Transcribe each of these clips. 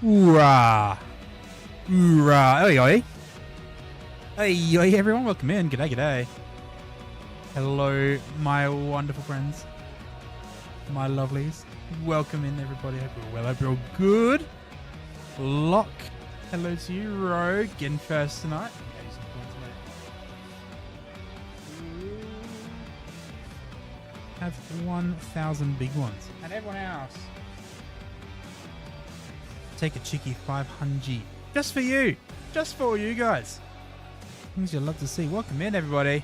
Hoorah! Hoorah! Oi, oi! Hey, oi, everyone, welcome in. G'day, g'day. Hello, my wonderful friends. My lovelies. Welcome in, everybody. Hope you're well. Hope you're all good. Lock. Hello to you, Rogue. Getting first tonight. Have 1,000 big ones. And everyone else. Take a cheeky 500. Just for you. Just for you guys. Things you'd love to see. Welcome in, everybody.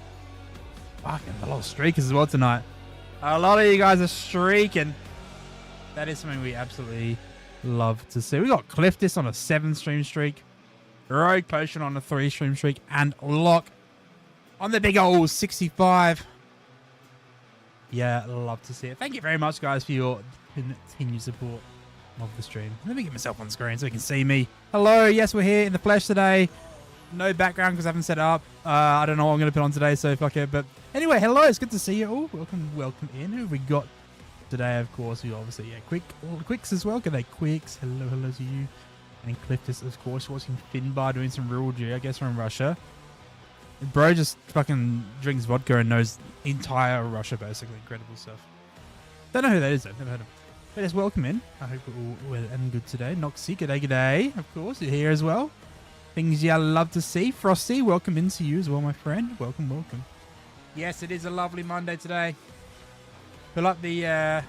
Fucking a lot of streakers as well tonight. A lot of you guys are streaking. That is something we absolutely love to see. We got Cliftis on a 7-stream streak. Rogue Potion on a 3-stream streak. And Lock on the big old 65. Yeah, love to see it. Thank you very much, guys, for your continued support of the stream. Let me get myself on screen so you can see me. Hello, yes, we're here in the flesh today. No background because I haven't set it up. I don't know what I'm going to put on today, so fuck it. But anyway, hello, it's good to see you all. Welcome in. Who have we got today? Of course, we obviously, all the Quicks as well. Good day, Quicks. Hello to you. And Cliftis, of course, watching Finbar doing some real G, I guess, from Russia. Bro just fucking drinks vodka and knows entire Russia, basically. Incredible stuff. Don't know who that is, though. Never heard of him. But yes, welcome in. I hope we're all well and good today. Noxy, g'day. Of course, you're here as well. Things you love to see. Frosty, welcome in to you as well, my friend. Welcome. Yes, it is a lovely Monday today. Fill up the,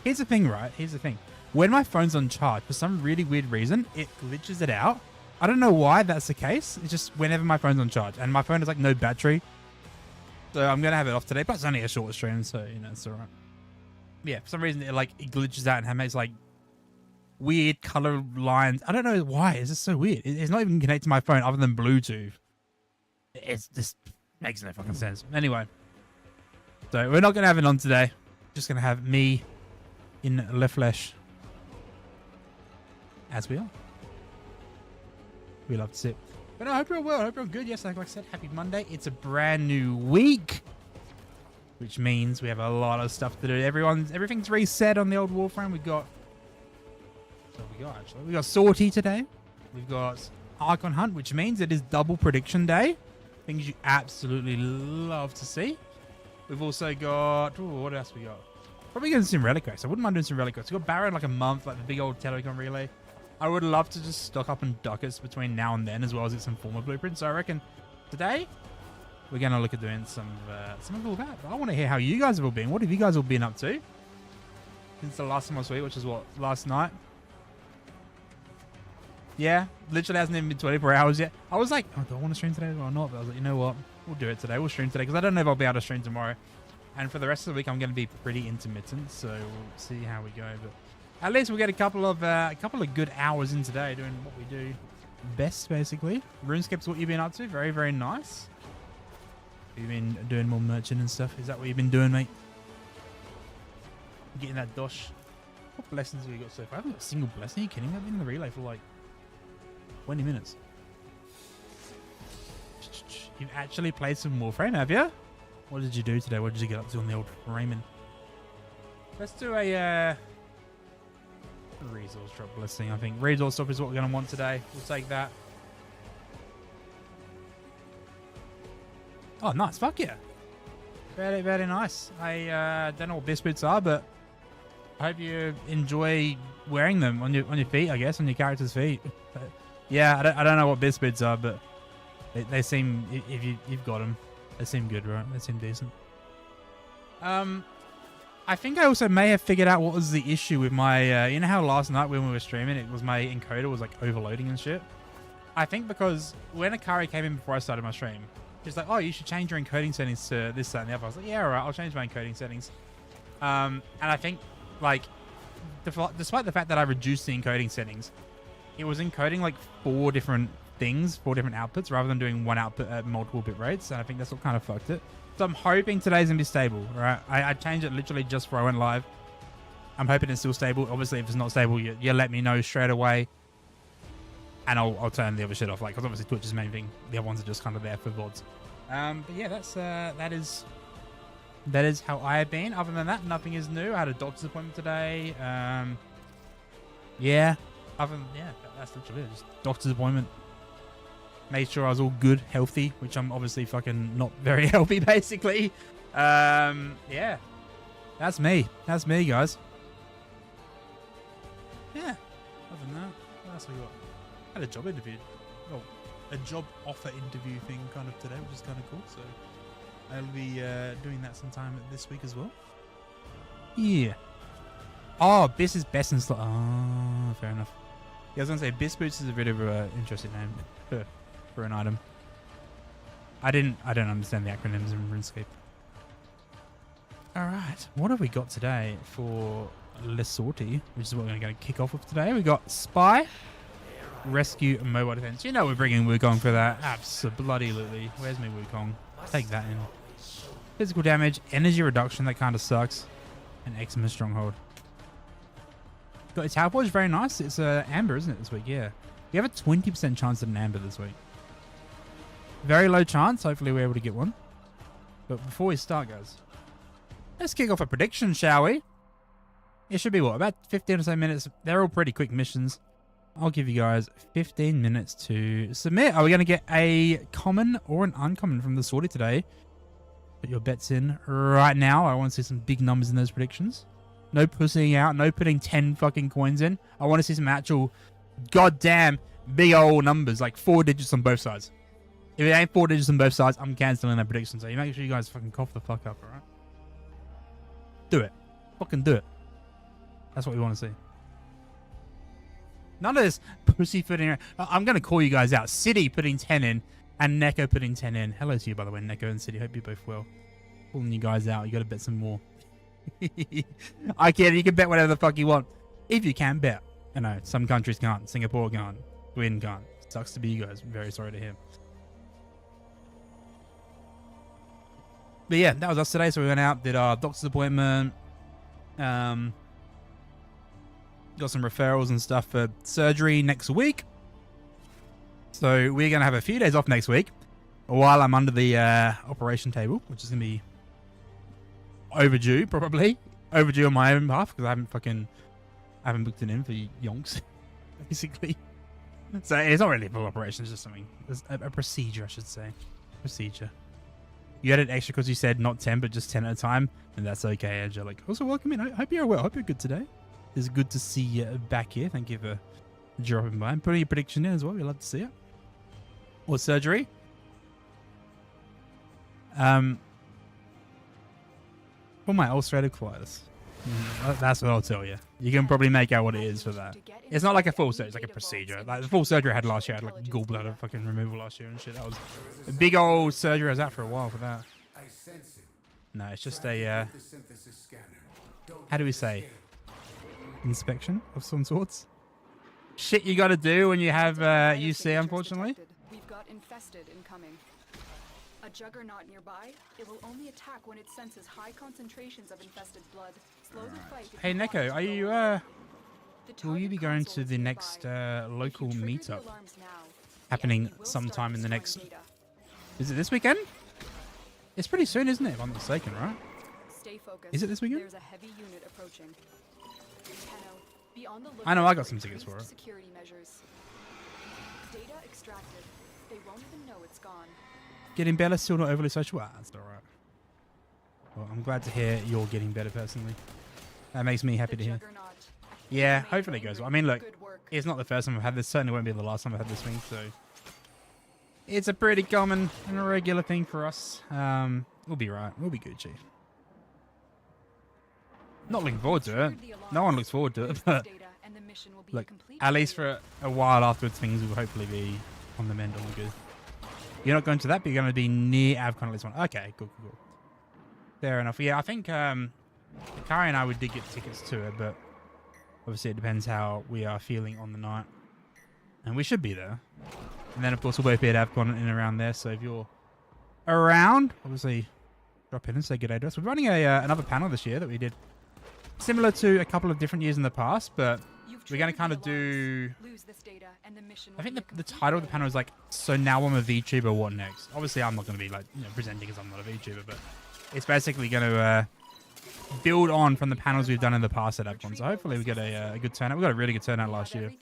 here's the thing, right? Here's the thing. When my phone's on charge, for some really weird reason, it glitches it out. I don't know why that's the case. It's just whenever my phone's on charge. And my phone has, like, no battery. So I'm going to have it off today. But it's only a short stream, so, you know, it's all right. Yeah, for some reason, it glitches out and makes, like, weird color lines. I don't know why. It's just so weird. It's not even connected to my phone other than Bluetooth. It's just makes no fucking sense. Anyway. So we're not going to have it on today. Just going to have me in Le Flesh. As we are. We love to sit. But no, I hope you're well. I hope you're good. Yes, like I said, happy Monday. It's a brand new week. Which means we have a lot of stuff to do. Everything's reset on the old Warframe. We got Sortie today. We've got Archon Hunt, which means it is double prediction day. Things you absolutely love to see. We've also got... Ooh, what else we got? Probably getting some Relic Quests. I wouldn't mind doing some Relic Quests. We've got Baron like a month, like the big old Telecom relay. I would love to just stock up on ducats between now and then, as well as get some former blueprints. So I reckon today we're going to look at doing some of all that. But I want to hear how you guys have all been. What have you guys all been up to since the last time I was sweet, which is what, last night? Yeah, literally hasn't even been 24 hours yet. I was like, oh, do I want to stream today or not? But I was like, you know what? We'll do it today. We'll stream today because I don't know if I'll be able to stream tomorrow. And for the rest of the week, I'm going to be pretty intermittent. So we'll see how we go. But at least we'll get a couple of good hours in today doing what we do best, basically. RuneScape's what you've been up to. Very, very nice. You've been doing more merchant and stuff. Is that what you've been doing, mate? Getting that dosh. What blessings have we got so far? I haven't got a single blessing. Are you kidding me? I've been in the relay for like 20 minutes. You've actually played some Warframe, have you? What did you do today? What did you get up to on the old framing? Let's do a resource drop blessing, I think. Resource drop is what we're going to want today. We'll take that. Oh, nice. Fuck yeah. Very, very nice. I don't know what best bits are, but I hope you enjoy wearing them on your feet, I guess, on your character's feet. But yeah, I don't know what best bits are, but they seem, if you've got them, they seem good, right? They seem decent. I think I also may have figured out what was the issue with my, you know how last night when we were streaming, it was my encoder was like overloading and shit? I think because when Akari came in before I started my stream, she's like, oh, you should change your encoding settings to this, that, and the other. I was like, yeah, all right, I'll change my encoding settings. And I think, like, despite the fact that I reduced the encoding settings, it was encoding like 4 different things, 4 different outputs, rather than doing one output at multiple bit rates. And I think that's what kind of fucked it. So I'm hoping today's going to be stable, right? I changed it literally just before I went live. I'm hoping it's still stable. Obviously, if it's not stable, you let me know straight away. And I'll turn the other shit off. Like, because obviously Twitch is the main thing. The other ones are just kind of there for VODs. But yeah, that is how I have been. Other than that, nothing is new. I had a doctor's appointment today. Yeah. other than, yeah, that's literally it. Just doctor's appointment. Made sure I was all good, healthy, which I'm obviously fucking not very healthy, basically. Yeah. That's me. That's me, guys. Yeah. Other than that, what else we got? I had a job interview. Well, a job offer interview thing kind of today, which is kind of cool. So I'll be doing that sometime this week as well. Yeah. Oh, Biss is best in slot. Oh, fair enough. Yeah, I was going to say, Biss Boots is a bit of an interesting name for an item. I don't understand the acronyms in RuneScape. Alright, what have we got today for Le Sortie, which is what we're going to kick off with today. We got Spy, Rescue, and Mobile Defense. You know we're bringing Wukong for that. Absolutely. Where's my Wukong? Take that in. Physical damage, energy reduction, that kind of sucks. And Eczema Stronghold. Got its Tower Forge, very nice. It's Amber, isn't it, this week? Yeah. You have a 20% chance at an Amber this week. Very low chance. Hopefully we're able to get one. But before we start, guys, let's kick off a prediction, shall we? It should be, what, about 15 or so minutes. They're all pretty quick missions. I'll give you guys 15 minutes to submit. Are we going to get a common or an uncommon from the sortie today? Put your bets in right now. I want to see some big numbers in those predictions. No pussying out. No putting 10 fucking coins in. I want to see some actual goddamn big old numbers. Like 4 digits on both sides. If it ain't 4 digits on both sides, I'm cancelling that prediction. So you make sure you guys fucking cough the fuck up, alright? Do it. Fucking do it. That's what we want to see. None of this pussyfooting around. I'm going to call you guys out. City putting 10 in and Neko putting 10 in. Hello to you, by the way, Neko and City. Hope you're both well. Pulling you guys out. You got to bet some more. I kid. You can bet whatever the fuck you want. If you can bet. I know, some countries can't. Singapore can't. Sweden can't. Sucks to be you guys. Very sorry to hear. But yeah, that was us today. So we went out, did our doctor's appointment. Got some referrals and stuff for surgery next week. So we're going to have a few days off next week while I'm under the operation table, which is going to be overdue, probably. Overdue on my own behalf because I haven't booked it in for yonks, basically. So it's not really a full operation, it's just something. It's a procedure, I should say. Procedure. You added extra because you said not 10, but just 10 at a time, and that's okay, Angelic. Also, welcome in. I hope you're well. I hope you're good today. It's good to see you back here. Thank you for dropping by and putting your prediction in as well. We'd love to see it. Or surgery. For my ulcerative colitis. That's what I'll tell you. You can probably make out what it is for that. It's not like a full surgery. It's like a procedure. Like the full surgery I had last year. I had like gallbladder fucking removal last year and shit. That was a big old surgery. I was out for a while for that. No, it's just a... how do we say? Inspection of some sorts. Shit you gotta do when you have UC, unfortunately. We've got infested incoming. A juggernaut nearby, it will only attack when it senses high concentrations of infested blood. Slowly fight. Hey Neko, are you will you be going to the next local meetup happening sometime in the next... Is it this weekend? It's pretty soon, isn't it, if I'm not mistaken, right? Stay focused. Is it this weekend? There's a heavy unit approaching. I know I got some tickets for it. Security measures. Data extracted. They won't even know it's gone. Getting better, still not overly social. Ah, that's alright. Well, I'm glad to hear you're getting better personally. That makes me happy to hear. Yeah, hopefully it goes well. I mean, look, it's not the first time I've had this. Certainly won't be the last time I've had this thing, so... It's a pretty common and a regular thing for us. We'll be right. We'll be good, Chief. Not looking forward to it. No one looks forward to it, but look, at least for a while afterwards, things will hopefully be on the mend, all good. You're not going to that, but you're going to be near Avcon at least one. Okay, cool. Fair enough. Yeah, I think Kari and I did get tickets to it, but obviously it depends how we are feeling on the night. And we should be there. And then, of course, we'll both be at Avcon in and around there, so if you're around, obviously drop in and say good day to us. We're running another panel this year that we did similar to a couple of different years in the past, but we're going to kind of do... I think the title of the panel is like, so now I'm a VTuber, what next? Obviously, I'm not going to be like presenting because I'm not a VTuber, but it's basically going to build on from the panels we've done in the past at Abcon. So hopefully we get a good turnout. We got a really good turnout last year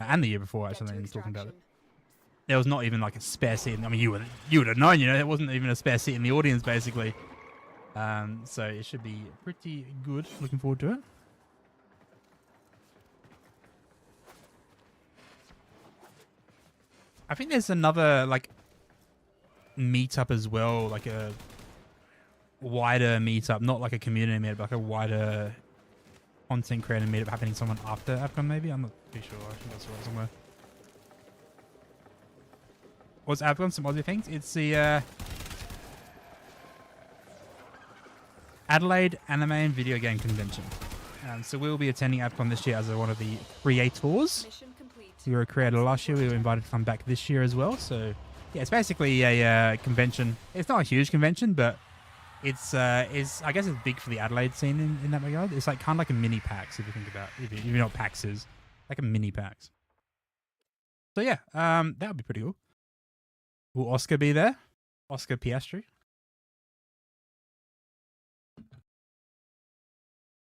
and the year before, actually. And talking about it, there was not even like a spare seat. I mean, you would have known, there wasn't even a spare seat in the audience basically. So it should be pretty good. Looking forward to it. I think there's another like meetup as well, like a wider meetup, not like a community meetup, like a wider content creator meetup happening someone after Abcon maybe. I'm not too sure. I think that's right somewhere. What's Abcon? Some Aussie things. It's the Adelaide Anime and Video Game Convention. So we'll be attending Abcon this year as one of the creators. We were a creator last year. We were invited to come back this year as well. So yeah, it's basically a convention. It's not a huge convention, but it's I guess it's big for the Adelaide scene in that regard. It's like kind of like a mini PAX if you think about it. If you know what PAX is, like a mini PAX. So yeah, that would be pretty cool. Will Oscar be there? Oscar Piastri.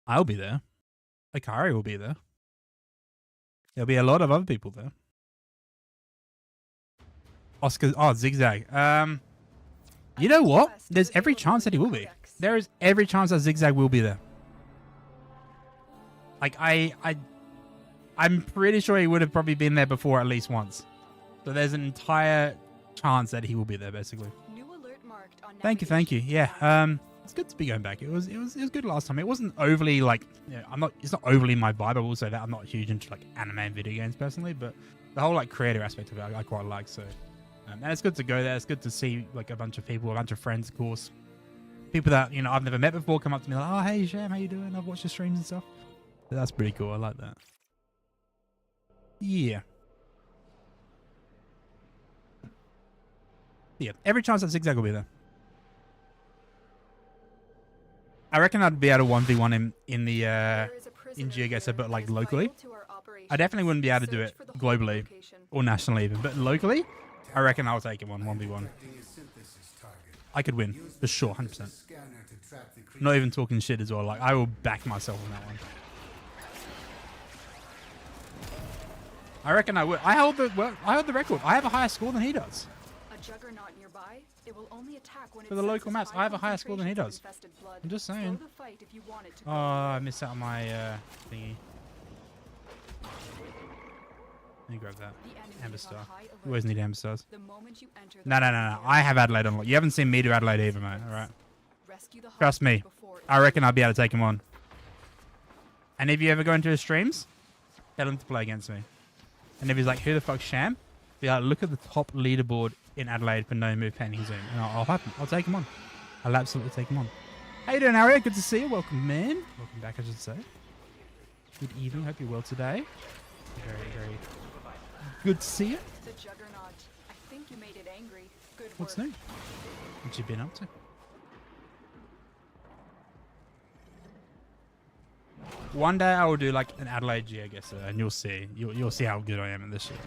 I'll be there. Akari will be there. There'll be a lot of other people there. Oscar, Zigzag. You know what? There's every chance that he will be. There is every chance that Zigzag will be there. Like I'm pretty sure he would have probably been there before at least once. So there's an entire chance that he will be there basically. Thank you. Yeah. It's good to be going back. It was good last time. It wasn't overly like, it's not overly my vibe. I will say that I'm not huge into like anime and video games personally, but the whole like creator aspect of it I quite like. So and it's good to go there. It's good to see like a bunch of people, a bunch of friends, of course. People that, I've never met before come up to me like, oh, hey, Sham, how you doing? I've watched your streams and stuff. So that's pretty cool. I like that. Yeah. Yeah. Every chance that Zigzag will be there. I reckon I'd be able to 1v1 in the in GeoGuessr, but like locally. I definitely wouldn't be able to do it globally or nationally even, but locally, I reckon I'll take it 1v1. I could win for sure, 100%. Not even talking shit as well. Like I will back myself on that one. I reckon I would. I hold the record. I have a higher score than he does. For the local maps, I have a higher score than he does. I'm just saying. Oh, I missed out on my thingy. Let me grab that. Amber Star. You always need Amber Stars. No. I have Adelaide on. You haven't seen me do Adelaide either, mate. Alright. Trust me. I reckon I'll be able to take him on. And if you ever go into his streams, tell him to play against me. And if he's like, who the fuck's Sham? Be like, look at the top leaderboard in Adelaide for no move painting zoom. And I'll take him on. I'll absolutely take him on. How you doing, Aria? Good to see you. Welcome, man. Welcome back, I should say. Good evening. Hope you're well today. Very, very good to see you. The Juggernaut. I think you made it angry. Good work. What's new? What you been up to? One day I will do like an Adelaide GeoGuessr, and you'll see. You'll see how good I am at this shit.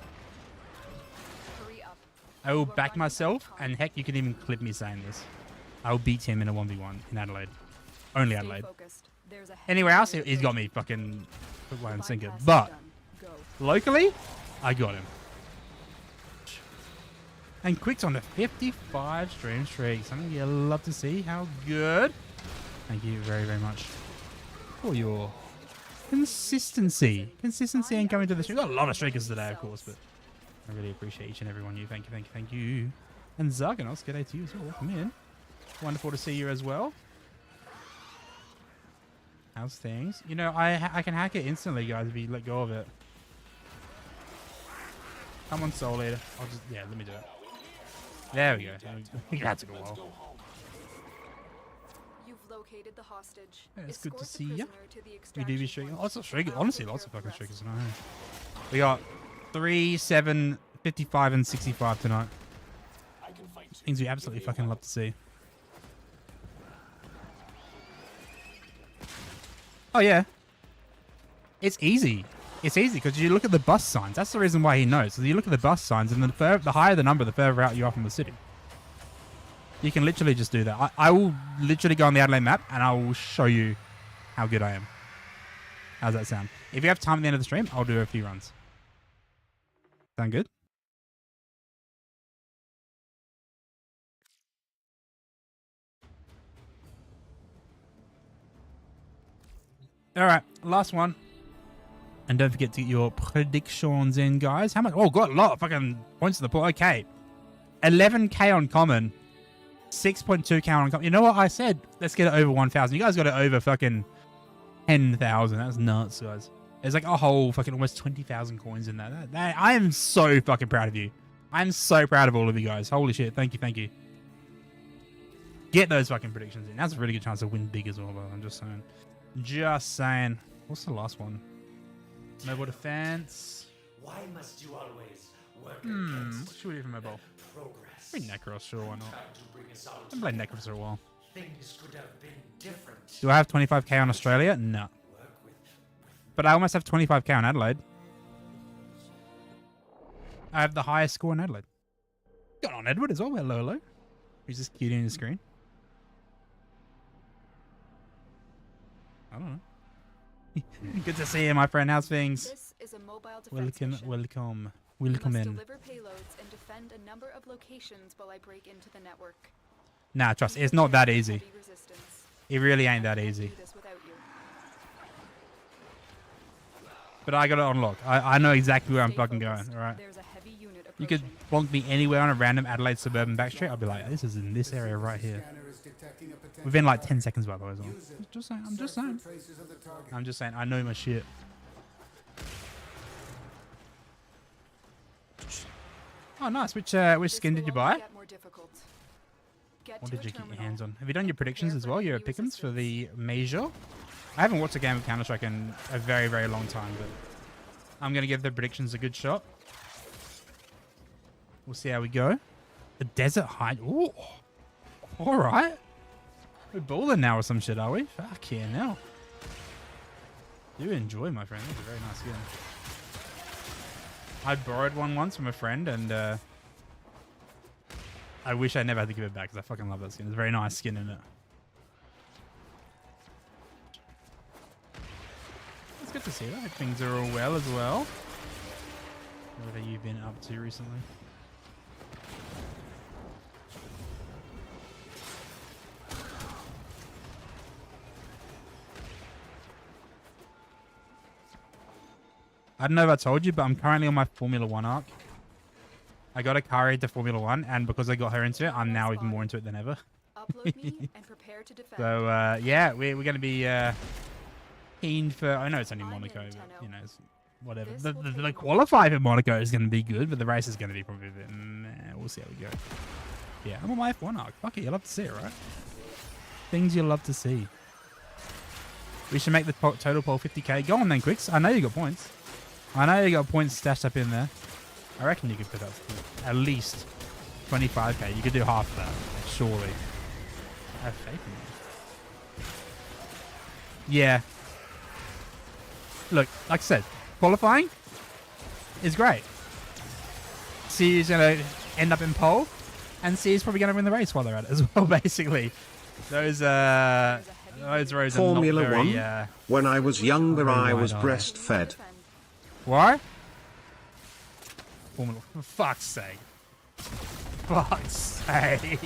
I will back myself, and heck, you can even clip me saying this. I will beat him in a 1v1 in Adelaide. Only Adelaide. Anywhere else, he's got me fucking hook, line, and sinker. But locally, I got him. And Quick's on a 55 stream streak. Something you love to see. How good. Thank you very, very much for your consistency. Consistency and coming to the stream. We've got a lot of streakers today, of course, but I really appreciate each and every one of you. Thank you. And Zarganos, g'day to you as well. Welcome in. Wonderful to see you as well. How's things? I can hack it instantly, guys, if you let go of it. Come on, Soul Eater. Let me do it. There we go. That took a while. You've located the hostage. Yeah, it's good to see you. We do be streaking. Lots of streakers. Honestly, lots of fucking streakers tonight. We got 3, 7, 55, and 65 tonight. Things we absolutely fucking love to see. Oh yeah. It's easy. It's easy because you look at the bus signs. That's the reason why he knows. So you look at the bus signs, and the higher the number, the further out you are from the city. You can literally just do that. I will literally go on the Adelaide map, and I will show you how good I am. How's that sound? If you have time at the end of the stream, I'll do a few runs. Sound good? All right, last one. And don't forget to get your predictions in, guys. How much? Oh, got a lot of fucking points in the pool. Okay. 11k on common. 6.2k on common. You know what I said? Let's get it over 1,000. You guys got it over fucking 10,000. That's nuts, guys. There's like a whole fucking almost 20,000 coins in that. I am so fucking proud of you. I'm so proud of all of you guys. Holy shit. Thank you. Thank you. Get those fucking predictions in. That's a really good chance to win big as well, bro. I'm just saying. Just saying. What's the last one? Mobile defense. Why must you always work What should we do for mobile? progress? Maybe Necros, sure, why not? Trying to bring us out I've played Necros for a while. things could have been different. Do I have 25k on Australia? No. Work with But I almost have 25k on Adelaide. I have the highest score in Adelaide. Got on Edward as well. Hello, hello. Who's this cutie on the screen? I don't know. Good to see you, my friend. How's things? This is a mobile defense Welcome, mission. welcome. You Welcome must in. deliver payloads and defend a number of locations while I break into the network. Nah, trust. Be It's not that prepared for easy. heavy resistance. It really ain't I that can't easy. do this without you. But I got it on lock. I know exactly where I'm Stay fucking focused. going. All right. There's a heavy unit You could approaching. bonk me anywhere on a random Adelaide suburban backstreet. I'll be like, this is in this area right here. Within like 10 seconds, by the way, as well. Just saying. I'm just saying. I'm just saying. I know my shit. Oh, nice. Which This skin did will you only buy? get more difficult. Get What to did a you get your terminal. hands on? Have you done your predictions Prepare as for well? Your heavy pick'ems for resistance. the major? I haven't watched a game of Counter-Strike in a very, very long time, but I'm going to give the predictions a good shot. We'll see how we go. The Desert High. Ooh. All right. We're balling now or some shit, are we? Fuck yeah, now. Do enjoy, my friend. That's a very nice skin. I borrowed one once from a friend, and I wish I never had to give it back because I fucking love that skin. It's a very nice skin in it. It's good to see that. Things are all well as well. What have you been up to recently? I don't know if I told you, but I'm currently on my Formula 1 arc. I got Akari to Formula 1, and because I got her into it, I'm now even more into it than ever. Upload me and prepare to defend. So, yeah, we're going to be keen for... I know it's only I'm Monaco, in, but, Tenno. you know, it's whatever. This The will take a qualify for Monaco is going to be good, but the race is going to be probably a bit... we'll see how we go. Yeah, I'm on my F1 arc. Fuck it, you'll love to see it, right? Things you'll love to see. We should make the total poll 50k. Go on then, Quicks. I know you got points. I know you got points stashed up in there. I reckon you could put up at least 25k. You could do half of that, surely. I have faith in you. Yeah. Look, like I said, qualifying is great. C is going to end up in pole, and C is probably going to win the race while they're at it as well, basicose those roads Formula are not very, One? When I was younger, very I was wide, are they? breastfed. Defend. Why? Formula, for fuck's sake. Fuck's sake.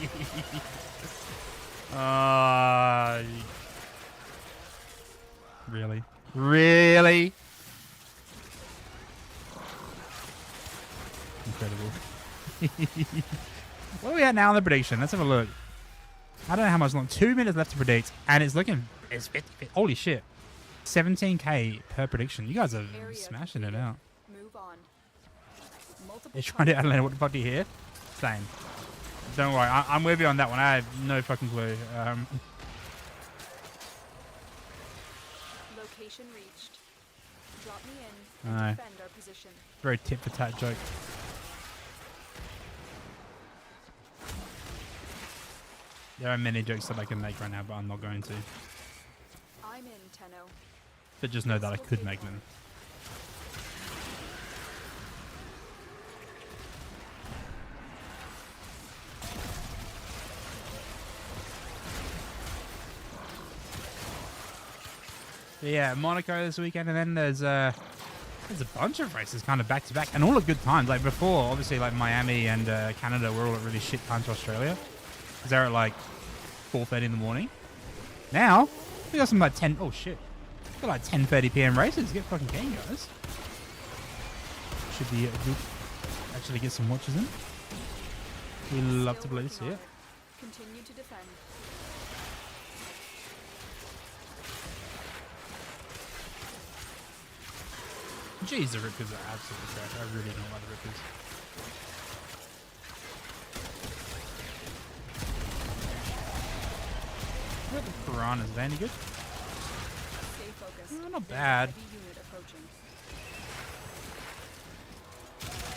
Really? Really? Incredible. What are we at now on the prediction? Let's have a look. I don't know how much long. 2 minutes left to predict, and it's looking... It's 50, holy shit. 17k per prediction. You guys are Area smashing it completed. out. Move on. Multiple You're trying to... I don't know what the fuck do you hear? Same. Don't worry. I'm with you on that one. I have no fucking clue. Location reached. Drop me in Aye. and defend our position. Very tit for tat joke. There are many jokes that I can make right now, but I'm not going to. I'm in, Tenno. But just know that I could make them. But yeah, Monaco this weekend, and then there's a bunch of races kind of back to back, and all at good times. Like before, obviously, like Miami and Canada were all at really shit times to Australia, because they're at like 4:30 in the morning. Now we got some like 10. Oh shit, we got like 10:30 p.m. races. Get fucking game, guys. Should be good. Actually, get some watches in. We love to bloody see it. Continue to defend. Jeez, the Rippers are absolutely trash. I really don't like the Rippers. What about the Piranhas? Are they any good? Stay focused. Not bad. Heavy unit approaching.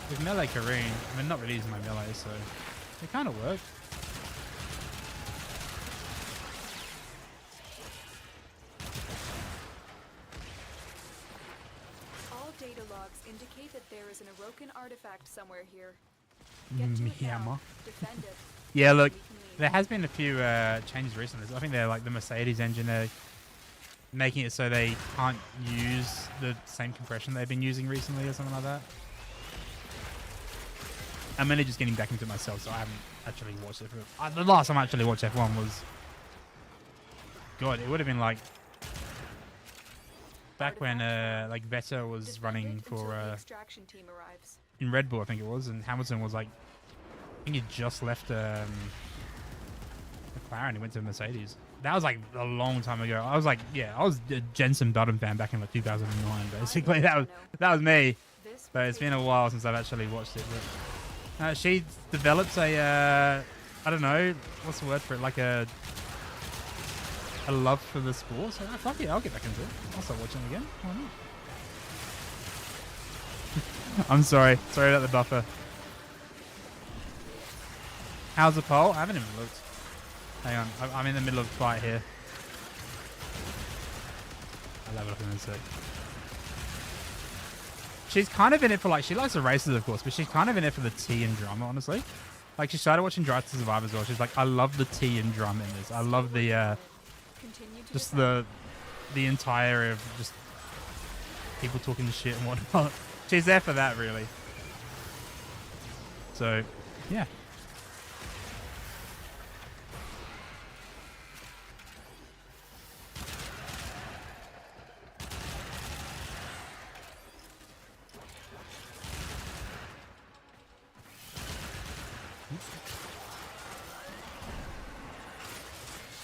With melee Kareen, I mean, not really using my melee, so they kind of work. All data logs indicate that there is an Orokin artifact somewhere here. Get to it now. Defend it. Yeah, look, We can leave. there has been a few changes recently. I think they're like the Mercedes engine. They're making it so they can't use the same compression they've been using recently or something like that. I'm only just getting back into it myself, so I haven't actually watched it. The last time I actually watched F1 was... God, it would have been like... Back when like Vettel was Defend running it until for... the extraction team arrives. in Red Bull, I think it was, and Hamilton was like... I think he just left McLaren. He went to Mercedes. That was like a long time ago. I was like, yeah, I was a Jensen Button fan back in like 2009, basically. That was me. This But it's been a while since I've actually watched it. But she develops a, I don't know, what's the word for it? Like a love for the sport. So fuck it, I'll get back into it. I'll start watching it again. Why not? I'm sorry. Sorry about the buffer. How's the poll? I haven't even looked. Hang on, I'm in the middle of a fight here. I'll have a look in a sec. She's kind of in it for like, she likes the races of course, but she's kind of in it for the tea and drama, honestly. Like she started watching Drive to Survive as well. She's like, I love the tea and drama in this. I love the, Continue to just defend. the entire of just people talking shit and whatnot. She's there for that really. So, yeah.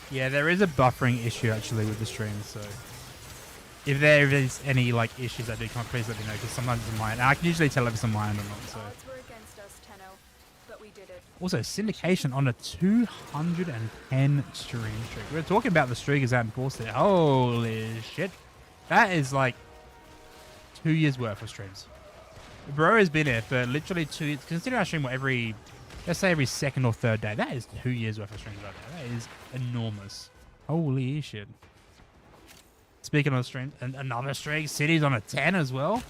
Yeah, there is a buffering issue actually with the stream, so if there is any like issues that do come up, please let me know, because sometimes it's mine. And I can usually tell if it's on mine or not, so. Odds were against us, Tenno, but we did it. Also, syndication on a 210 stream streak. We were talking about the streakers out in Forster. Holy shit. That is like 2 years worth of streams. Bro has been here for literally 2 years. Considering I stream let's say every second or third day. That is 2 years worth of streams right there. That is enormous. Holy shit. Speaking of streams, and another streak. City's on a 10 as well.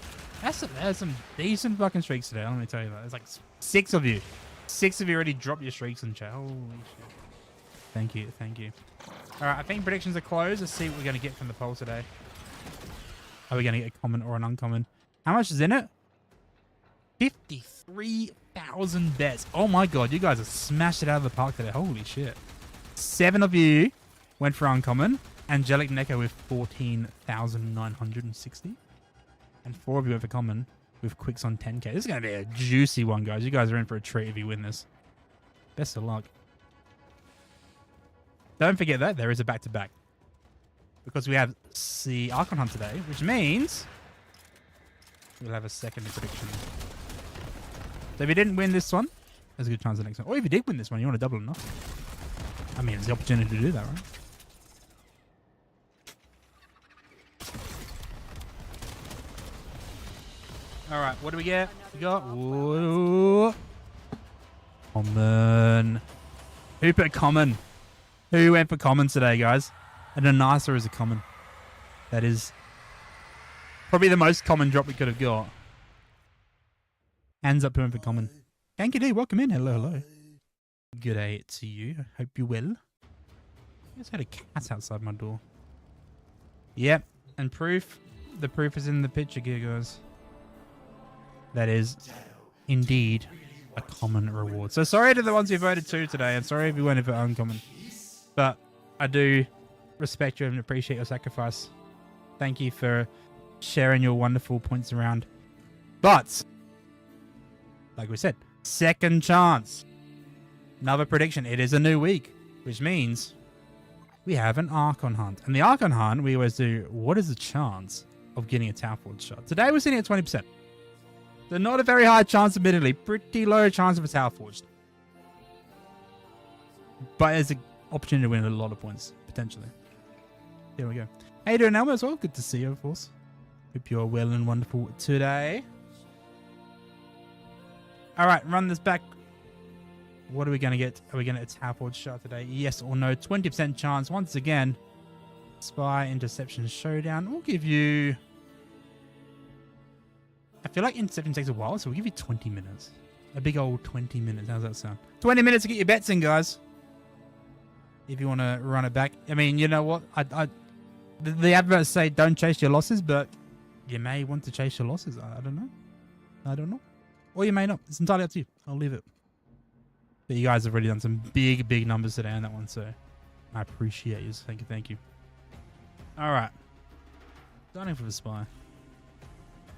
There's some decent fucking streaks today. Let me tell you that. There's like 6 of you. 6 of you already dropped your streaks in chat. Holy shit. Thank you. Thank you. All right. I think predictions are closed. Let's see what we're going to get from the poll today. Are we going to get a common or an uncommon? How much is in it? 53,000 bets. Oh my god, you guys have smashed it out of the park today. Holy shit. 7 of you went for uncommon. Angelic Neko with 14,960. And 4 of you went for common with quicks on 10k. This is going to be a juicy one, guys. You guys are in for a treat if you win this. Best of luck. Don't forget that there is a back-to-back. Because we have the Archon Hunt today, which means we'll have a second prediction. So if you didn't win this one, there's a good chance the next one. Or if you did win this one, you want to double or not? I mean, it's the opportunity to do that, right? All right, what do we get? We got whoa, common. Who put common? Who went for common today, guys? And a nicer is a common. That is probably the most common drop we could have got. Hands up to him for common. Thank you, welcome in. Hello, hello. Good day to you. I hope you well. I just had a cat outside my door. Yep. And the proof is in the picture here, guys. That is indeed a common reward. So sorry to the ones who voted 2 today, and sorry if you weren't uncommon. But I do respect you and appreciate your sacrifice. Thank you for sharing your wonderful points around. But, like we said, second chance. Another prediction. It is a new week, which means we have an Archon Hunt. And the Archon Hunt, we always do, what is the chance of getting a Talforge shot? Today we're sitting at 20%. So not a very high chance, admittedly. Pretty low chance of a Talforge. But there's an opportunity to win a lot of points, potentially. There we go. How you doing, Elmo, as well? Good to see you, of course. Hope you're well and wonderful today. Alright, run this back. What are we going to get? Are we going to get a Talforge shot today? Yes or no? 20% chance. Once again, Spy, Interception, Showdown. We'll give you... I feel like Interception takes a while, so we'll give you 20 minutes. A big old 20 minutes. How's that sound? 20 minutes to get your bets in, guys. If you want to run it back. I mean, you know what? The adverts say don't chase your losses, but you may want to chase your losses. I don't know. I don't know. Or you may not. It's entirely up to you. I'll leave it. But you guys have already done some big numbers today on that one, so I appreciate you. So thank you. All right. Starting for the Spy.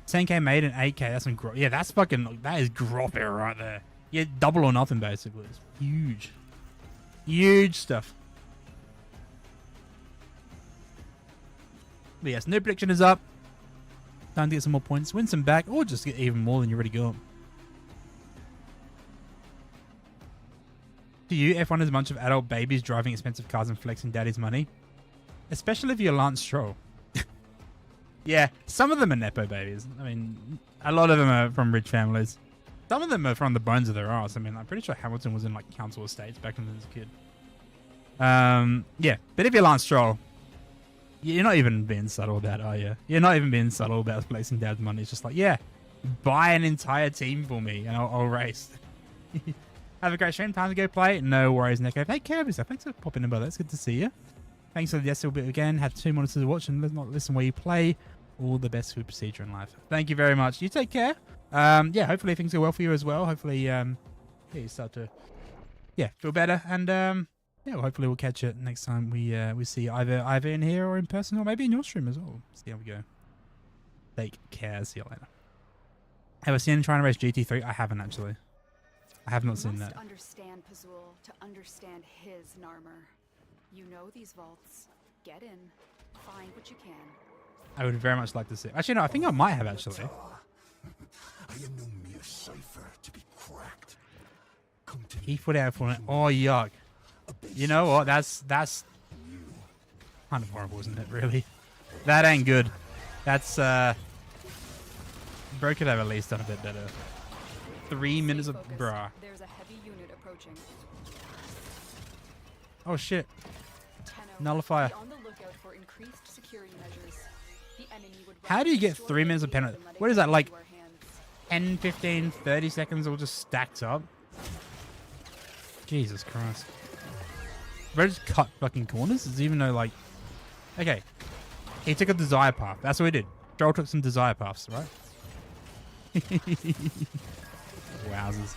10k made and 8k. That's some yeah, that's fucking, that is groppy right there. Yeah, double or nothing basically. It's huge. Huge stuff. But yes, new prediction is up. Time to get some more points, win some back, or just get even more than you already got. To you, F1 is a bunch of adult babies driving expensive cars and flexing daddy's money. Especially if you're Lance Stroll. Yeah, some of them are Nepo babies. I mean, a lot of them are from rich families. Some of them are from the bones of their ass. I mean, I'm pretty sure Hamilton was in like council estates back when he was a kid. Yeah, but if you're Lance Stroll, you're not even being subtle about it, are you? You're not even being subtle about flexing dad's money. It's just like, yeah, buy an entire team for me and I'll race. Have a great stream. Time to go play. No worries, Neko. Take care of yourself. Thanks for popping in, brother. It's good to see you. Thanks for the yes bit again. Had 2 monitors to watch and not listen where you play. All the best for procedure in life. Thank you very much. You take care. Yeah, hopefully things go well for you as well. Hopefully, yeah, you start to, feel better. And yeah, well, hopefully we'll catch it next time we see you either in here or in person or maybe in your stream as well. See how we go. Take care. See you later. Have I seen him trying to race GT3? I haven't actually. I have not seen that. You must understand Pazul to understand his Narmer. You know these vaults. Get in. Find what you can. I would very much like to see. Actually, no, I think I might have actually. I am no mere cipher to be cracked. Come to He put out for it. Oh yuck. You know what? That's kind of horrible, isn't it? Really? That ain't good. That's Bro could have at least done a bit better. 3 minutes of bruh. There's a heavy unit approaching. Oh shit. Tenno, Nullifier. be on the lookout for increased security measures. The enemy would How do you get 3 minutes of penalty? What is that, like 10, 10, 15, 30 seconds all just stacked up? Jesus Christ. Bro just cut fucking corners? Does he even know, like... Okay. He took a desire path. That's what he did. Joel took some desire paths, right? Wowzers.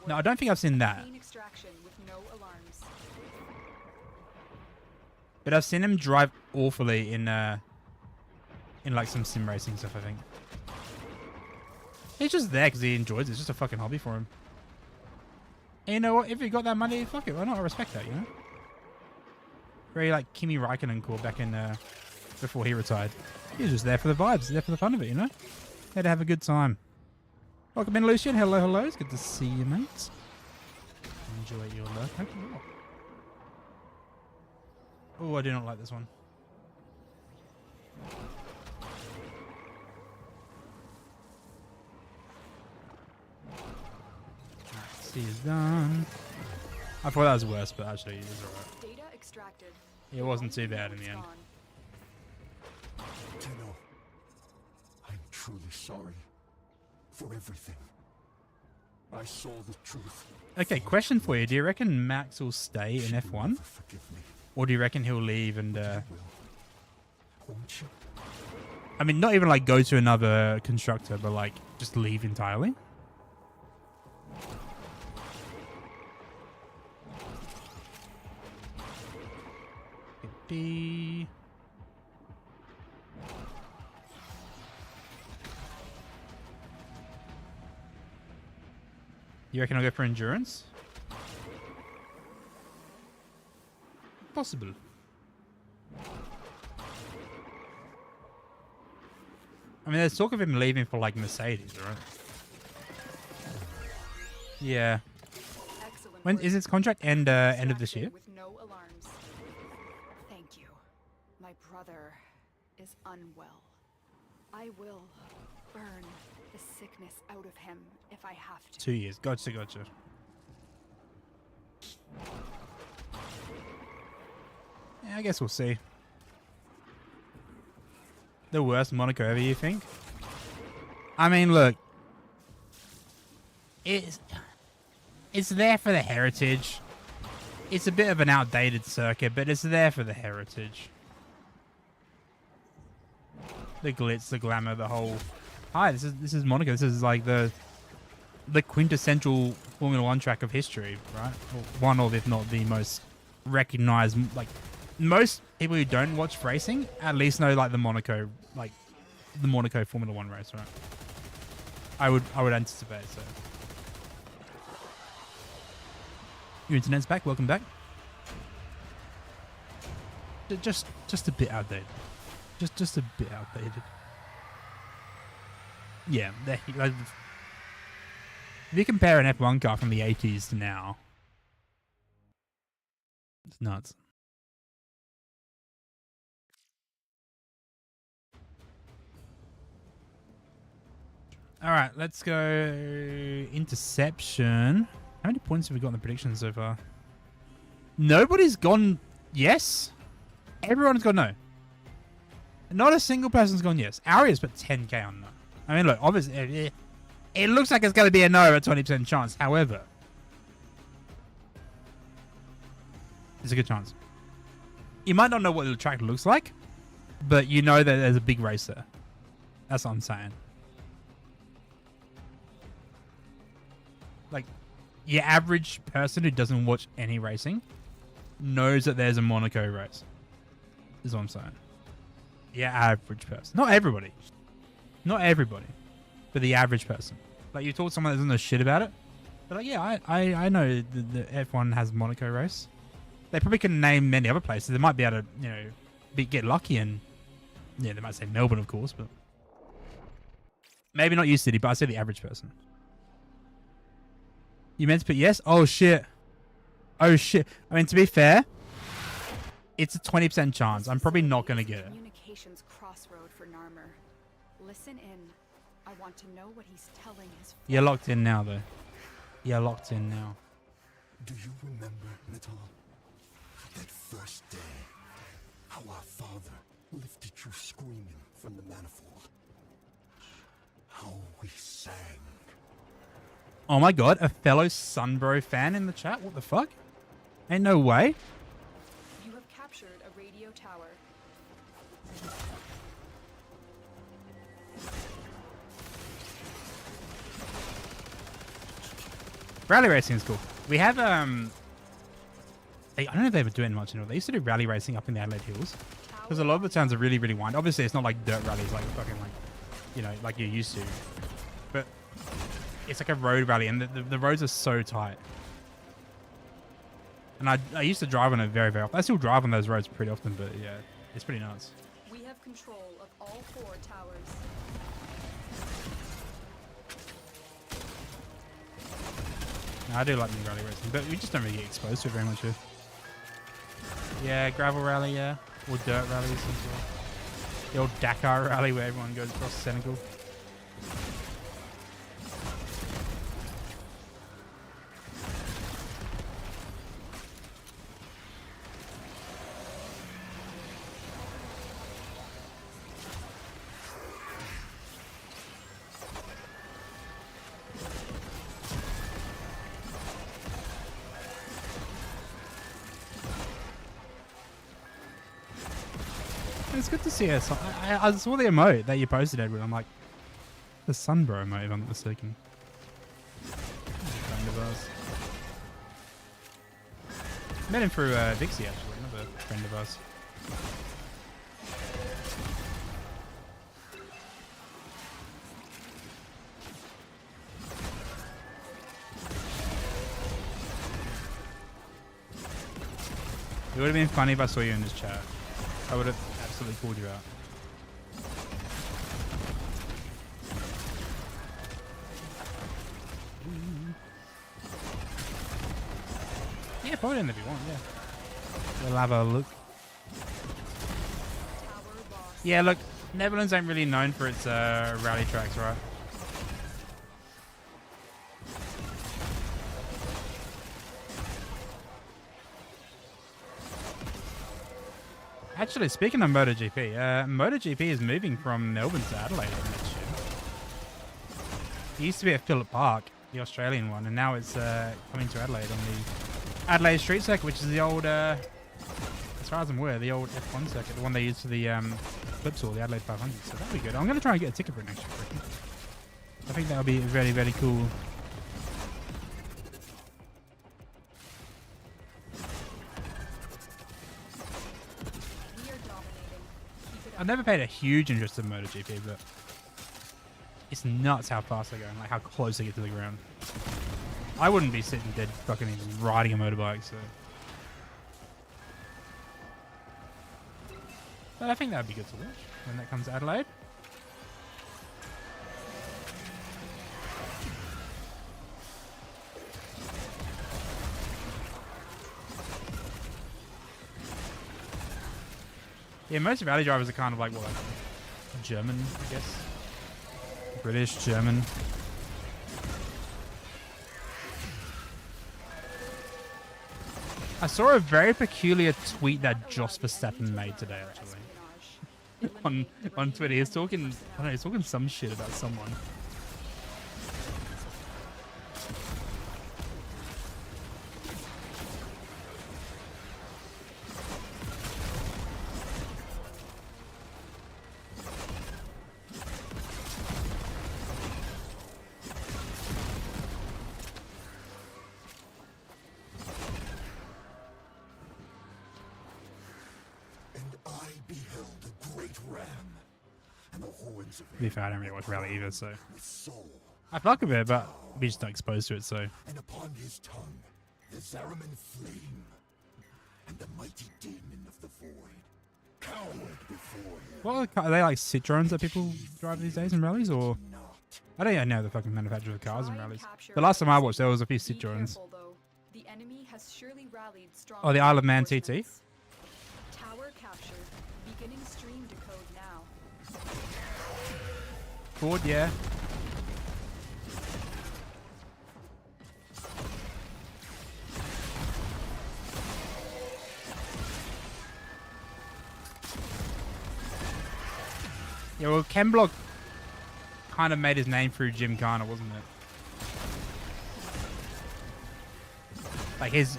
No, I don't think I've seen that. Extraction with no alarms. But I've seen him drive awfully in like some sim racing stuff, I think. He's just there because he enjoys it. It's just a fucking hobby for him. And you know what? If he got that money, fuck it. Why not? I respect that, you know? Very like Kimi Raikkonen cool back in before he retired. He was just there for the vibes, there for the fun of it, you know? There to have a good time. Welcome in, Lucian. Hello, hello. It's good to see you, mate. Enjoy your life. Hope you will. Oh, I do not like this one. C is done. I thought that was worse, but actually it was alright. Data extracted. It wasn't too bad in the end. Tenno, I'm truly sorry for everything. I saw the truth. Okay, question for you. Do you reckon Max will stay in F1? Forgive me. Or do you reckon he'll leave and won't you? I mean, not even like go to another constructor, but like just leave entirely. B. You reckon I'll go for endurance? Possible. I mean, there's talk of him leaving for like Mercedes, right? Yeah. Excellent When work. is its contract end? End of this year. With no alarms. Thank you. My brother is unwell. I will burn the sickness out of him if I have to. 2 years. Gotcha, gotcha. Yeah, I guess we'll see. The worst Monaco ever, you think? I mean, look. It's there for the heritage. It's a bit of an outdated circuit, but it's there for the heritage. The glitz, the glamour, the whole... Hi, this is Monaco. This is like the quintessential Formula 1 track of history, right? Or one of, if not the most recognized, like... Most people who don't watch racing at least know like the Monaco Formula 1 race, right? I would anticipate so. Your internet's back. Welcome back. Just a bit outdated. Just a bit outdated. Yeah, like, if you compare an F1 car from the 80s to now, it's nuts. All right, let's go interception. How many points have we got in the predictions so far? Nobody's gone yes. Everyone's gone no. Not a single person's gone yes. Aria's put 10k on no. I mean, look, obviously, it looks like it's going to be a no at 20% chance. However, there's a good chance. You might not know what the track looks like, but you know that there's a big race there. That's what I'm saying. Like, your average person who doesn't watch any racing knows that there's a Monaco race. Is what I'm saying. Your average person. Not everybody. Not everybody. But the average person. Like, you talk to someone that doesn't know shit about it. They're like, yeah, I know the F1 has Monaco race. They probably can name many other places. They might be able to, you know, get lucky and... Yeah, they might say Melbourne, of course, but... Maybe not you, City, but I say the average person. You meant to put yes? Oh, shit. Oh, shit. I mean, to be fair, it's a 20% chance. I'm probably not going to get it. Communications crossroad for Narmer. Listen in. I want to know what he's telling his... You're locked in now, though. You're locked in now. Do you remember, Natal? That first day, how our father lifted you screaming from the manifold. How we sang. Oh my god, a fellow Sunbro fan in the chat? What the fuck? Ain't no way. You have captured a radio tower. Rally racing is cool. We have, I don't know if they ever do it much anymore. They used to do rally racing up in the Adelaide Hills. Because a lot of the towns are really, really wide. Obviously, it's not like dirt rallies, like fucking, like, you know, like you're used to. But it's like a road rally, and the roads are so tight. And I used to drive on it very, very often. I still drive on those roads pretty often, but yeah, it's pretty nuts. We have control of all 4 towers. I do like the rally racing, but we just don't really get exposed to it very much here. Yeah, gravel rally, yeah. Or dirt rallies as well. The old Dakar rally where everyone goes across Senegal. it's good to see us. I saw the emote that you posted, Edwin. I'm like, the Sunbro emote, if I'm not mistaken. Friend of ours. Met him through Vixie, actually, another friend of ours. It would have been funny if I saw you in this chat. I would have absolutely called you out. Yeah, probably in if you want, yeah. We'll have a look. Yeah, look, Netherlands ain't really known for its rally tracks, right? Actually, speaking of MotoGP, MotoGP is moving from Melbourne to Adelaide next year. It used to be at Phillip Park, the Australian one, and now it's coming to Adelaide on the Adelaide Street Circuit, which is the old, as far as I'm aware, the old F1 circuit, the one they used for the Clipsal, the Adelaide 500. So that'll be good. I'm going to try and get a ticket for it next year. I think that'll be very, very cool. I've never paid a huge interest in MotoGP, but it's nuts how fast they go and like how close they get to the ground. I wouldn't be sitting dead fucking even riding a motorbike, so. But I think that'd be good to watch when that comes to Adelaide. Yeah, most rally drivers are kind of like, what, like German, I guess? British, German. I saw a very peculiar tweet that Jos Verstappen made today, actually. on Twitter. He was talking, I don't know, he's talking some shit about someone. To be fair, I don't really watch rally either, so I fuck a bit, but we just not exposed to it, so. And upon his tongue, the Zariman flame, and the mighty demon of the void, cowered before him. What are they, like Citroens that people drive these days in rallies, or I don't even know the fucking manufacturer of cars in rallies. The last time I watched, there was a few Citroens. Oh, the Isle of Man TT. Tower captured. Beginning stream decode now. Ford, yeah. Yeah, well, Ken Block kind of made his name through Gymkhana, wasn't it? Like his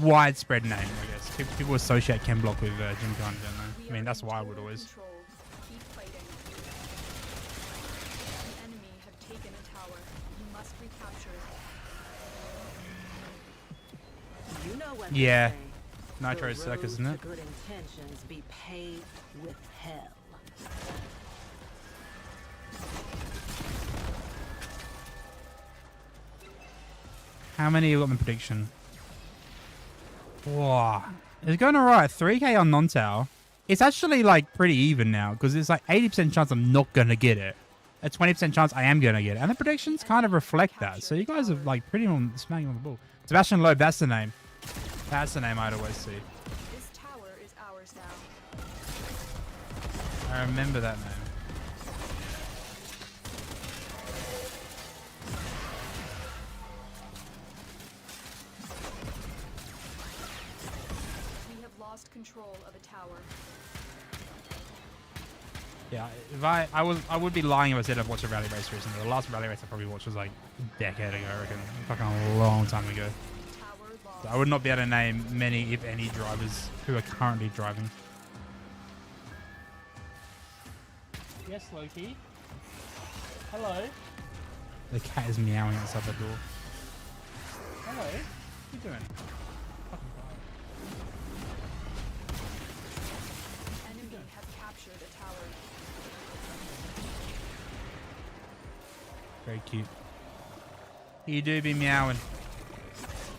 widespread name, I guess. People associate Ken Block with Gymkhana, don't they? I mean, that's why I would always. Yeah. Nitro Circus, isn't it? Good intentions be paid with hell. How many you got in the prediction? Wow. It's going alright. 3k on non-tower. It's actually like pretty even now because it's like 80% chance I'm not going to get it. A 20% chance I am going to get it. And the predictions kind of reflect that. So you guys are like pretty on smacking on the ball. Sebastian Loeb, that's the name. That's the name I'd always see. This tower is ours now. I remember that name. We have lost control of a tower. Yeah, if I would be lying if I said I've watched a rally race recently. The last rally race I probably watched was like a decade ago, I reckon. Fucking a long time ago. So I would not be able to name many, if any, drivers who are currently driving. Yes, Loki. Hello. The cat is meowing outside the door. Hello. What are you doing? Fucking quiet. Enemy have captured a tower. Very cute. He do be meowing.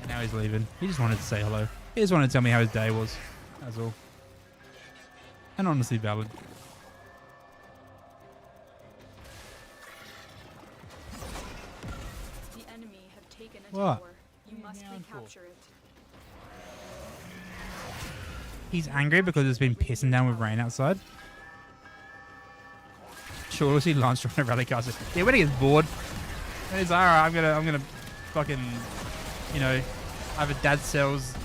And now he's leaving. He just wanted to say hello. He just wanted to tell me how his day was. That's all. And honestly valid. The enemy have taken a What? tower. You must recapture it. He's angry because it's been pissing down with rain outside. Sure, we'll see Lance trying to rally cast it. Yeah, when he gets bored, then he's like, alright, I'm gonna fucking, you know, either dad sells,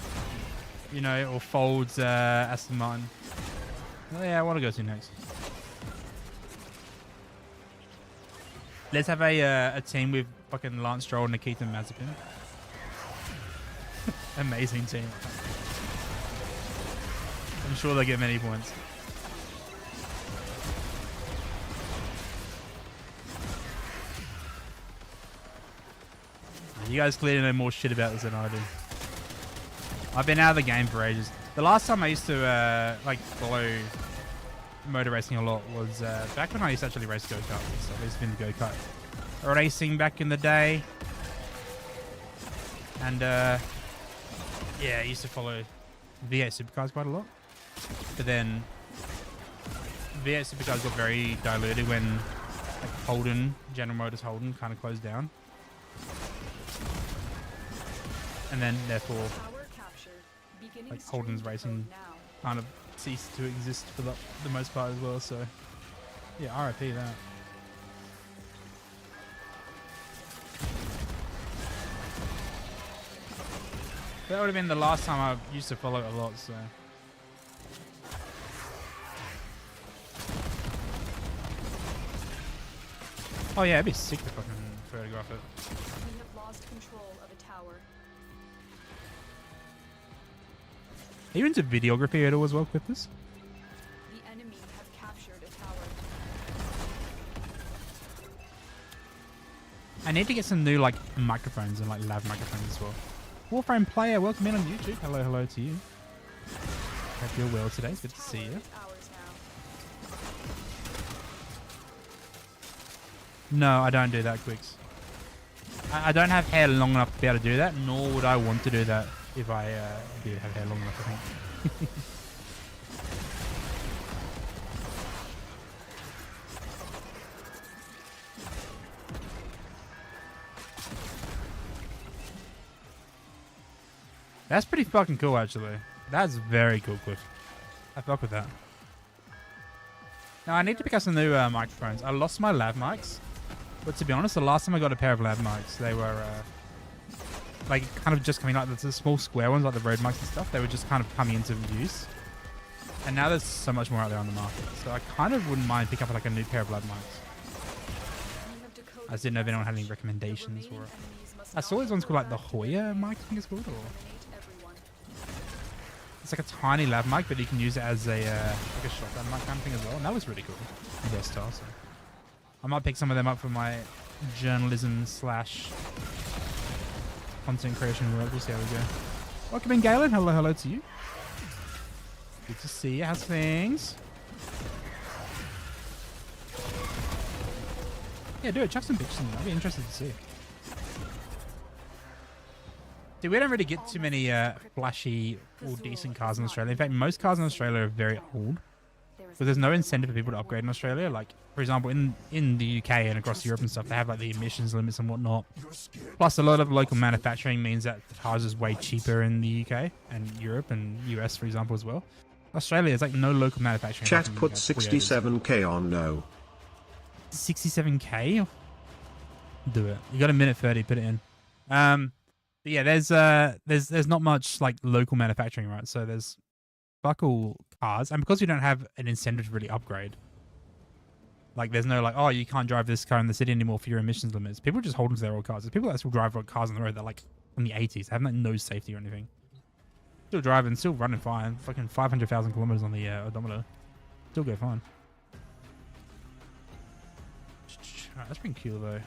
you know, or folds Aston Martin. Oh yeah, I want to go to next. Let's have a team with fucking Lance Stroll, Nikita Mazepin. Amazing team. I'm sure they'll get many points. You guys clearly know more shit about this than I do. I've been out of the game for ages. The last time I used to like follow motor racing a lot was back when I used to actually race go-karts and stuff. I used to be in the go-kart racing back in the day. And yeah, I used to follow V8 supercars quite a lot. But then V8 supercars got very diluted when like Holden, General Motors Holden kind of closed down. And then therefore Tower captured. Beginning like Holden's stream racing code now. kind of ceased to exist for the most part as well, so yeah, RIP that. That would have been the last time I used to follow it a lot, so. Oh yeah, it'd be sick to fucking photograph it. We have lost control of a tower. Are you into videography at all as well, Clippers? The enemy have captured a tower. I need to get some new like microphones and like lav microphones as well. Warframe player, welcome in on YouTube. Hello, hello to you. Hope you're well today. Good to see you. Tower is ours now. No, I don't do that, Quicks. I don't have hair long enough to be able to do that, nor would I want to do that if I did have hair long enough, I think. That's pretty fucking cool, actually. That's very cool, Cliff. I fuck with that. Now, I need to pick up some new microphones. I lost my lav mics. But to be honest, the last time I got a pair of lav mics, they were like kind of just coming out. The small square ones, like the road mics and stuff. They were just kind of coming into use. And now there's so much more out there on the market. So I kind of wouldn't mind picking up like a new pair of lav mics. We have decoded I just didn't know if anyone had any the recommendations for remaining it. enemies must I saw not these ones called like the overlap. Hoya mic, I think it's called. Or Eliminate everyone. it's like a tiny lav mic, but you can use it as a like a shotgun mic kind of thing as well. And that looks really cool. Versatile, so I might pick some of them up for my journalism / content creation work. We'll see how we go. Welcome in, Galen. Hello, hello to you. Good to see you. How's things? Yeah, do it. Chuck some pictures in there. I'd be interested to see. See, we don't really get too many flashy or decent cars in Australia. In fact, most cars in Australia are very old. But there's no incentive for people to upgrade in Australia. Like, for example, in the UK and across Europe and stuff, they have like the emissions limits and whatnot. Plus, a lot of local manufacturing means that the cars is way cheaper in the UK and Europe and US, for example, as well. Australia, there's like no local manufacturing. Chat apart from, put you know, Toyotas. 67k on no. 67k? Do it. You got a minute 30, put it in. But yeah, there's not much like local manufacturing, right? So there's fuck all cars, and because we don't have an incentive to really upgrade, like there's no like, oh, you can't drive this car in the city anymore for your emissions limits. People just hold on to their old cars. There's people that still drive cars on the road that like from the 80s, they have like no safety or anything. Still driving, still running fine. Fucking 500,000 kilometers on the odometer. Still go fine. Alright, that's been cool though.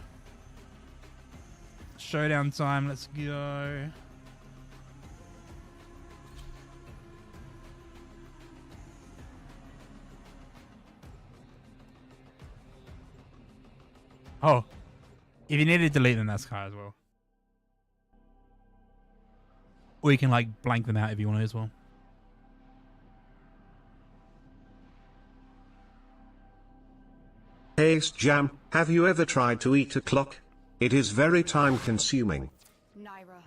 Showdown time, let's go. Oh, if you need to delete them, that's high as well. Or you can like blank them out if you want to as well. Hey Jam, have you ever tried to eat a clock? It is very time consuming. Naira,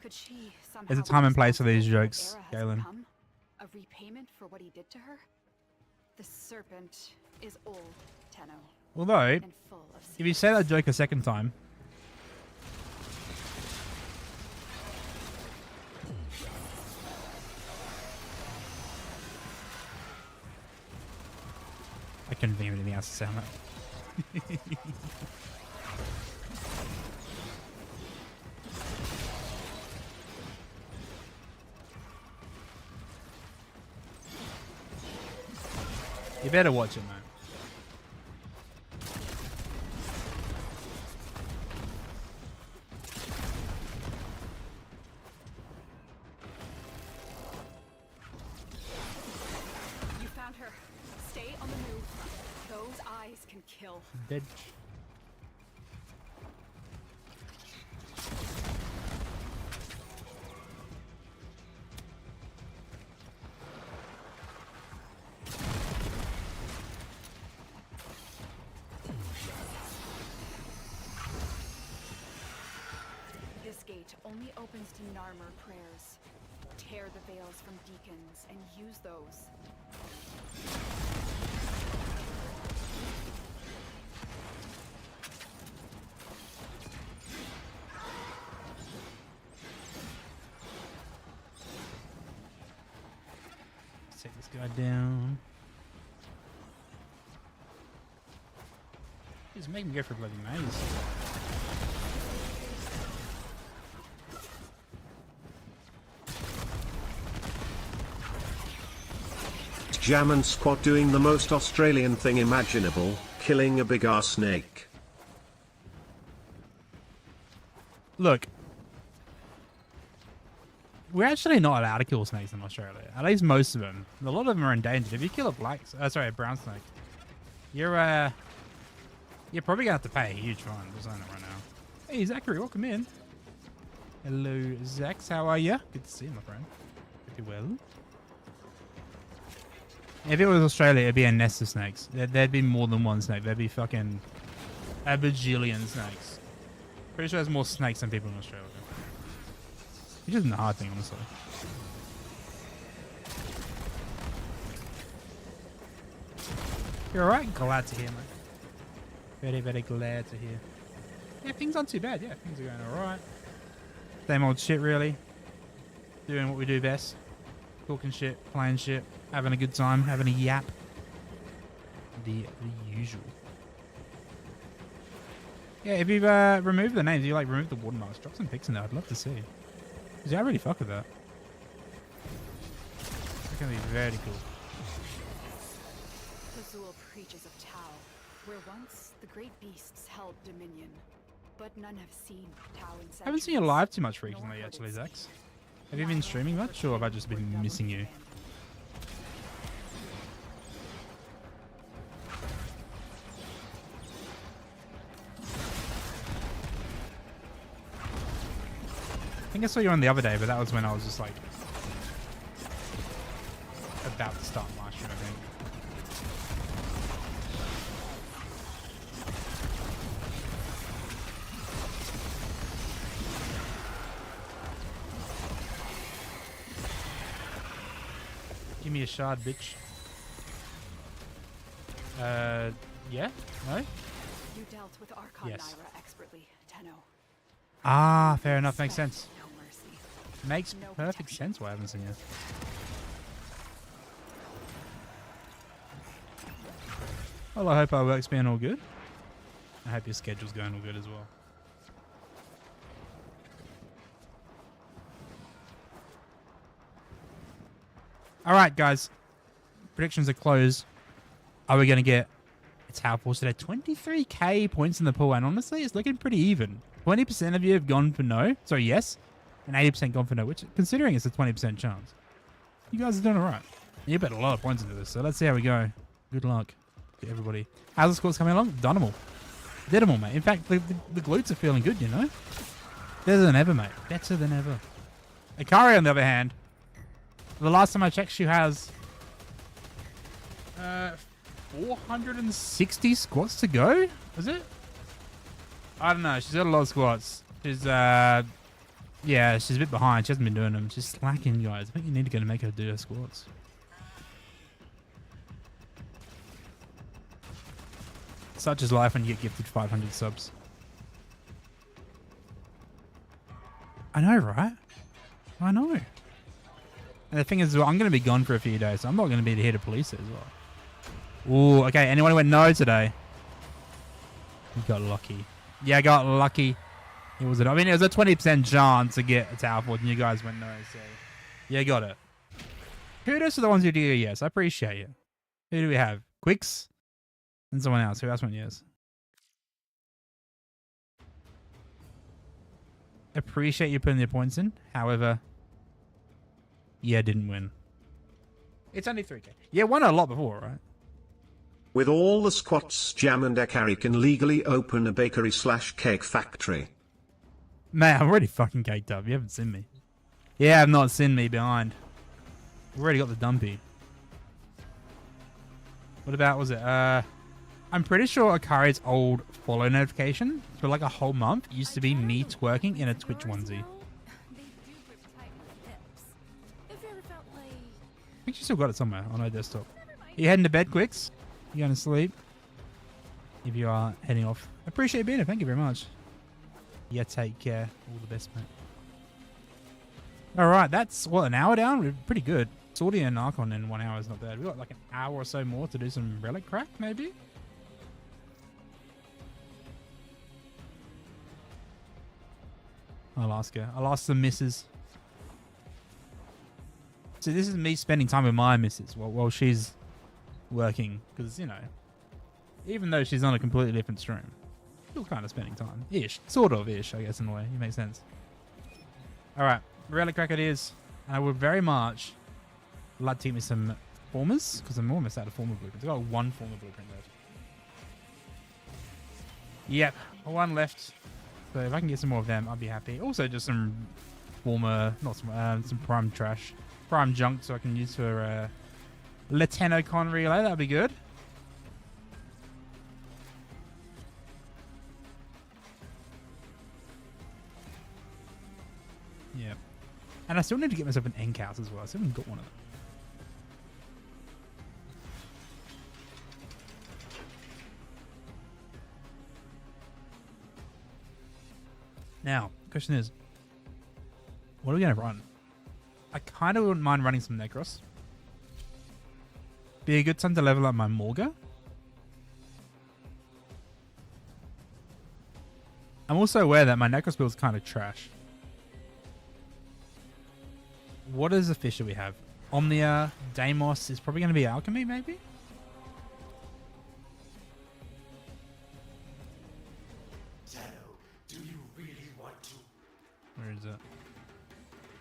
could she somehow There's a time and place for these understand what jokes, Era has Galen. become? A repayment for what he did to her? The serpent is old, Tenno, Although, and full of if you say that joke a second time, I couldn't think of anything else to sound like. You better watch it, man. You found her. Stay on the move. Those eyes can kill. Dead. This gate only opens to Narmer prayers. Tear the veils from deacons and use those. Let's take this guy down. Just make me go for a bloody maze. Jam and Squat doing the most Australian thing imaginable, killing a big ass snake. Look, we're actually not allowed to kill snakes in Australia. At least most of them. A lot of them are endangered. If you kill a a brown snake, you're probably gonna have to pay a huge fine. I'm saying it right now. Hey Zachary, welcome in. Hello Zax, how are you? Good to see you, my friend. Pretty well. If it was Australia, it'd be a nest of snakes. There'd be more than one snake. There'd be fucking a bajillion snakes. Pretty sure there's more snakes than people in Australia. Which isn't a hard thing, honestly. You're alright? Glad to hear, mate. Very, very glad to hear. Yeah, things aren't too bad. Yeah, things are going alright. Same old shit, really. Doing what we do best. Talking shit, playing shit, having a good time, having a yap. The usual. Yeah, if you've removed the names, you like remove the watermarks, drop some pics in there. I'd love to see. Because yeah, I really fuck with that. It's going to be very cool. Azul preaches of Tau, where once the great beasts held dominion. But none have seen Tau in centuries. I haven't seen you live too much recently, nor heard actually, it Zax. speak. Have you been streaming much, or have I just been missing you? I think I saw you on the other day, but that was when I was just like about to start my stream, I think. Give me a shard, bitch. Yeah? No? You dealt with Archon Yes. Naira expertly, Tenno. Ah, fair enough. Makes sense. No mercy. Makes No perfect protection. sense why I haven't seen you. Well, I hope our work's been all good. I hope your schedule's going all good as well. All right, guys. Predictions are closed. Are we going to get Tower Force today. 23k points in the pool, and honestly, it's looking pretty even. 20% of you have gone for no. So yes, and 80% gone for no, which, considering it's a 20% chance, you guys are doing all right. You bet a lot of points into this, so let's see how we go. Good luck to everybody. How's the scores coming along? Done them all. Did them all, mate. In fact, the glutes are feeling good, you know? Better than ever, mate. Better than ever. Akari, on the other hand, the last time I checked, she has 460 squats to go? Is it? I don't know. She's got a lot of squats. She's, yeah, she's a bit behind. She hasn't been doing them. She's slacking, guys. I think you need to go to make her do her squats. Such is life when you get gifted 500 subs. I know, right? I know. And the thing is, well, I'm going to be gone for a few days, so I'm not going to be here to police it as well. Ooh, okay. Anyone who went no today? You got lucky. Yeah, I got lucky. It was a 20% chance to get a Tower Fort, and you guys went no, so yeah, got it. Kudos to the ones who do yes. I appreciate you. Who do we have? Quicks? And someone else. Who else went yes? Appreciate you putting your points in. However, yeah, didn't win. It's only 3k. Yeah, won a lot before, right? With all the squats, Jam and Akari can legally open a bakery/cake factory. Man, I'm already fucking caked up. You haven't seen me. Yeah, I've not seen me behind. We've already got the dumpy. What about, was it? I'm pretty sure Akari's old follow notification for like a whole month used to be me twerking in a Twitch onesie. I think she still got it somewhere on her desktop. You heading to bed, Quicks? You going to sleep? If you are heading off. I appreciate you being here. Thank you very much. Yeah, take care. All the best, mate. Alright, that's, what, an hour down? We're pretty good. Swordy and Archon in 1 hour is not bad. We've got like an hour or so more to do some relic crack, maybe? I'll ask her. I'll ask the missus. So this is me spending time with my missus while she's working. Because, you know, even though she's on a completely different stream, still kind of spending time. Ish. Sort of ish, I guess, in a way. It makes sense. Alright. Relic crack it is. And I would very much like to give me some formers. Because I'm almost out of former blueprints. I've got one former blueprint left. Yep. One left. So if I can get some more of them, I'll be happy. Also, just some former, not some, some prime trash, prime junk, so I can use for Latino Con relay. That'd be good. Yeah, and I still need to get myself an end house as well. I still haven't got one of them. Now, the question is, what are we going to run? I kind of wouldn't mind running some Necros. Be a good time to level up my Morga. I'm also aware that my Necros build is kind of trash. What is the fish that we have? Omnia, Deimos is probably going to be Alchemy, maybe? Where is it?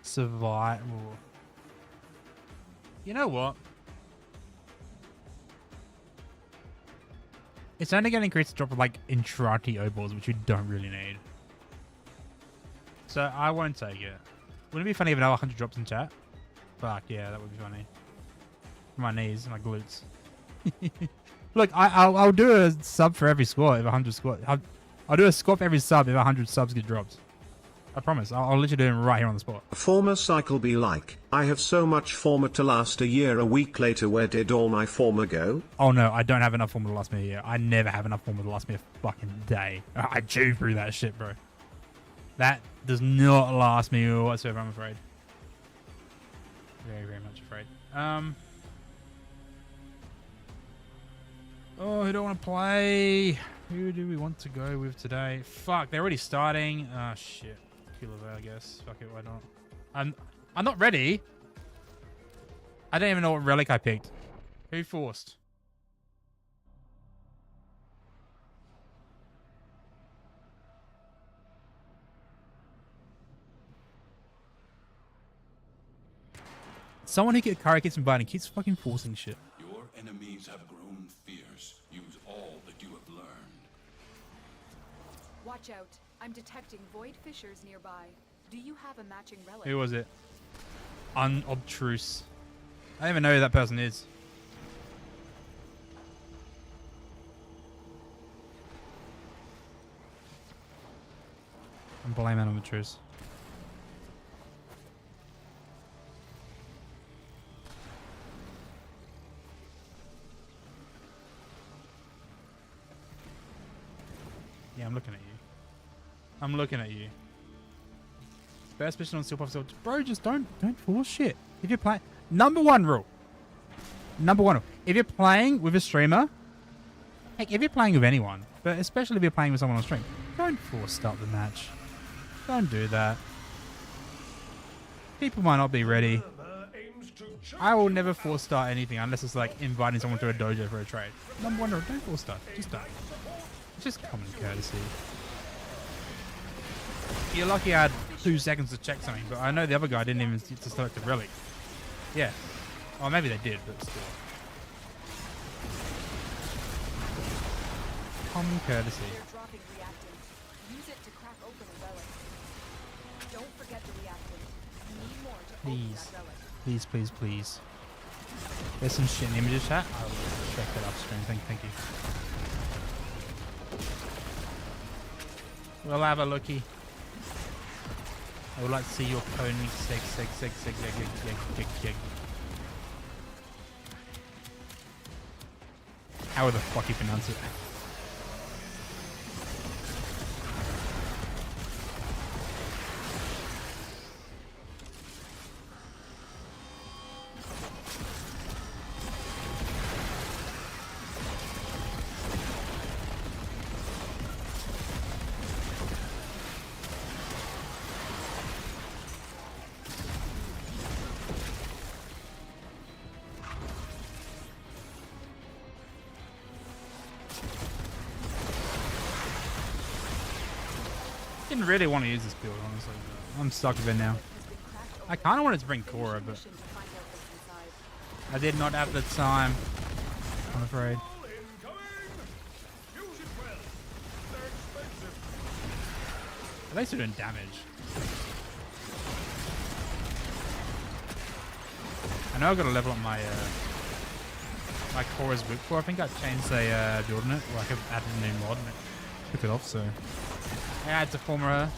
Survival. You know what? It's only going to increase the drop of like Entrati O-balls, which you don't really need. So I won't take it. Wouldn't it be funny if another 100 drops in chat? Fuck yeah, that would be funny. My knees, my glutes. Look, I'll do a sub for every squat if 100 squat. I'll do a squat for every sub if 100 subs get dropped. I promise. I'll literally do it right here on the spot. Former cycle be like, I have so much former to last a year. A week later, where did all my former go? Oh no, I don't have enough former to last me a year. I never have enough former to last me a fucking day. I chew through that shit, bro. That does not last me whatsoever, I'm afraid. Very, very much afraid. Oh, who do I want to play? Who do we want to go with today? Fuck, they're already starting. Oh, shit. Killers, I guess. Fuck it, why not? I'm not ready. I don't even know what relic I picked. Who forced? Someone who keeps inviting, keeps fucking forcing shit. Your enemies have grown fierce. Use all that you have learned. Watch out. I'm detecting void fissures nearby. Do you have a matching relic? Who was it? Unobtruse. I don't even know who that person is. I'm blaming Unobtruse. Yeah, I'm looking at you. I'm looking at you. First mission on Steel Puff Steel. Bro, just don't force shit. If you're playing, number one rule. If you're playing with a streamer, heck, if you're playing with anyone, but especially if you're playing with someone on stream, don't force start the match. Don't do that. People might not be ready. I will never force start anything unless it's like inviting someone to a dojo for a trade. Number one rule, don't force start. Just don't. It's just common courtesy. You're lucky I had 2 seconds to check something, but I know the other guy didn't even to select a relic. Yeah. Or maybe they did, but still. Common courtesy. They're dropping reactant. Use it to crack open a relic. Don't forget the reactant. You need more to open Please. that relic. Please, please, please. There's some shit in the images chat. I will check that up stream. Thank you. We'll have a looky. I would like to see your pony sig. How the fuck you pronounce it? I didn't really want to use this build, honestly. I'm stuck with it now. I kind of wanted to bring Cora, but I did not have the time, I'm afraid. At least they're doing damage. I know I've got to level up my my Cora's book for. I think I changed the build in it, or I could add a new mod and it took it off, so I had to form her.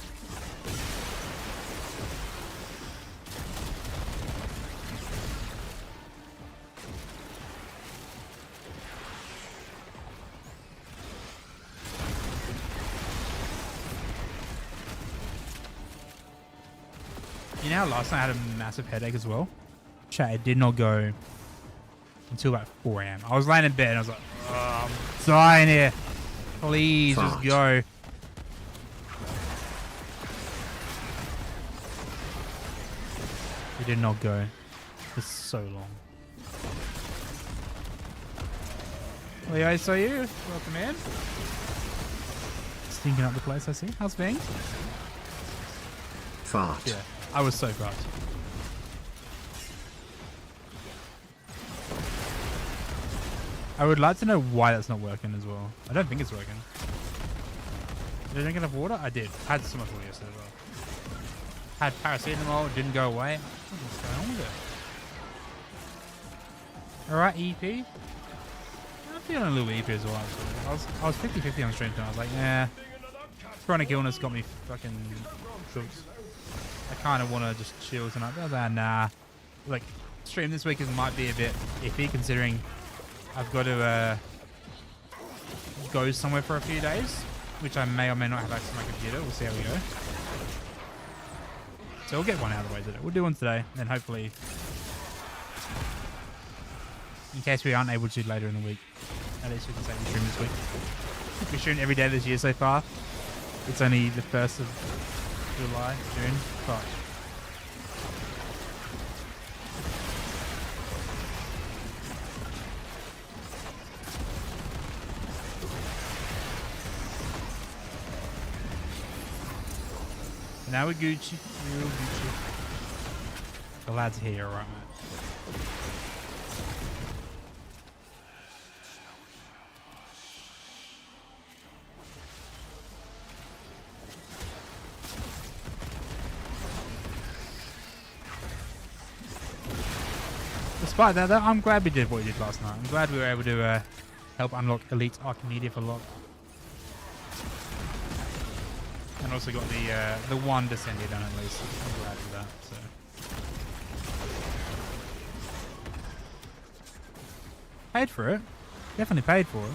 You know how last night I had a massive headache as well? Chat, it did not go until about 4 AM. I was laying in bed and I was like, oh, I'm dying here. Please just go. It did not go. It's so long. Well, yeah, I saw you. Welcome in. Stinking up the place, I see. How's things? Fart. Yeah, I was so fast. I would like to know why that's not working as well. I don't think it's working. Did I drink enough water? I did. I had so much water yesterday as well. Had paracetamol, it didn't go away. What's going on with it? Alright, EP. I'm feeling a little EP as well, actually. I was 50-50 on stream tonight. I was like, yeah. Chronic illness got me fucking cooked. I kind of want to just chill tonight. But I was like, nah. Like, stream this week might be a bit iffy considering I've got to go somewhere for a few days, which I may or may not have access to my computer. We'll see how we go. So we'll get one out of the way today. We'll do one today, then hopefully, in case we aren't able to later in the week, at least we can say we stream this week. We streamed every day this year so far. It's only the 1st of July, June, but now we're Gucci. Real Gucci. The lad's here, alright, mate. Despite that, though, I'm glad we did what we did last night. I'm glad we were able to help unlock Elite Archimedia for Lock. And also got the one Descendia done at least. I'm glad for that. So. Paid for it. Definitely paid for it.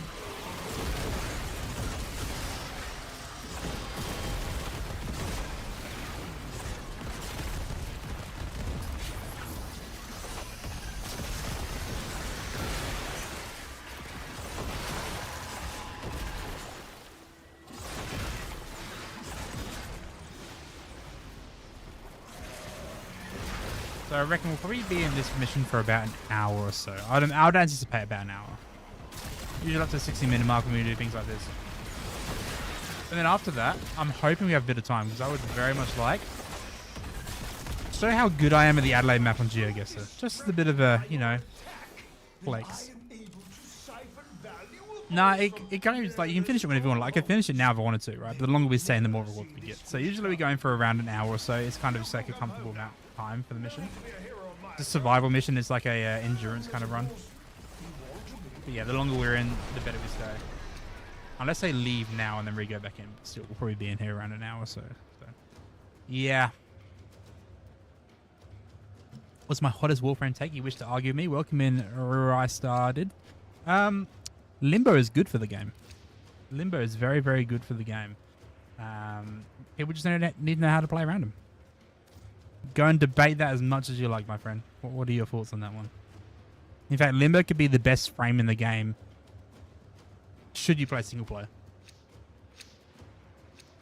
So I reckon we'll probably be in this mission for about an hour or so. I would anticipate about an hour. Usually up to the 60-minute mark when we do things like this. And then after that, I'm hoping we have a bit of time because I would very much like to show how good I am at the Adelaide map on GeoGuessr. Just a bit of a, you know, flex. Nah, it goes like you can finish it whenever you want. Like I could finish it now if I wanted to, right? But the longer we stay in, the more rewards we get. So usually we're going for around an hour or so. It's kind of just like a comfortable amount of time for the mission. The survival mission is like a endurance kind of run. But yeah, the longer we're in, the better we stay. Unless they leave now and then we go back in. Still, we'll probably be in here around an hour or so. Yeah. What's my hottest Warframe take? You wish to argue with me? Welcome in, I started. Limbo is good for the game. Limbo is very, very good for the game. People just need to know how to play around them. Go and debate that as much as you like, my friend. What are your thoughts on that one? In fact, Limbo could be the best frame in the game should you play single player.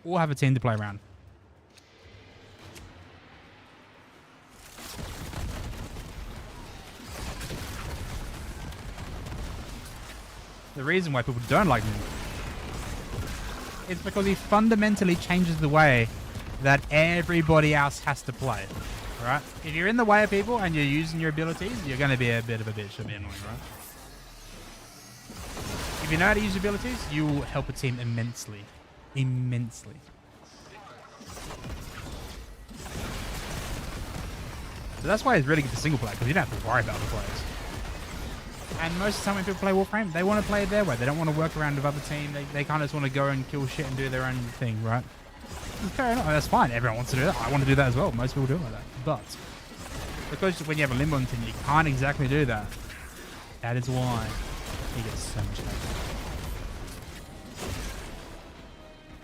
Or have a team to play around. The reason why people don't like him is because he fundamentally changes the way that everybody else has to play. Right? If you're in the way of people and you're using your abilities, you're going to be a bit of a bitch to be annoying, right? If you know how to use your abilities, you will help a team immensely. Immensely. So that's why it's really good for single player, because you don't have to worry about other players. And most of the time when people play Warframe, they want to play it their way. They don't want to work around with other team. They kind of just want to go and kill shit and do their own thing, right? Fair enough. That's fine. Everyone wants to do that. I want to do that as well. Most people do it like that. But because when you have a Limbo team, you can't exactly do that. That is why he gets so much hate.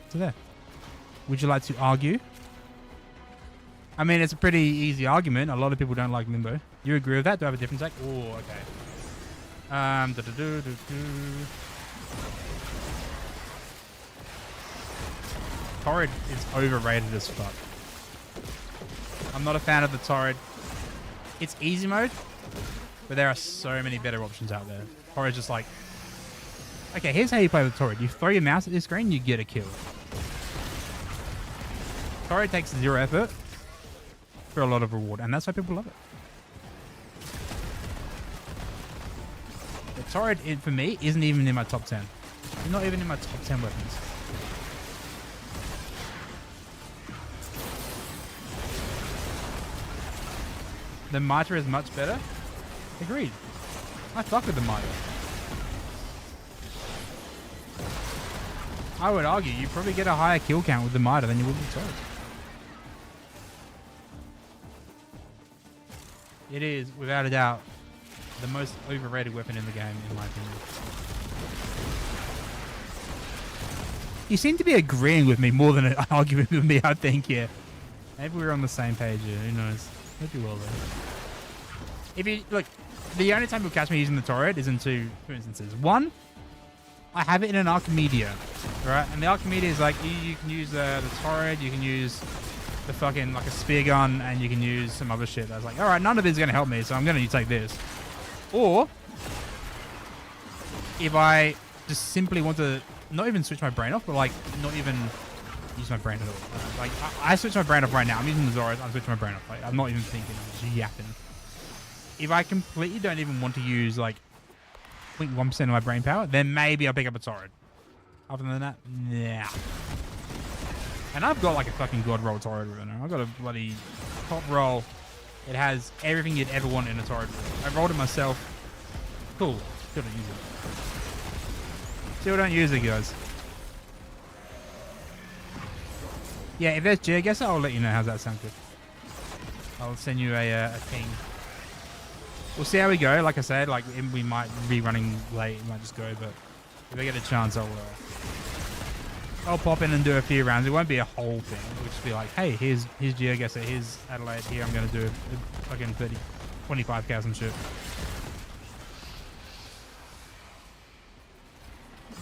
So there. Would you like to argue? I mean, it's a pretty easy argument. A lot of people don't like Limbo. You agree with that? Do I have a different take? Oh, okay. Torrid is overrated as fuck. I'm not a fan of the Torrid. It's easy mode, but there are so many better options out there. Torrid's just like... Okay, here's how you play with Torrid. You throw your mouse at this screen, you get a kill. Torrid takes 0 effort for a lot of reward, and that's why people love it. The Torrid, for me, isn't even in my top 10. Not even in my top 10 weapons. The Mitre is much better. Agreed. I fuck with the Mitre. I would argue you probably get a higher kill count with the Mitre than you would with the Torrid. It is, without a doubt, the most overrated weapon in the game, in my opinion. You seem to be agreeing with me more than arguing with me, I think, yeah. Maybe we're on the same page here, who knows. Maybe well then. If you, look, the only time you'll catch me using the Torrid is in two instances. One, I have it in an Archimedia, right? And the Archimedia is like, you can use the Torrid, you can use the fucking, like a spear gun, and you can use some other shit. I was like, alright, none of this is going to help me, so I'm going to take this. Or, if I just simply want to not even switch my brain off, but like not even use my brain at all. Like, I switch my brain off right now. I'm using the Zoras. I'm switching my brain off. Like, I'm not even thinking. I'm just yapping. If I completely don't even want to use, like, 0.1% of my brain power, then maybe I'll pick up a Torrid. Other than that, nah. And I've got, like, a fucking God roll Torrid runner. I've got a bloody top roll. It has everything you'd ever want in a Torrid. I rolled it myself. Cool. Still don't use it. Still don't use it, guys. Yeah, if there's geoguessr, I'll let you know. How's that sound good? I'll send you a ping. We'll see how we go. Like I said, like we might be running late. We might just go, but if I get a chance, I'll pop in and do a few rounds. It won't be a whole thing. It'll just be like, hey, here's geoguessr, here's Adelaide. Here I'm going to do a fucking 25k some shit.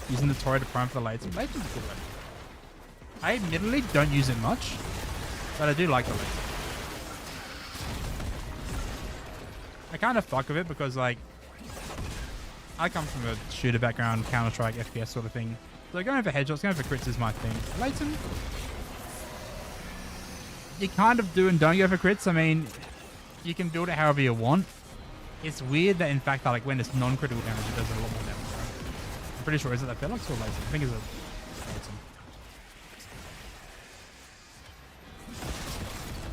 Using the Torrid to prime for the late. Late's a good way. I admittedly don't use it much, but I do like the late. I kind of fuck with it because, like, I come from a shooter background, Counter-Strike, FPS sort of thing. So going for headshots, going for crits is my thing. Leighton, you kind of do and don't go for crits. I mean, you can build it however you want. It's weird that, in fact, that, like, when it's non-critical damage, it does a lot more damage. Right? I'm pretty sure, is it that Felix or Leighton? I think it's a Leighton.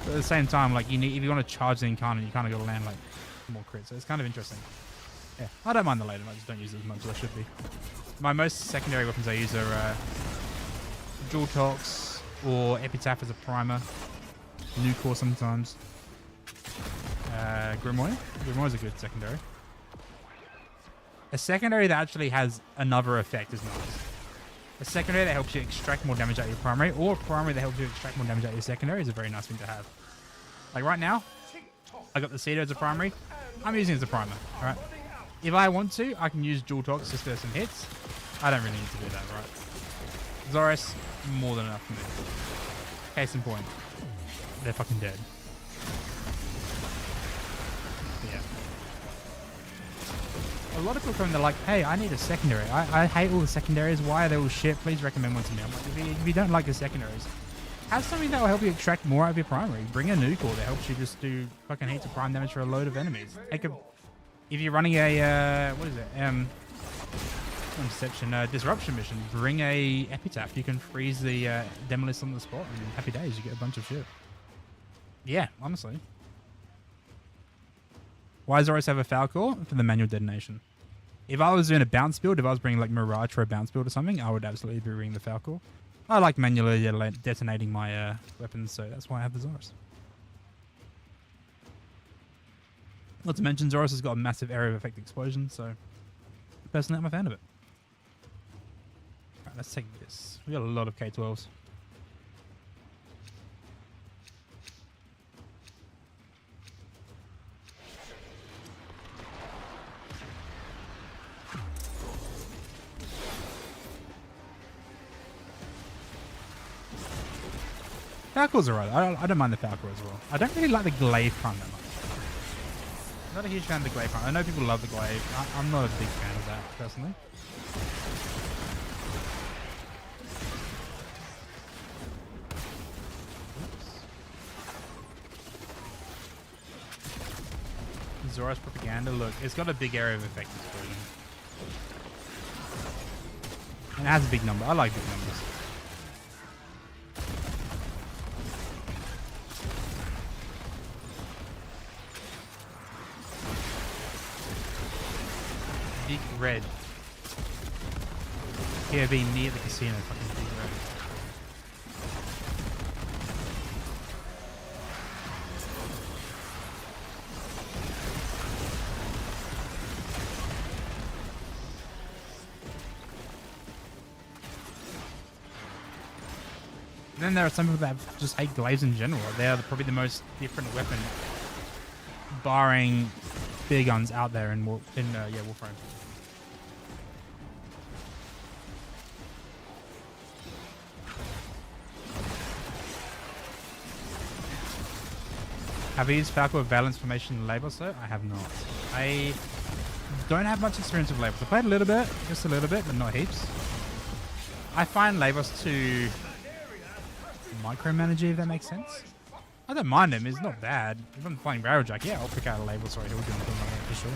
But at the same time, like, if you want to charge the Incarnate, you kind of got to land, like, more crits. So it's kind of interesting. Yeah, I don't mind the Leighton. I just don't use it as much as I should be. My most secondary weapons I use are Jewel Tox or Epitaph as a primer. Nucore sometimes. Grimoire. Grimoire is a good secondary. A secondary that actually has another effect is nice. A secondary that helps you extract more damage out of your primary, or a primary that helps you extract more damage out of your secondary is a very nice thing to have. Like right now, I got the Cedo as a primary. I'm using it as a primer, alright? If I want to, I can use Jewel Tox just for some hits. I don't really need to do that, right? Zoras, more than enough for me. Case in point. They're fucking dead. Yeah. A lot of people come, they're like, hey, I need a secondary. I hate all the secondaries. Why are they all shit? Please recommend one to me. I'm like, if you don't like the secondaries, have something that will help you extract more out of your primary. Bring a Nucore that helps you just do fucking heaps of prime damage for a load of enemies. If you're running a, what is it? Disruption mission, bring a Epitaph. You can freeze the Demolist on the spot and happy days, you get a bunch of shit. Yeah, honestly. Why does Zoras have a Falcor? For the manual detonation. If I was doing a bounce build, if I was bringing like Mirage for a bounce build or something, I would absolutely be bringing the Falcor. I like manually detonating my weapons, so that's why I have the Zoras. Not to mention, Zoras has got a massive area of effect explosion, so personally I'm a fan of it. Alright, let's take this. We got a lot of K-12s. Falcor's alright. I don't mind the Falcor as well. I don't really like the Glaive front that much. I'm not a huge fan of the Glaive front. I know people love the Glaive. I'm not a big fan of that, personally. Oops. Zoras Propaganda. Look, it's got a big area of effect explosion. And it has a big number. I like big numbers. Big red. Here being near the casino, fucking big red. And then there are some people that just hate glaives in general. They are probably the most different weapon, barring beer guns out there in Warframe. Have I used Falcor with Valence Formation and Labor? So I have not. I don't have much experience with Labors. I played a little bit, just a little bit, but not heaps. I find Labors to micromanager, if that makes sense. I don't mind him. He's not bad. If I'm playing Railjack, yeah, I'll pick out a label. Sorry, he'll do something like that for sure.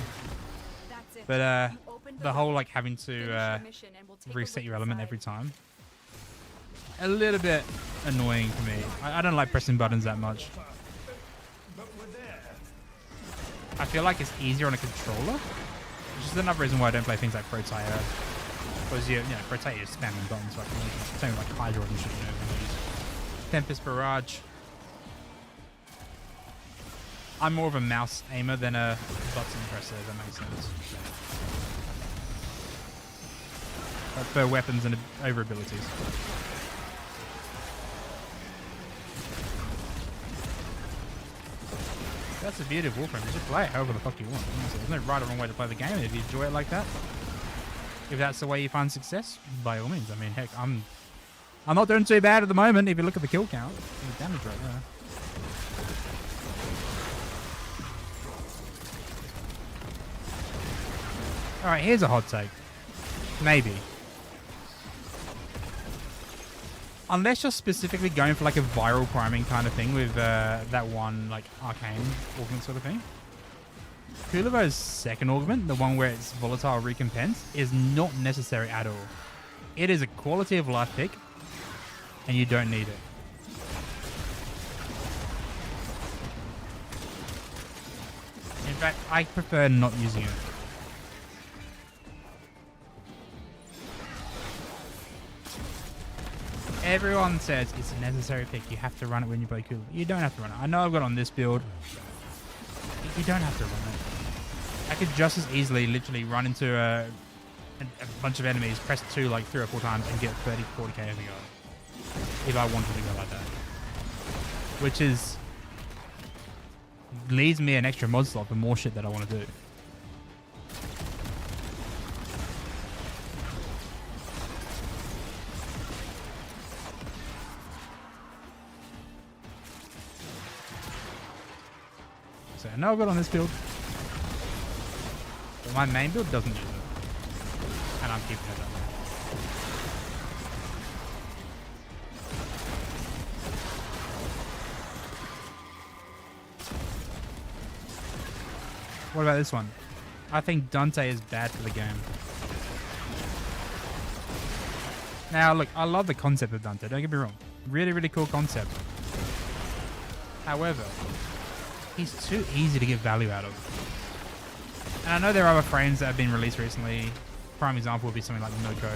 That's it. But You opened the whole like having finish to your mission and we'll take a reset look your element inside. every time. A little bit annoying for me. I don't like pressing buttons that much. I feel like it's easier on a controller, which is another reason why I don't play things like Protea. Because you know, Protea is spamming buttons like same like Hydra and shit, you know, when you use Tempest Barrage. I'm more of a mouse aimer than a button presser, if that makes sense. But for weapons and over abilities. That's the beauty of Warframe. You just play it however the fuck you want. There's no right or wrong way to play the game. If you enjoy it like that, if that's the way you find success, by all means. I mean, heck, I'm not doing too bad at the moment. If you look at the kill count, and the damage rate there. All right, here's a hot take. Maybe. Unless you're specifically going for like a viral priming kind of thing with that one like arcane augment sort of thing. Kulivo's second augment, the one where it's volatile recompense, is not necessary at all. It is a quality of life pick, and you don't need it. In fact, I prefer not using it. Everyone says it's a necessary pick. You have to run it when you play Kulivo. You don't have to run it. I know I've got on this build. You don't have to run it. I could just as easily literally run into a bunch of enemies, press 2 like 3 or 4 times and get 30, 40k every go. If I wanted to go like that. Which is... leaves me an extra mod slot for more shit that I want to do. So I know I've got on this build, but my main build doesn't use it, and I'm keeping it that way. What about this one? I think Dante is bad for the game. Now look, I love the concept of Dante, don't get me wrong. Really, really cool concept. However, he's too easy to get value out of. And I know there are other frames that have been released recently. Prime example would be something like Noko,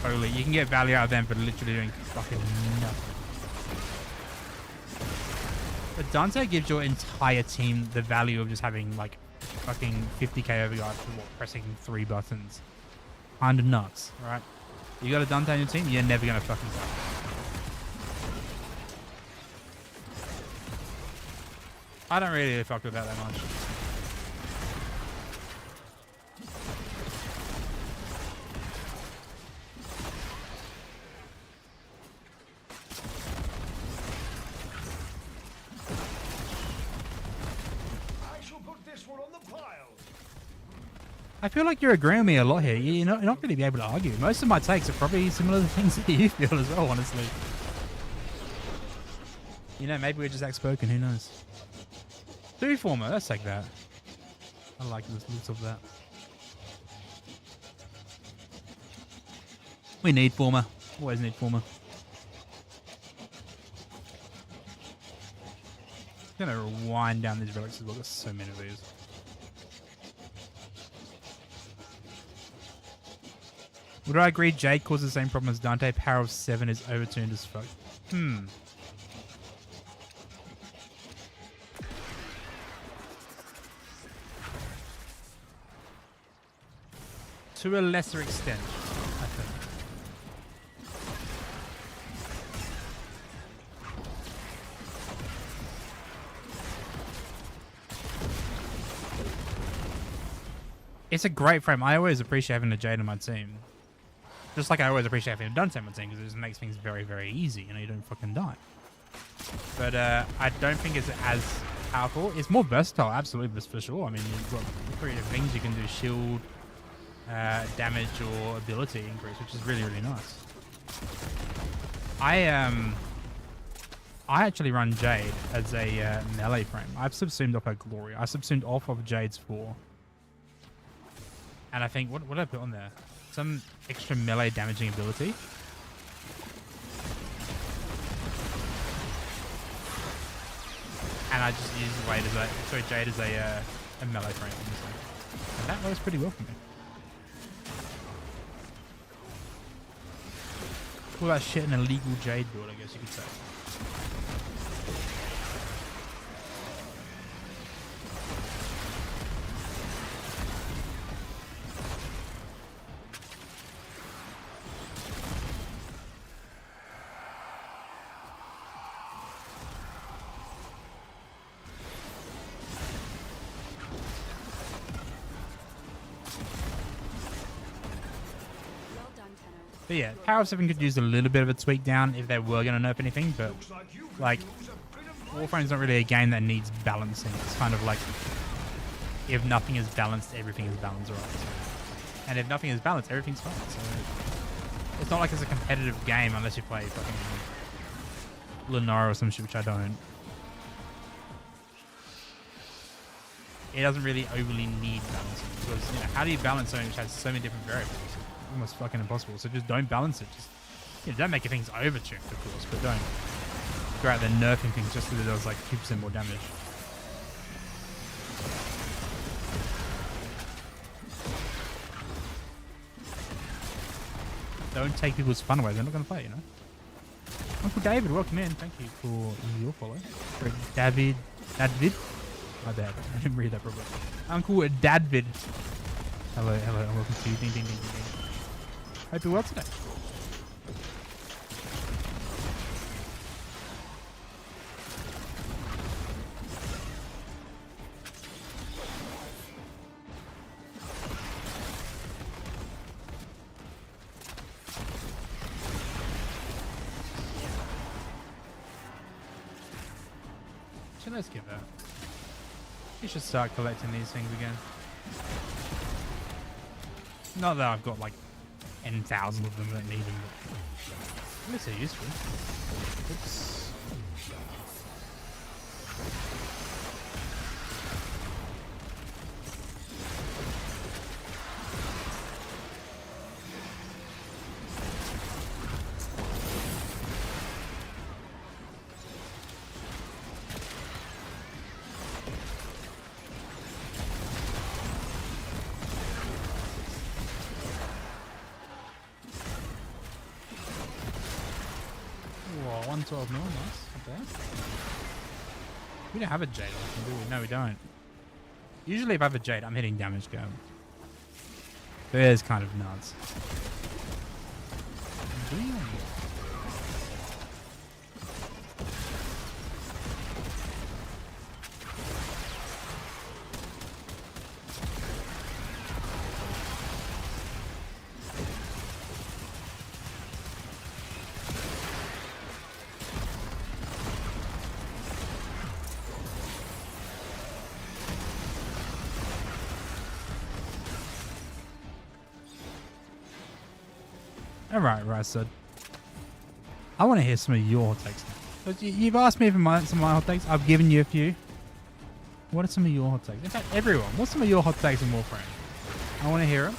Holy. You can get value out of them for literally doing fucking nothing. But Dante gives your entire team the value of just having like fucking 50k overguard for what, pressing 3 buttons. Kind of nuts, right? You got a Dante on your team, you're never gonna fucking die. I don't really fuck with that much. I shall put this one on the pile. I feel like you're agreeing with me a lot here. You're not really be able to argue. Most of my takes are probably similar to things that you feel as well, honestly. You know, maybe we're just outspoken, who knows? 2 former, let's take that. I like the looks of that. We need former. Always need former. I'm gonna wind down these relics as well. There's so many of these. Would I agree Jake causes the same problem as Dante? Power of 7 is overtuned as fuck. To a lesser extent, I think. It's a great frame. I always appreciate having a Jade on my team. Just like I always appreciate having a Dante on my team, because it just makes things very, very easy. You know, you don't fucking die. But I don't think it's as powerful. It's more versatile, absolutely, for sure. I mean, you've got 3 different things. You can do shield, damage, or ability increase, which is really, really nice. I actually run Jade as a melee frame. I've subsumed off her Glory. I subsumed off of Jade's 4. And I think, what did I put on there? Some extra melee damaging ability. And I just use Jade as a melee frame. And that works pretty well for me. Call that shit an illegal Jade build, I guess you could say. Well done, Tenno. But yeah, Power of 7 could use a little bit of a tweak down if they were going to nerf anything, but like, Warframe's not really a game that needs balancing. It's kind of like, if nothing is balanced, everything is balanced, right? And if nothing is balanced, everything's fine. So it's not like it's a competitive game unless you play fucking Lenora or some shit, which I don't. It doesn't really overly need balancing because, you know, how do you balance something which has so many different variables? It's almost fucking impossible. So just don't balance it. Just, you know, don't make your things overtuned, of course, but don't go out there nerfing things just because it does like 2% more damage. Don't take people's fun away. They're not going to play, you know. Uncle David, welcome in. Thank you for your follow. Dadvid. My bad. I didn't read that properly. Uncle Dadvid. Hello, and welcome to you. Ding, ding, ding, ding, ding. Hope you're well today. Let's give that. You should start collecting these things again. Not that I've got like 10,000 of them that need them, but I guess they're useful. Oops. Whoa, 112 mil, nice. Not bad. We don't have a Jade, do we? No, we don't. Usually if I have a Jade, I'm hitting damage go. But it is kind of nuts. Alright, so I want to hear some of your hot takes now. You've asked me for some of my hot takes. I've given you a few. What are some of your hot takes? In fact, everyone, what's some of your hot takes in Warframe? I want to hear them.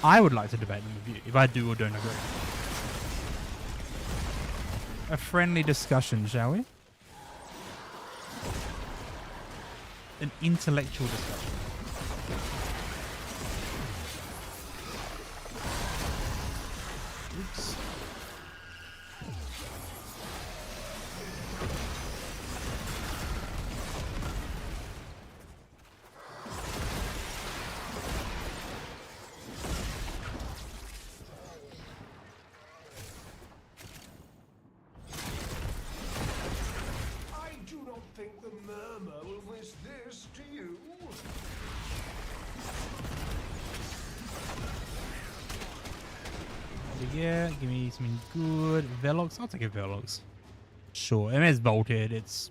I would like to debate them with you, if I do or don't agree. A friendly discussion, shall we? An intellectual discussion. Oops. I do not think the murmur will wish this to you. Yeah, give me something good. Velox, I'll take a Velox. Sure, I mean, it's bolted. It's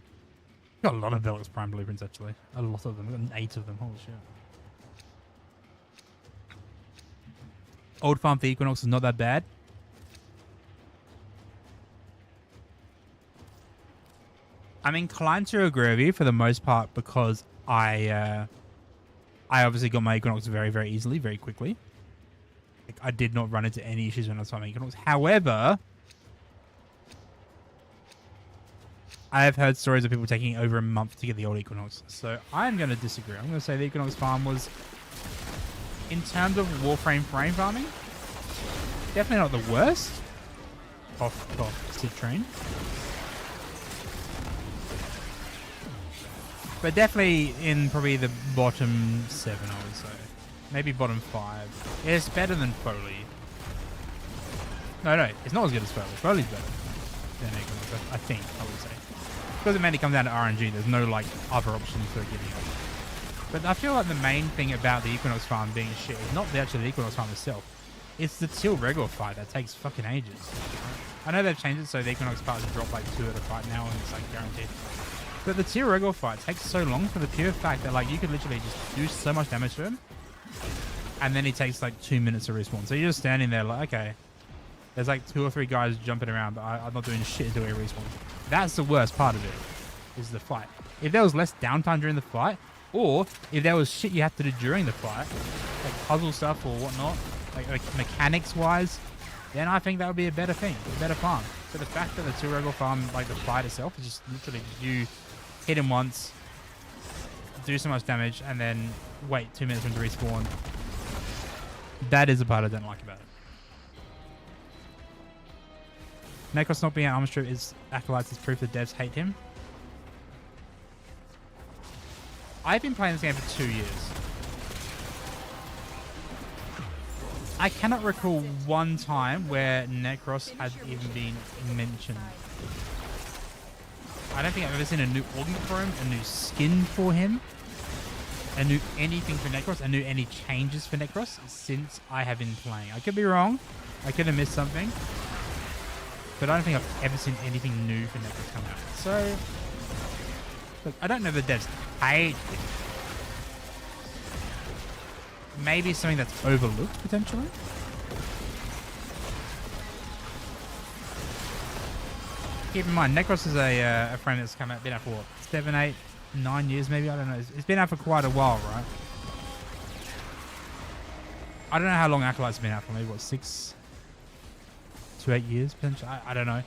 got a lot of Velox Prime blueprints actually. A lot of them. I've got 8 of them. Holy shit. Old Farm for Equinox is not that bad. I'm inclined to agree with you for the most part because I obviously got my Equinox very, very easily, very quickly. Like, I did not run into any issues when I was farming Equinox. However, I have heard stories of people taking over a month to get the old Equinox. So I'm going to disagree. I'm going to say the Equinox farm was, in terms of Warframe frame farming, definitely not the worst. Off Citrine. But definitely in probably the bottom 7, I would say. Maybe bottom 5. It's better than Foley. No, it's not as good as Foley. Foley's better than Equinox, I think, I would say. Because it mainly comes down to RNG, there's no, like, other options for getting it. But I feel like the main thing about the Equinox farm being shit is not the actual Equinox farm itself. It's the Teal regular fight that takes fucking ages. I know they've changed it so the Equinox parts drop like 2 at a fight now and it's like guaranteed. But the Teal regular fight takes so long for the pure fact that like you could literally just do so much damage to him and then he takes like 2 minutes to respawn. So you're just standing there like, okay, there's like 2 or 3 guys jumping around but I'm not doing shit until he respawns. That's the worst part of it, is the fight. If there was less downtime during the fight, or if there was shit you had to do during the fight, like puzzle stuff or whatnot, like mechanics-wise, then I think that would be a better thing, a better farm. But the fact that the Teal regular farm, like the fight itself, is just literally you hit him once, do so much damage, and then wait 2 minutes for him to respawn. That is the part I don't like about it. Necros not being an armor strip is Acolytes is proof that devs hate him. I've been playing this game for 2 years. I cannot recall one time where Necros had even been mentioned. I don't think I've ever seen a new organ for him, a new skin for him, a new anything for Necros, a new any changes for Necros since I have been playing. I could be wrong. I could have missed something. But I don't think I've ever seen anything new for Necros come out. So, look, I don't know the devs hate him. Maybe something that's overlooked, potentially. Keep in mind, Necros is a frame that's come out, been out for what, 7, 8, 9 years maybe? I don't know. It's been out for quite a while, right? I don't know how long Acolyte's been out for. Maybe, what, 6 to 8 years, potentially? I don't know.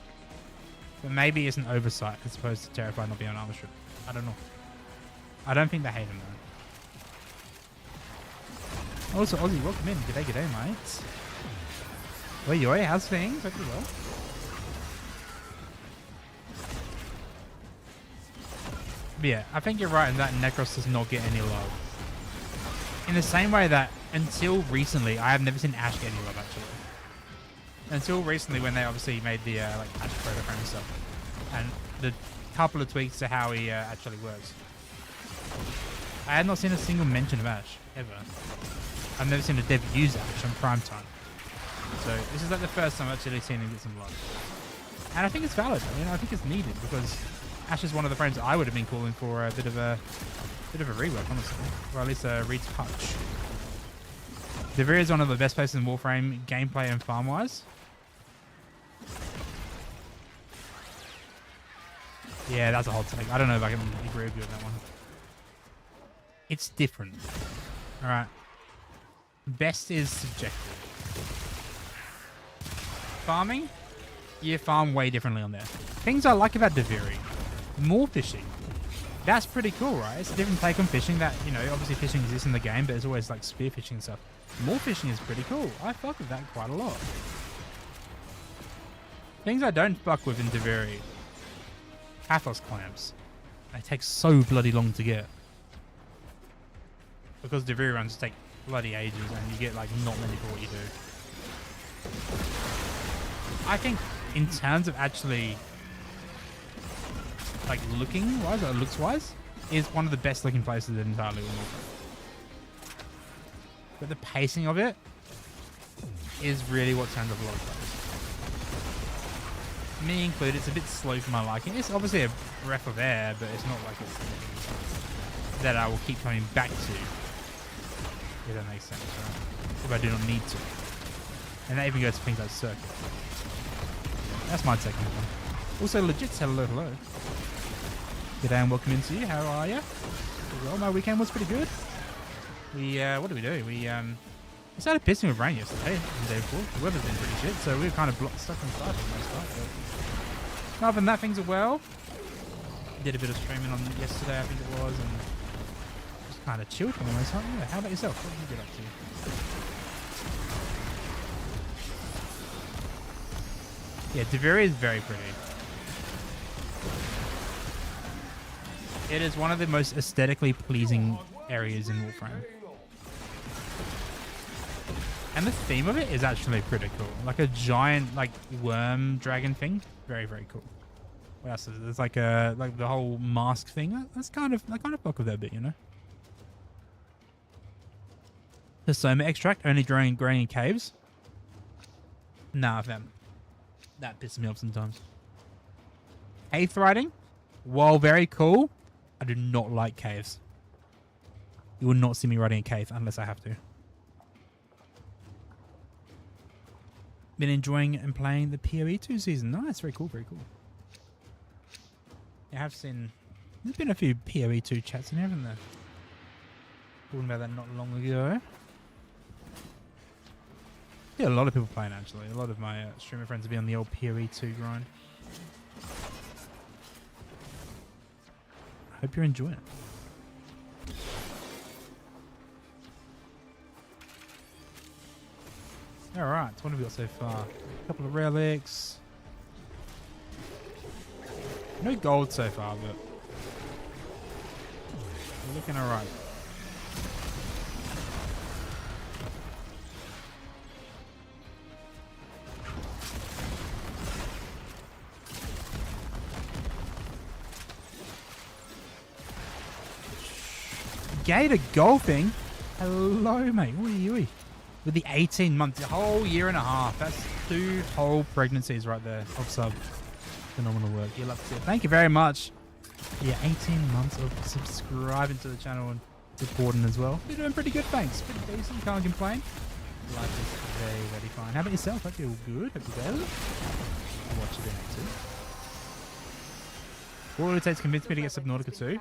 But maybe it's an oversight as opposed to Terrified not being on armor strip. I don't know. I don't think they hate him, though. Also, Aussie, welcome in. G'day, mate. Well, yo, how's things? Hope you're well. But yeah, I think you're right in that Necros does not get any love. In the same way that until recently, I have never seen Ash get any love, actually. Until recently, when they obviously made the like Ash proto frame and stuff, and the couple of tweaks to how he actually works. I had not seen a single mention of Ash ever. I've never seen a dev use Ash on prime time. So this is like the first time I've actually seen him get some love. And I think it's valid. I mean, I think it's needed because Ash is one of the frames I would have been calling for a bit of a rework, honestly, or at least a retouch. Devere is one of the best places in Warframe, gameplay and farm-wise. Yeah, that's a hot take. I don't know if I can agree with you on that one. It's different. All right. Best is subjective. Farming, you farm way differently on there. Things I like about Devere, more fishing. That's pretty cool, right? It's a different take on fishing that, you know, obviously fishing exists in the game, but it's always like spear fishing and stuff. More fishing is pretty cool. I fuck with that quite a lot. Things I don't fuck with in Devere, Pathos clamps. They take so bloody long to get. Because Devere runs take bloody ages and you get like not many for what you do. I think in terms of actually like looking wise or looks wise is one of the best looking places in entirely Warframe. But the pacing of it is really what turns off a lot of players. Me included, it's a bit slow for my liking. It's obviously a breath of air, but it's not like it's that I will keep coming back to. If that makes sense, right? If I do not need to. And that even goes to things like Circuit. That's my take on it. Also, legit hello. G'day and welcome into you. How are you? Well, my weekend was pretty good. We what did we do? We started pissing with rain yesterday and the day before. The weather's been pretty shit, so we were kind of stuck inside for the most part. But other than that, things are well. Did a bit of streaming on yesterday, I think it was, and just kind of chilled for the most part. Yeah. How about yourself? What did you get up to? Yeah, Devere is very pretty. It is one of the most aesthetically pleasing areas in Warframe. And the theme of it is actually pretty cool. Like a giant, like, worm dragon thing. Very, very cool. What else is it? There's like a, like the whole mask thing. I kind of fuck with that bit, you know? The Soma extract only growing in caves. Nah, fam. That pisses me off sometimes. Cave riding, while very cool, I do not like caves. You will not see me riding a cave unless I have to. Been enjoying and playing the PoE 2 season. Nice, very cool, very cool. I have seen, there's been a few PoE 2 chats in here, haven't there? Talking about that not long ago. Yeah, a lot of people playing actually. A lot of my streamer friends have been on the old PoE 2 grind. I hope you're enjoying it. Alright, so what have we got so far? A couple of relics. No gold so far, but we're looking alright. Gator golfing? Hello, mate. Oi, oi. With the 18 months, a whole year and a half. That's 2 whole pregnancies right there of sub. Phenomenal work. You'll love to see it. Thank you very much. Yeah, 18 months of subscribing to the channel and supporting as well. You're doing pretty good, thanks. Pretty decent. Can't complain. Life is very, very fine. How about yourself? Hope you're all good. Hope you're well. And what you been up to? What would it take to convince me to get Subnautica 2?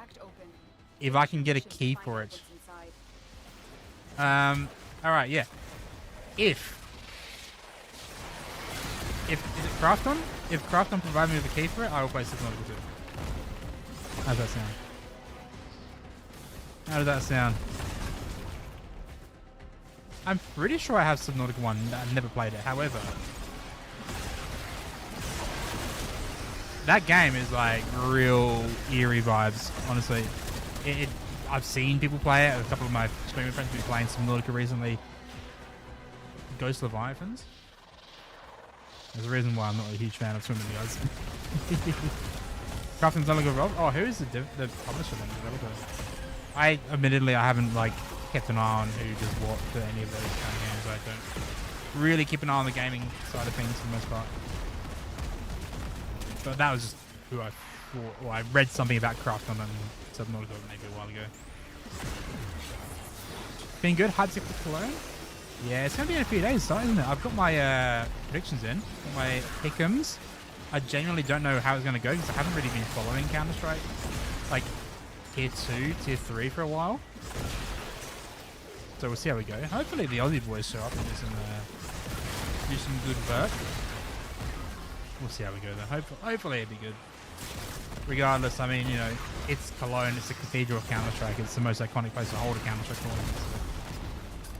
If I can get a key for it. Alright, yeah. If is it Crafton? If Crafton provide me with a key for it, I will play Subnautica 2. How does that sound? How does that sound? I'm pretty sure I have Subnautica 1. I've never played it. However, that game is like real eerie vibes, honestly. I've seen people play it. A couple of my streamer friends have been playing Subnautica recently. Ghost Leviathans. There's a reason why I'm not a huge fan of swimming guys. Crafton's not a good role. Oh, who is the publisher then? I admittedly I haven't like kept an eye on who does what for any of those kind of games. I don't really keep an eye on the gaming side of things for the most part. But that was just who I thought. Well, I read something about Crafton and Subnautica maybe a while ago. Been good. Hype sick for Cologne. Yeah, it's going to be in a few days, isn't it? I've got my predictions in, got my pick'ems. I genuinely don't know how it's going to go because I haven't really been following Counter-Strike, like tier 2, tier 3 for a while. So we'll see how we go. Hopefully the Aussie boys show up and do some good work. We'll see how we go though. Hopefully it'll be good. Regardless, I mean, you know, it's Cologne, it's the cathedral of Counter-Strike, it's the most iconic place to hold a Counter-Strike tournament. So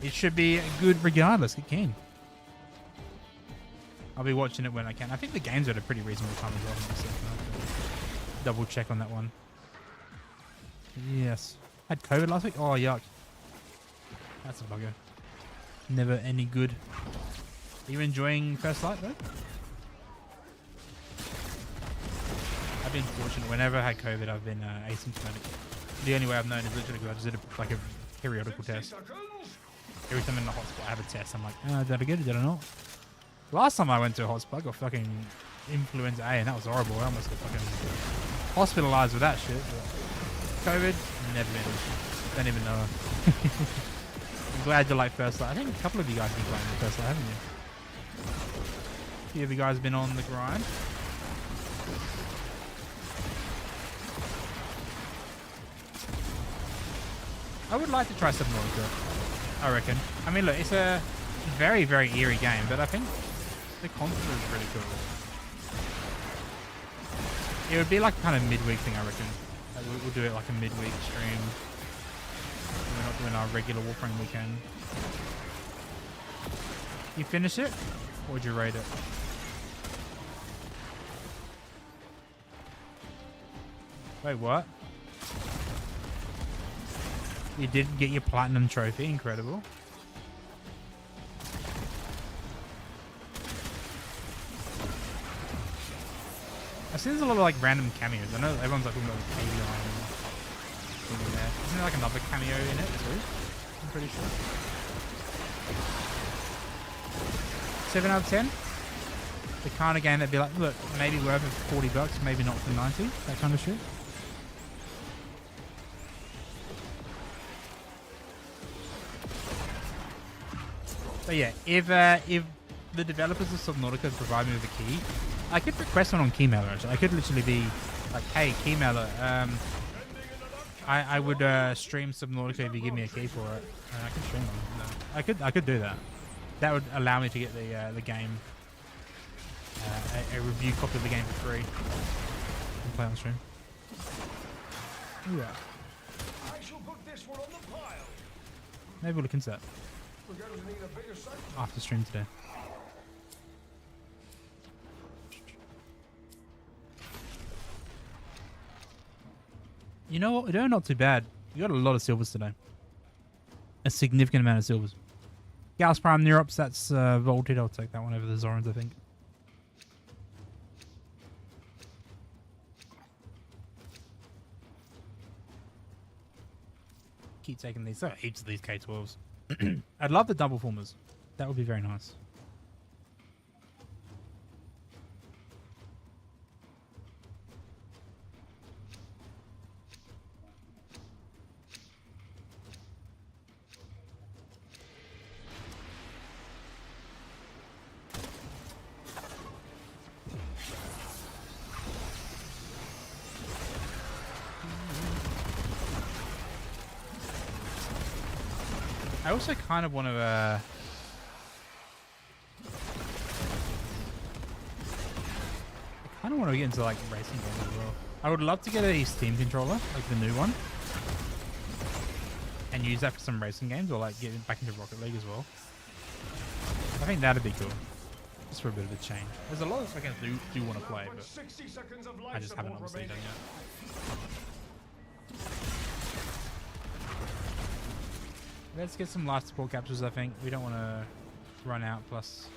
it should be good regardless. Get keen. I'll be watching it when I can. I think the game's at a pretty reasonable time as well. Double check on that one. Yes. Had COVID last week? Oh, yuck. That's a bugger. Never any good. Are you enjoying First Light though? I've been fortunate. Whenever I had COVID, I've been asymptomatic. The only way I've known is literally because I just did like a periodical test. Every time I'm in the hotspot, I have a test. I'm like, oh, did I get it? Did I not? Last time I went to a hotspot, I got fucking influenza A, and that was horrible. I almost got fucking hospitalized with that shit. But COVID, never been an issue. Don't even know. I'm glad you like First Light. I think a couple of you guys have been playing the First Light, haven't you? A few of you guys have been on the grind. I would like to try Subnautica, I reckon. I mean, look, it's a very, very eerie game, but I think the concept is pretty cool. It would be like kind of midweek thing, I reckon. Like we'll do it like a midweek stream. We're not doing our regular Warframe weekend. You finish it? Or would you rate it? Wait, what? You didn't get your platinum trophy. Incredible. I've seen there's a lot of like random cameos. I know everyone's like talking about the KD line. Isn't there like another cameo in it too? I'm pretty sure. 7 out of 10? The kind of game that'd be like, look, maybe worth it for $40, maybe not for 90. That kind of shit. But yeah, if the developers of Subnautica provide me with a key, I could request one on Keymailer. Actually, I could literally be like, "Hey, Keymailer, I would stream Subnautica if you give me a key for it." And I could stream them. I could do that. That would allow me to get the game, a review copy of the game for free, and play on stream. Yeah. I shall put this one on the pile. Maybe we'll look into that We're going to need a bigger site. after stream today. You know what? We're doing not too bad. We got a lot of silvers today. A significant amount of silvers. Gauss Prime Neurops, that's vaulted. I'll take that one over the Zorans, I think. Keep taking these. There are heaps of these K12s. I'd love the double formers. That would be very nice. I also kind of want to I kind of want to get into like racing games as well. I would love to get a Steam controller, like the new one, and use that for some racing games, or like get back into Rocket League as well. I think that'd be cool, just for a bit of a change. There's a lot of games I do want to play, but I just haven't obviously done yet. Let's get some life support capsules, I think. We don't want to run out, plus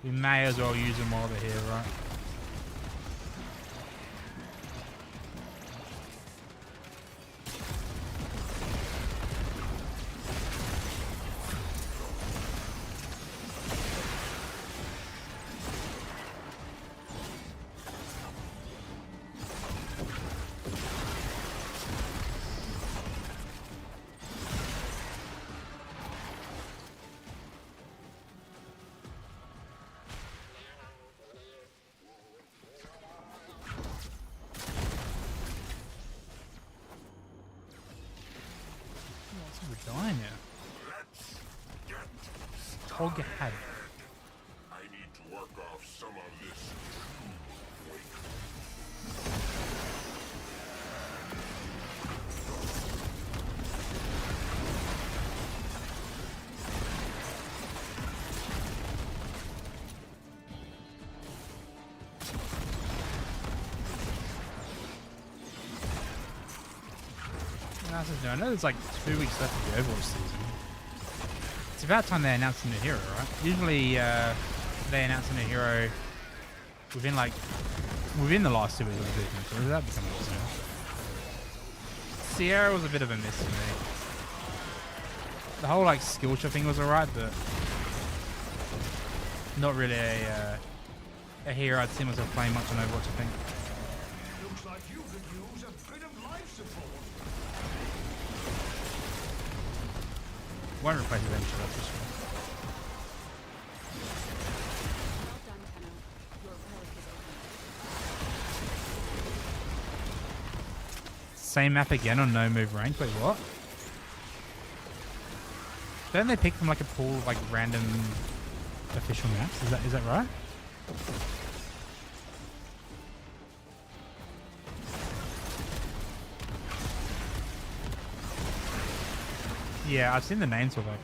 we may as well use them while they're here, right? We're dying here. Hog head. I need to work off some of this. I know there's like 2 weeks left of the Overwatch season. It's about time they announce a new hero, right? Usually they announce a new hero within the last 2 weeks of the season, so that becoming soon. Sierra was a bit of a miss to me. The whole like skill shot thing was alright, but not really a hero I'd see myself playing much on Overwatch, I think. Looks like you could use a bit of life support. Won't replace Adventure, that's for sure. Well done, Tenno. Your relic is open. Same map again on no move rank. Wait, what? Don't they pick from like a pool of like random official maps? Is that right? Yeah, I've seen the names for that.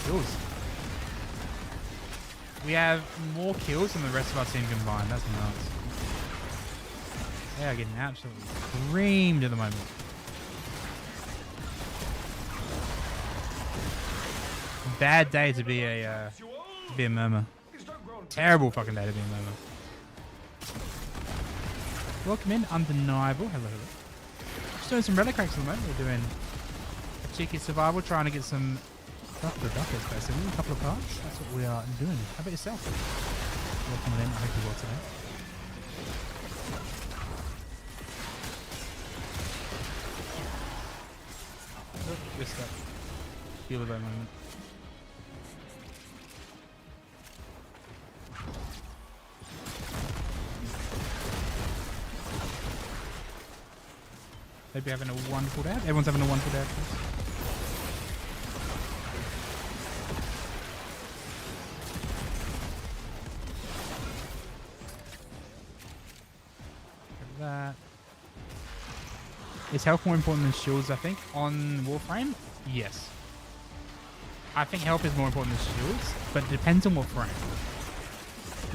Kills. We have more kills than the rest of our team combined. That's nuts. They are getting absolutely creamed at the moment. Bad day to be a murmur. Terrible fucking day to be a murmur. Welcome in, undeniable. Hello, hello. Just doing some relic cracks at the moment. We're doing a cheeky survival, trying to get some couple of duckers, basically. A couple of parts. That's what we are doing. How about yourself? Welcome in. I hope you well today. Oh, just that feel of that moment. Hope you're having a wonderful day. Everyone's having a wonderful day, of course. That. Is health more important than shields, I think? On Warframe? Yes. I think health is more important than shields, but it depends on what frame.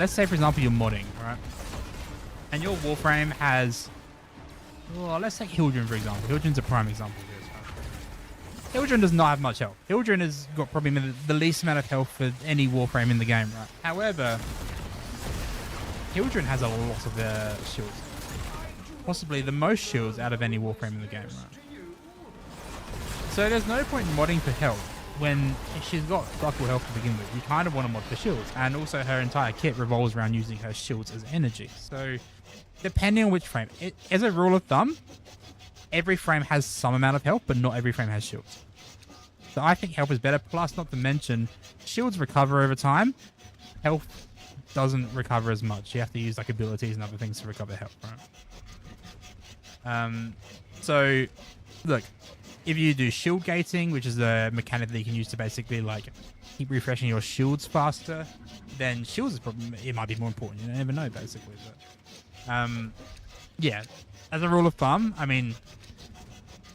Let's say, for example, you're modding, right? And your Warframe has... Well, let's take Hildren, for example. Hildren's a prime example of this. Right? Hildren does not have much health. Hildren has got probably the least amount of health for any Warframe in the game, right? However, Hildren has a lot of shields. Possibly the most shields out of any Warframe in the game, right? So there's no point in modding for health when she's got fuckable health to begin with. You kind of want to mod for shields, and also her entire kit revolves around using her shields as energy. So depending on which frame, as a rule of thumb, every frame has some amount of health, but not every frame has shields. So I think health is better. Plus, not to mention, shields recover over time. Health doesn't recover as much. You have to use like abilities and other things to recover health, right? So, look, if you do shield gating, which is a mechanic that you can use to basically like keep refreshing your shields faster, then shields is probably, it might be more important. You never know, basically. But, yeah, as a rule of thumb, I mean,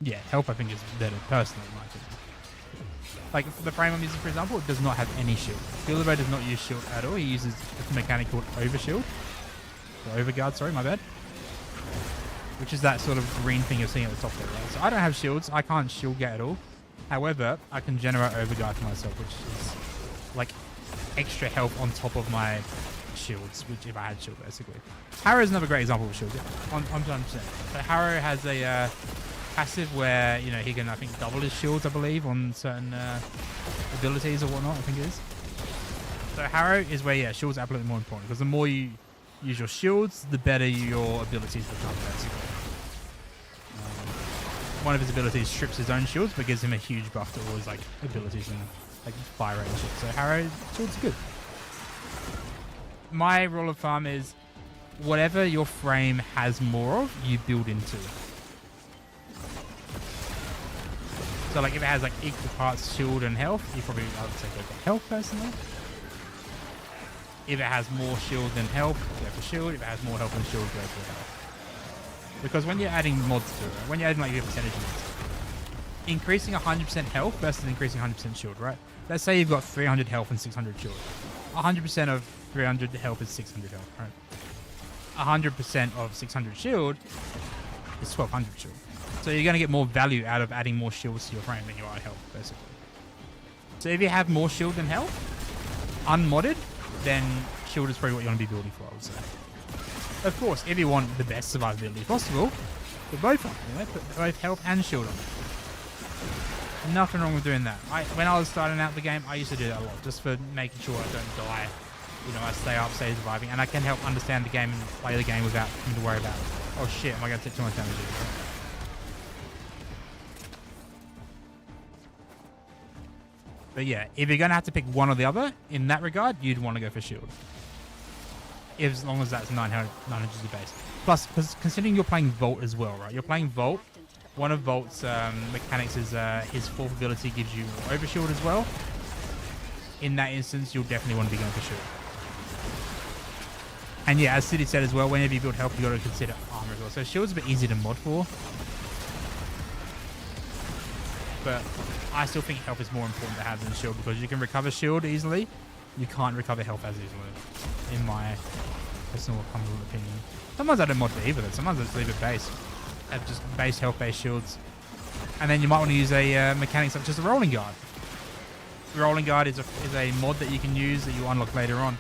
yeah, health I think is better personally, in my opinion. Like the frame I'm using, for example, it does not have any shield. Bilbo does not use shield at all. He uses a mechanic called overshield. Or overguard, sorry, my bad. Which is that sort of green thing you're seeing at the top there, right? So I don't have shields. I can't shield get at all. However, I can generate overguard for myself, which is like extra health on top of my shields, which if I had shield, basically. Harrow is another great example of shield, yeah. On 100%. So Harrow has a passive where, you know, he can, I think, double his shields, I believe, on certain abilities or whatnot, I think it is. So Harrow is where, yeah, shields are absolutely more important, because the more you use your shields, the better your abilities become, basically. One of his abilities strips his own shields, but gives him a huge buff to all his like abilities and like fire rate and shit. So Harrow shields are good. My rule of thumb is whatever your frame has more of, you build into. So like if it has like equal parts shield and health, you probably, I would say, go for health personally. If it has more shield than health, go for shield. If it has more health than shield, go for health. Because when you're adding mods to it, when you're adding like your percentage mods, increasing 100% health versus increasing 100% shield, right? Let's say you've got 300 health and 600 shield. 100% of 300 health is 600 health, right? 100% of 600 shield is 1200 shield. So you're going to get more value out of adding more shields to your frame than you are health, basically. So if you have more shield than health, unmodded, then shield is probably what you want to be building for, I would say. Of course, if you want the best survivability possible, put both on, you know, put both health and shield on. Nothing wrong with doing that. When I was starting out the game, I used to do that a lot, just for making sure I don't die. You know, I stay up, stay surviving, and I can help understand the game and play the game without having to worry about, oh shit, am I going to take too much damage here? But yeah, if you're going to have to pick one or the other, in that regard, you'd want to go for shield. As long as that's 900 is your base. Plus, because considering you're playing Vault as well, right? You're playing Vault. One of Vault's mechanics is his fourth ability gives you overshield as well. In that instance, you'll definitely want to be going for shield. And yeah, as City said as well, whenever you build health, you got to consider armor as well. So shield's a bit easier to mod for. But I still think health is more important to have than shield, because you can recover shield easily. You can't recover health as easily, in my personal humble opinion. Sometimes I don't mod for either, though. Sometimes I just leave it base. Have just base health, base shields. And then you might want to use a mechanic such as the Rolling Guard. The Rolling Guard is a mod that you can use that you unlock later on.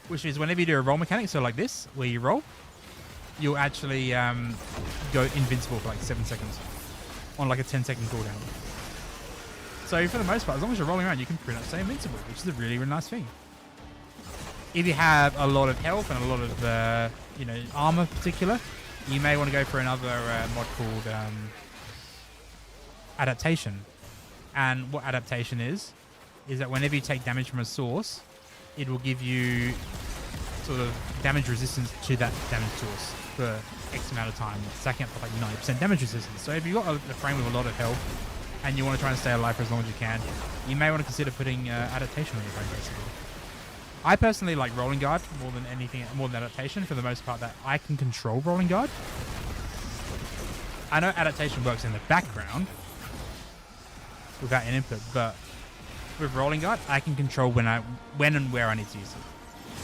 Which is whenever you do a roll mechanic, so like this, where you roll, you'll actually go invincible for like 7 seconds. On like a 10-second cooldown. So for the most part, as long as you're rolling around, you can pretty much stay invincible, which is a really, really nice thing. If you have a lot of health and a lot of, you know, armor in particular, you may want to go for another mod called Adaptation. And what Adaptation is that whenever you take damage from a source, it will give you sort of damage resistance to that damage source for X amount of time, stacking up to like 90% damage resistance. So if you've got a frame with a lot of health and you want to try and stay alive for as long as you can, you may want to consider putting Adaptation on your frame, basically. I personally like Rolling Guard more than anything, more than Adaptation, for the most part, that I can control Rolling Guard. I know Adaptation works in the background without an input, but with Rolling Guard, I can control when and where I need to use it.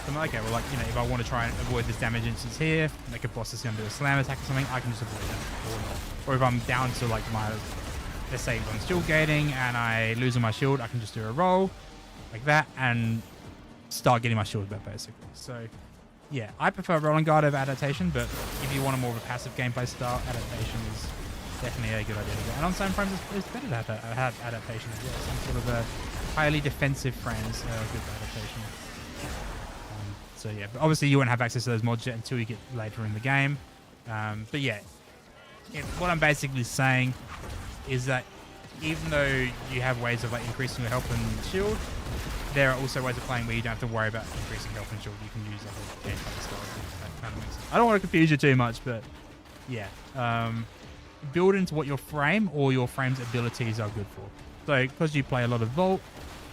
So I'm like, okay, well, like, you know, if I want to try and avoid this damage instance here, like a boss is going to do a slam attack or something, I can just avoid that. Or not. Or if I'm down to like my, let's say I'm shield gating and I lose on my shield, I can just do a roll like that and start getting my shield back, basically. So yeah, I prefer Rolling Guard over Adaptation, but if you want a more of a passive gameplay style, Adaptation is definitely a good idea to get. And on some frames, it's better to have Adaptation as well. Some sort of a highly defensive frames good Adaptation. So yeah, but obviously you won't have access to those mods yet until you get later in the game. But yeah, what I'm basically saying is that even though you have ways of like increasing your health and shield, there are also ways of playing where you don't have to worry about increasing health and shield. You can use other gameplay styles. That kind of makes sense. I don't want to confuse you too much, but yeah, build into what your frame or your frame's abilities are good for. So because you play a lot of Vault,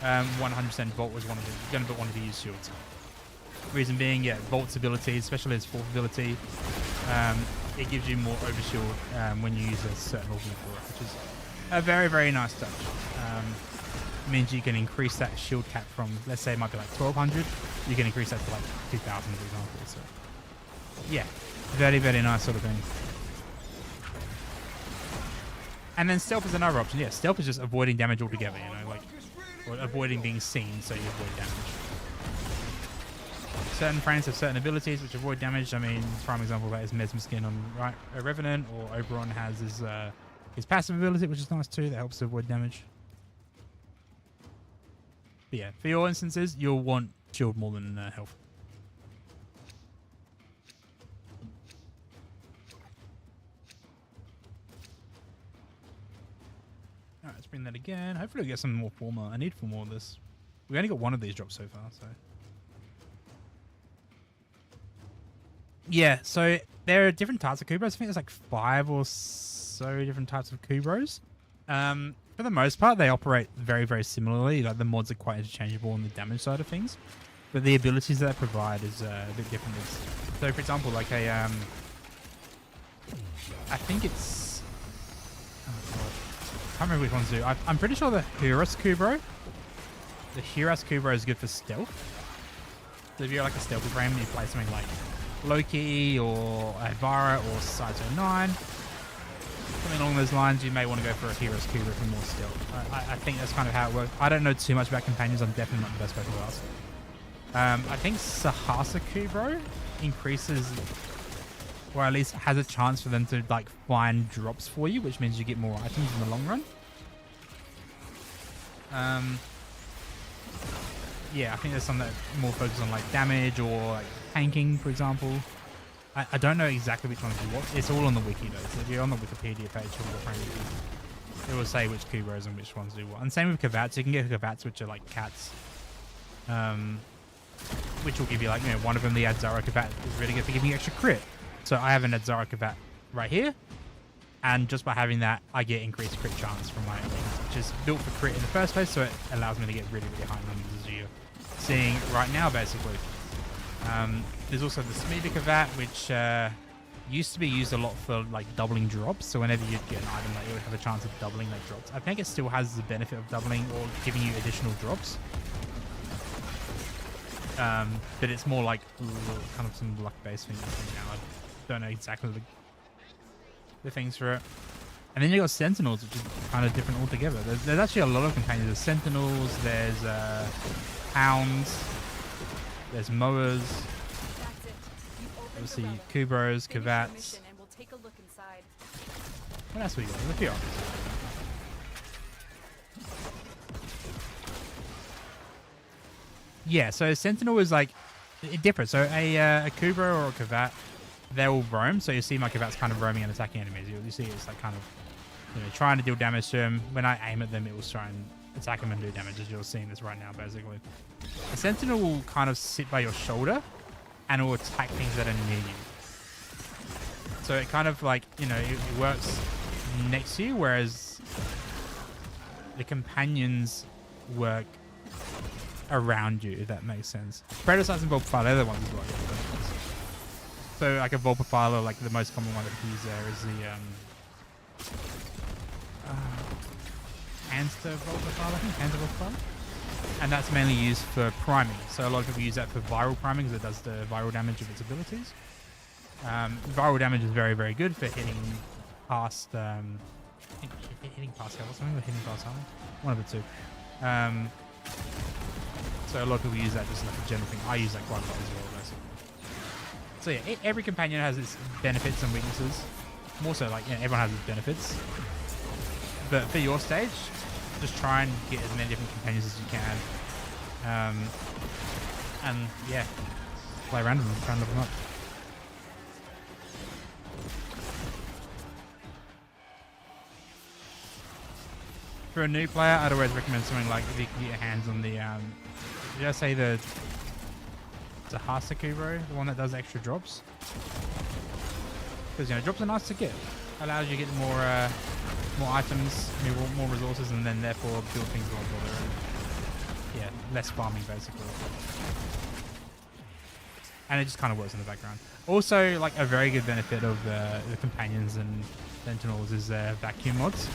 100% Vault was going to want to use shields. Reason being, yeah, Vault's ability, especially its fourth ability, it gives you more overshield when you use a certain organ for it, which is a very, very nice touch. Means you can increase that shield cap from, let's say it might be like 1200, you can increase that to like 2000, for example. So yeah, very, very nice sort of thing. And then stealth is another option. Yeah, stealth is just avoiding damage altogether, you know, like, or avoiding being seen so you avoid damage. Certain frames have certain abilities which avoid damage. I mean, prime example of that is Mesmer Skin on Revenant, or Oberon has his passive ability, which is nice too, that helps to avoid damage. But yeah, for your instances, you'll want shield more than health. Alright, let's bring that again. Hopefully we'll get some more former. I need 4 more of this. We only got 1 of these drops so far, so... Yeah, so there are different types of Kubros. I think there's like 5 or so different types of Kubros. For the most part, they operate very, very similarly. Like the mods are quite interchangeable on the damage side of things, but the abilities that they provide is a bit different. So, for example, like a, I think it's, oh god, I can't remember which ones do. I'm pretty sure the Hurus Kubro, is good for stealth. So if you're like a stealthy frame and you play something like Loki or Advara or Saito 9, something along those lines, you may want to go for a Hero's Kubra for more stealth. I think that's kind of how it works. I don't know too much about companions. I'm definitely not the best person to ask. I think Sahasa Kubro increases, or at least has a chance for them to like find drops for you, which means you get more items in the long run. Yeah, I think there's some that more focus on like damage or like tanking, for example. I don't know exactly which ones do what. It's all on the wiki though. So if you're on the Wikipedia page for Warframe, it will say which Kubros and which ones do what. And same with Kavats. You can get Kavats, which are like cats. Which will give you like, you know, one of them, the Adzara Kavat, is really good for giving you extra crit. So I have an Adzara Kavat right here. And just by having that, I get increased crit chance from my enemies, which is built for crit in the first place, so it allows me to get really, really high numbers, as you're seeing right now, basically. There's also the Smeeda Kavat, which used to be used a lot for like doubling drops. So whenever you'd get an item, like, it would have a chance of doubling like drops. I think it still has the benefit of doubling or giving you additional drops. But it's more like kind of some luck-based thing now. I don't know exactly the things for it. And then you got Sentinels, which is kind of different altogether. There's actually a lot of companions. There's Sentinels, there's Hounds, there's Mowers, obviously Kubros, Kavats. What else we got? There's a few others. Yeah, so Sentinel is like, it differs. So a Kubro or a Kavat, they'll roam. So you see my Kavat's kind of roaming and attacking enemies. You see it's like kind of, you know, trying to deal damage to them. When I aim at them, it will try and attack them and do damage, as you're seeing this right now, basically. A Sentinel will kind of sit by your shoulder and will attack things that are near you. So it kind of like, you know, it works next to you, whereas the companions work around you, if that makes sense. Predators and Vulpaphyla, they're the ones as well. Yeah, so like a Vulpaphyla, like the most common one that we use there is the Hamster Vulpaphyla, I think, Hamster Vulpaphyla. And that's mainly used for priming. So a lot of people use that for viral priming because it does the viral damage of its abilities. Viral damage is very, very good for hitting past hitting past health or something, or hitting past health. One of the two. So a lot of people use that just like a general thing. I use that quite a lot as well, basically. So yeah, every companion has its benefits and weaknesses. More so, like, you know, everyone has its benefits. But for your stage, just try and get as many different companions as you can. And yeah, play around with them, try and level them up. For a new player, I'd always recommend something like, if you can get your hands on the did I say the Hasa Kubro, the one that does extra drops? Because, you know, drops are nice to get. Allows you to get more items, more resources, and then therefore build things a lot better. And, yeah, less farming basically. And it just kind of works in the background. Also, like, a very good benefit of the companions and sentinels is vacuum mods.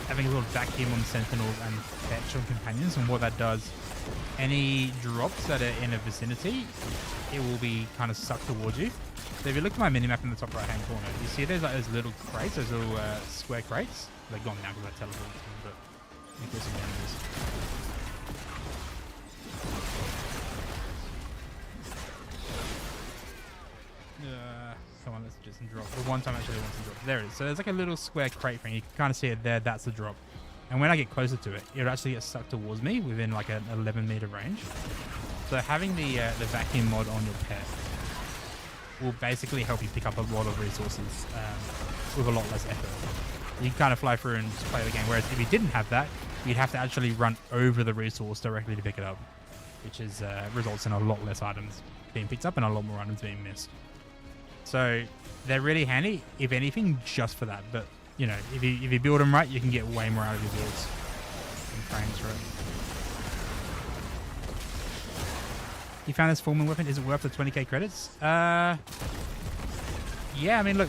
Having a little vacuum on sentinels and fetch on companions, and what that does, any drops that are in a vicinity, it will be kind of sucked towards you. So if you look at my minimap in the top right hand corner, you see there's like those little crates, those little square crates. They're gone now because I teleported to them, but in case of enemies. Come on, let's just drop. The one time I actually want to drop. There it is. So there's like a little square crate thing. You can kind of see it there. That's the drop. And when I get closer to it, it actually gets sucked towards me within like an 11-meter range. So having the vacuum mod on your pet will basically help you pick up a lot of resources with a lot less effort. You can kind of fly through and just play the game. Whereas if you didn't have that, you'd have to actually run over the resource directly to pick it up, which is results in a lot less items being picked up and a lot more items being missed. So they're really handy, if anything, just for that. But you know, if you build them right, you can get way more out of your builds and frames for it. You found this Foreman weapon? Is it worth the 20k credits? Yeah, I mean, look,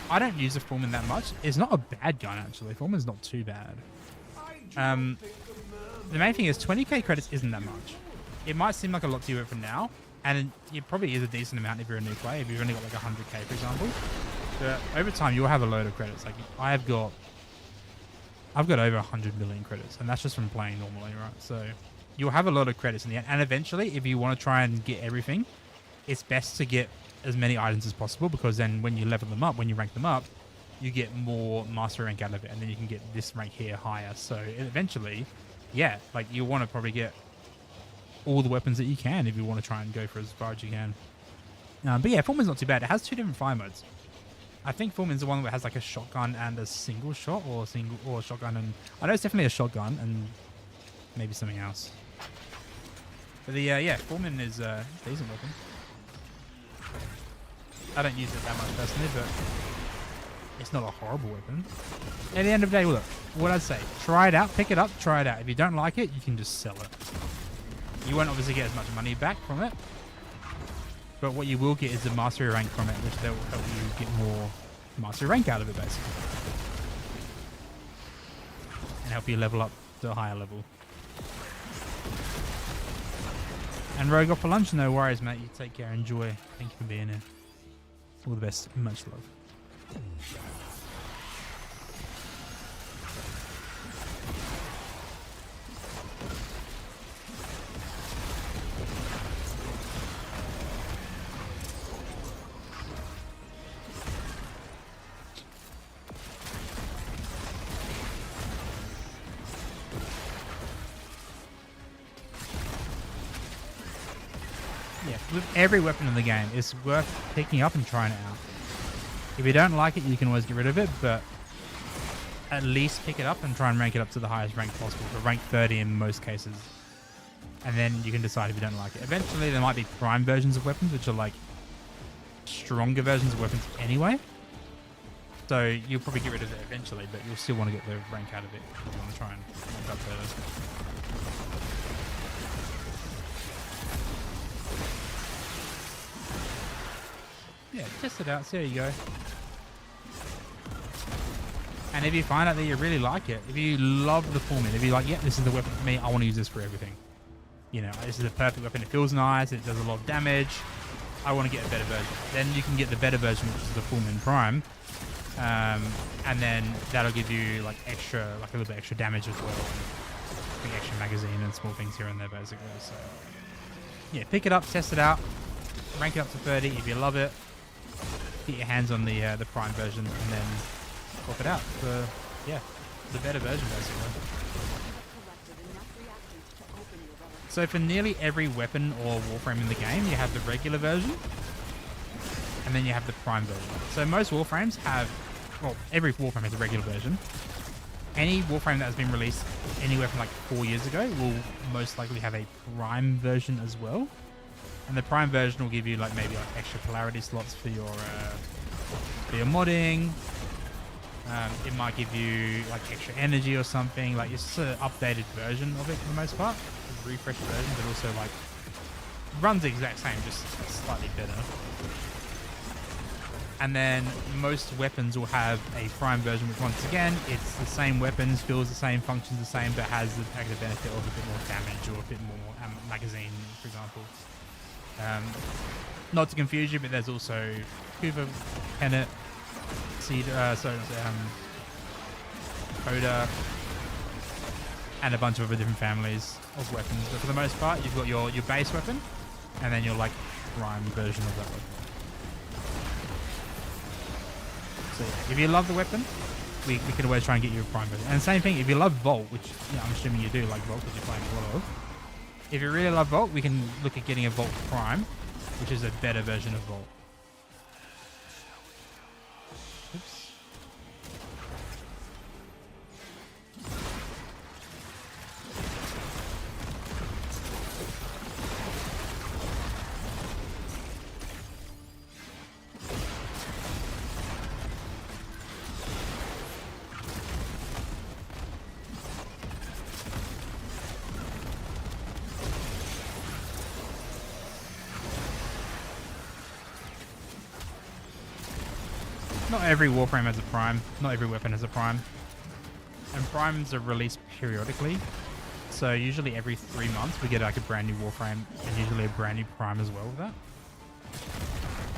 I don't use the Foreman that much. It's not a bad gun, actually. Foreman's not too bad. The main thing is 20k credits isn't that much. It might seem like a lot to you for now, and it probably is a decent amount if you're a new player, if you've only got like 100k, for example. But over time, you'll have a load of credits. Like, I've got I've got over 100 million credits, and that's just from playing normally, right? So you'll have a lot of credits in the end. And eventually, if you want to try and get everything, it's best to get as many items as possible, because then when you level them up, when you rank them up, you get more master rank out of it, and then you can get this rank here higher. So eventually, yeah, like you want to probably get all the weapons that you can if you want to try and go for as far as you can. But yeah, Foreman's not too bad. It has 2 different fire modes. I think Foreman's the one that has like a shotgun and a single shot, or a shotgun and I know it's definitely a shotgun and maybe something else. But the yeah, Foreman is a decent weapon. I don't use it that much personally, but it's not a horrible weapon. At the end of the day, look, what I'd say, try it out, pick it up, try it out. If you don't like it, you can just sell it. You won't obviously get as much money back from it, but what you will get is the mastery rank from it, which that will help you get more mastery rank out of it, basically. And help you level up to a higher level. And Rogue off for lunch? No worries, mate. You take care. Enjoy. Thank you for being here. All the best. Much love. Yeah, with every weapon in the game, it's worth picking up and trying it out. If you don't like it, you can always get rid of it, but at least pick it up and try and rank it up to the highest rank possible, for rank 30 in most cases. And then you can decide if you don't like it. Eventually, there might be prime versions of weapons, which are like stronger versions of weapons anyway. So you'll probably get rid of it eventually, but you'll still want to get the rank out of it if you want to try and rank up further. Yeah, test it out, see how you go. And if you find out that you really like it, if you love the Foreman, if you're like, yeah, this is the weapon for me, I want to use this for everything. You know, this is a perfect weapon, it feels nice, it does a lot of damage, I want to get a better version. Then you can get the better version, which is the Foreman Prime. And then that'll give you like extra, like a little bit extra damage as well. I think extra magazine and small things here and there basically. So yeah, pick it up, test it out, rank it up to 30 if you love it. Get your hands on the Prime version and then swap it out for, yeah, the better version basically. So for nearly every weapon or Warframe in the game, you have the regular version and then you have the Prime version. So most Warframes have, well, every Warframe has a regular version. Any Warframe that has been released anywhere from like 4 years ago will most likely have a Prime version as well. And the Prime version will give you like maybe like extra polarity slots for your modding. It might give you like extra energy or something. Like it's just an updated version of it for the most part, a refreshed version, but also like runs the exact same, just slightly better. And then most weapons will have a Prime version, which once again, it's the same weapons, feels the same, functions the same, but has the added benefit of a bit more damage or a bit more magazine, for example. Not to confuse you, but there's also Hoover, Pennet, Coda, and a bunch of other different families of weapons. But for the most part, you've got your base weapon, and then your like Prime version of that weapon. So yeah, if you love the weapon, we could always try and get you a Prime version. And same thing, if you love Vault, which I'm assuming you do like Vault because you're playing a lot of. If you really love Vault, we can look at getting a Vault Prime, which is a better version of Vault. Oops. Not every Warframe has a Prime. Not every weapon has a Prime. And Primes are released periodically. So usually every 3 months we get like a brand new Warframe and usually a brand new Prime as well with that.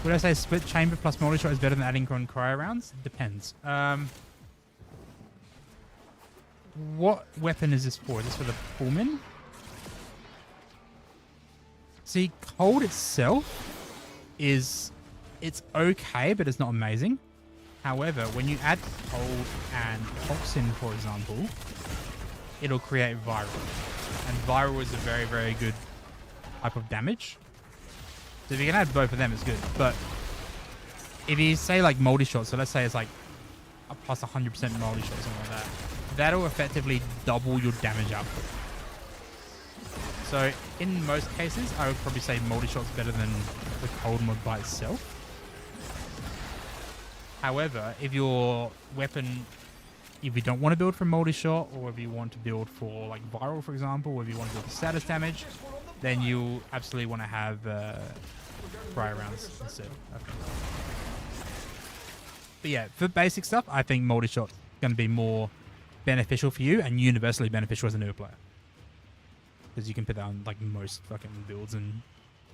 Would I say split chamber plus multi-shot is better than adding on cryo rounds? Depends. what weapon is this for? Is this for the Pullman? See, cold itself it's okay, but it's not amazing. However, when you add cold and toxin, for example, it'll create viral. And viral is a very, very good type of damage. So if you can add both of them, it's good. But if you say like multi shot, so let's say it's like a plus 100% multi shot, something like that, that'll effectively double your damage output. So in most cases, I would probably say multi shot's better than the cold mod by itself. However, if your weapon, if you don't want to build for multi-shot, or if you want to build for like viral, for example, or if you want to build for status damage, then you absolutely want to have cryo rounds instead. But yeah, for basic stuff, I think multi-shot is going to be more beneficial for you and universally beneficial as a newer player. Because you can put that on like most fucking builds and,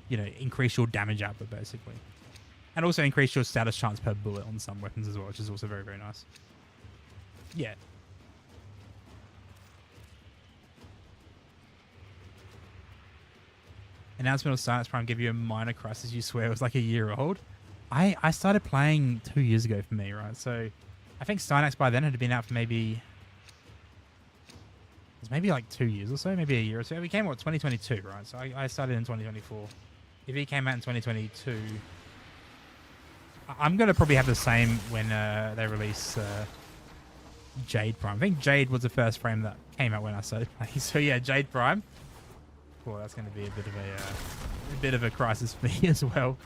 you know, increase your damage output basically. And also increase your status chance per bullet on some weapons as well, which is also very, very nice. Yeah. Announcement of Silence Prime give you a minor crisis you swear was like a year old. I started playing 2 years ago for me, right? So I think Stynax by then had been out for maybe like 2 years or so, maybe a year or so. It came out 2022, right? So I started in 2024. If he came out in 2022... I'm going to probably have the same when they release Jade Prime. I think Jade was the first frame that came out when I started playing. So yeah, Jade Prime. Well, that's going to be a bit of a crisis for me as well.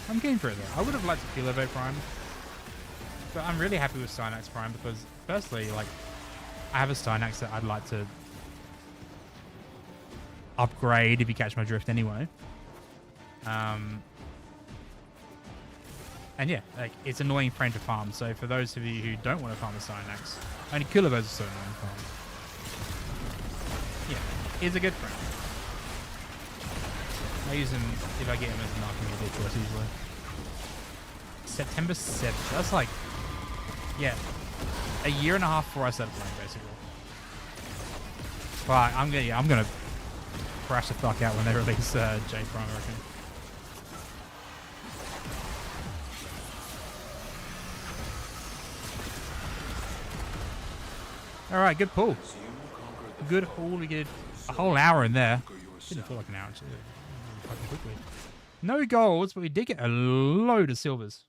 I'm keen for it though. I would have liked a Kilo Prime, but I'm really happy with Stynax Prime because, firstly, like, I have a Stynax that I'd like to upgrade, if you catch my drift anyway. And yeah, like, it's annoying frame to farm. So for those of you who don't want to farm a Stynax, only Kilovers are so annoying to farm. Yeah, he's a good friend. I use him if I get him as an marking choice usually. September 7th. That's like, yeah, a year and a half before I started playing, basically. But I'm gonna crash the fuck out when they release J Prime, I reckon. All right, good pull. Good haul. We get a whole hour in there. Didn't feel like an hour, actually. Fucking quickly. No golds, but we did get a load of silvers.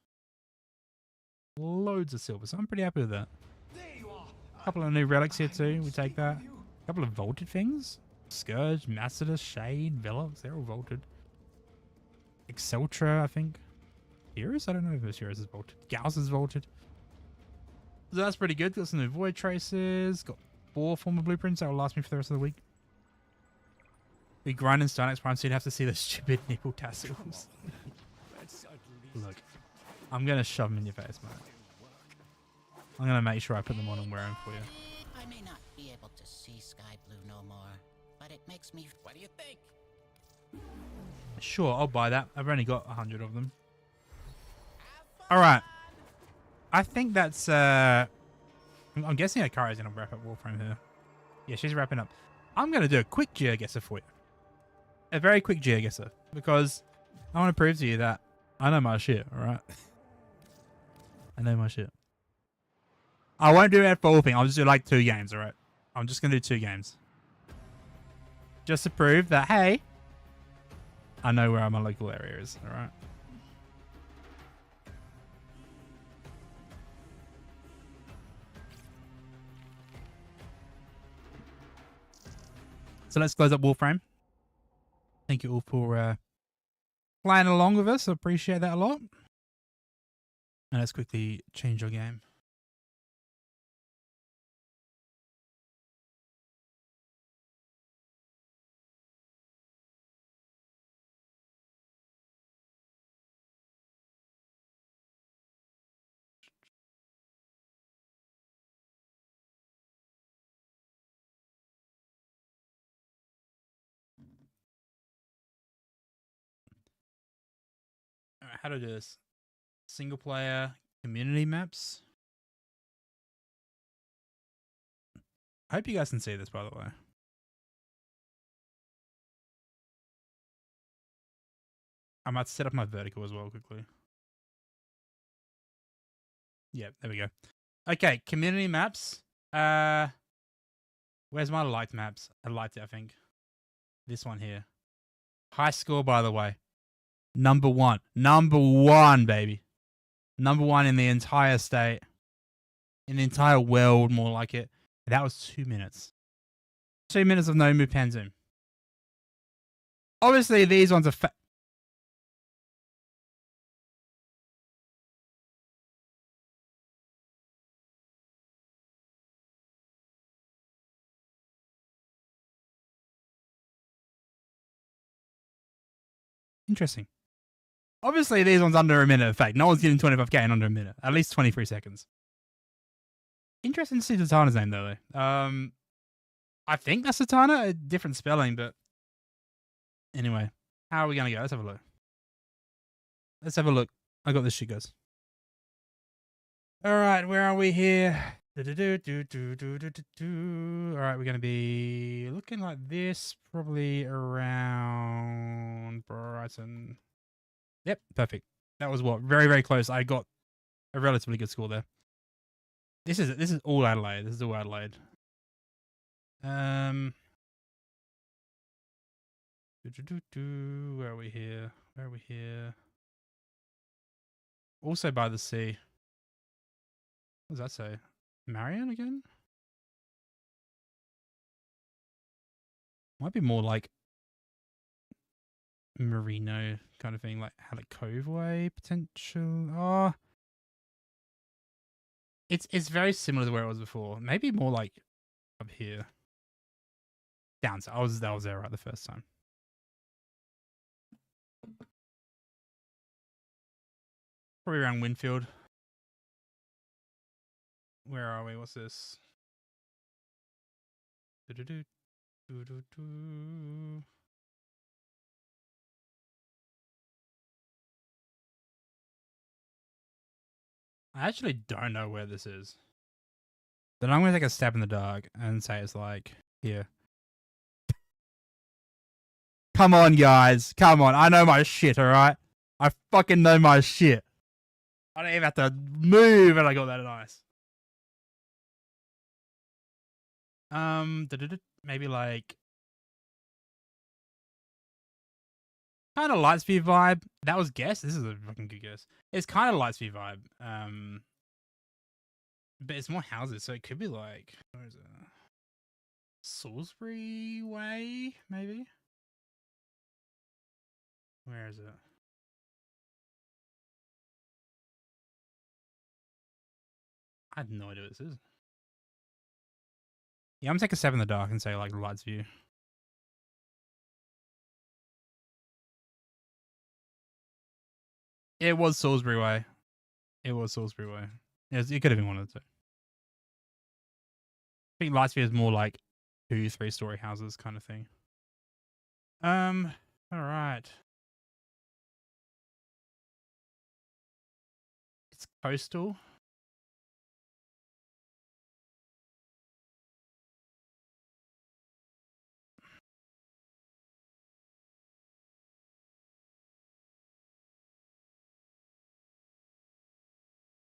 Loads of silvers. I'm pretty happy with that. A couple of new relics here too. We take that. A couple of vaulted things. Scourge, Masseter, Shade, Velox. They're all vaulted. Exceltra, I think. Heroes? I don't know if this Heroes is vaulted. Gauss is vaulted. So that's pretty good. Got some new Void Traces. Got 4 former blueprints that will last me for the rest of the week. We grind in Stynax Prime, so you'd have to see the stupid nipple tassels. Look, I'm going to shove them in your face, mate. I'm going to make sure I put them on and wear them for you. I may not be able to see sky blue no more, but it makes me... What do you think? Sure, I'll buy that. I've only got 100 of them. Alright. I think that's... I'm guessing Akari's going to wrap up Warframe here. Yeah, she's wrapping up. I'm going to do a quick geoguesser for you. A very quick geoguesser. Because I want to prove to you that I know my shit, alright? I know my shit. I won't do that for all thing. I'll just do like 2 games, alright? I'm just going to do 2 games. Just to prove that, hey, I know where my local area is, alright? So let's close up Warframe. Thank you all for playing along with us. I appreciate that a lot. And let's quickly change your game. how to do this. Single player community maps. I hope you guys can see this, by the way. I might set up my vertical as well quickly. Yeah, there we go. Okay, community maps. Where's my liked maps? I liked it, I think. This one here. High score, by the way. Number 1. Number 1, baby. Number 1 in the entire state. In the entire world, more like it. That was 2 minutes. 2 minutes of no move pan zoom. Obviously, these ones are interesting. Obviously, these ones under a minute. In fact, no one's getting 25k in under a minute. At least 23 seconds. Interesting to see Zatanna's name, though. I think that's Zatanna. A different spelling, but... Anyway, how are we going to go? Let's have a look. Let's have a look. I got this shit, guys. All right, where are we here? All right, we're going to be looking like this, probably around Brighton. Yep, perfect. That was what? Very, very close. I got a relatively good score there. This is all Adelaide. This is all Adelaide. Where are we here? Where are we here? Also by the sea. What does that say? Marion again? Might be more like Marino kind of thing, like Haddock Cove way potential. Oh, it's very similar to where it was before. Maybe more like up here. Down. So I was there right the first time. Probably around Winfield. Where are we? What's this? I actually don't know where this is. Then I'm going to take a stab in the dark and say it's like here. Come on, guys. Come on. I know my shit, alright? I fucking know my shit. I don't even have to move and I got that nice. Maybe like kind of Lightspeed vibe. That was guess. This is a fucking good guess. It's kind of Lightspeed vibe. But it's more houses, so it could be like, where is it? Salisbury way, maybe. Where is it? I have no idea what this is. Yeah, I'm gonna take a stab in the dark and say like Lights View. It was Salisbury Way. It was Salisbury Way. It could have been one of the two. I think Lightsview is more like 2-3 story houses kind of thing. All right. It's coastal.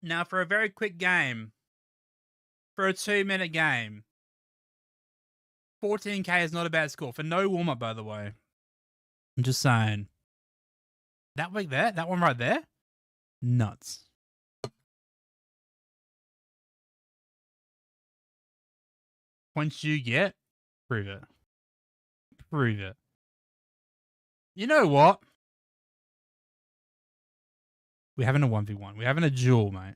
Now, for a very quick game, for a 2-minute game, 14k is not a bad score. For no warm-up, by the way. I'm just saying. That week there, that one right there, nuts. Points you get, prove it. Prove it. You know what? We're having a 1v1. We're having a duel, mate.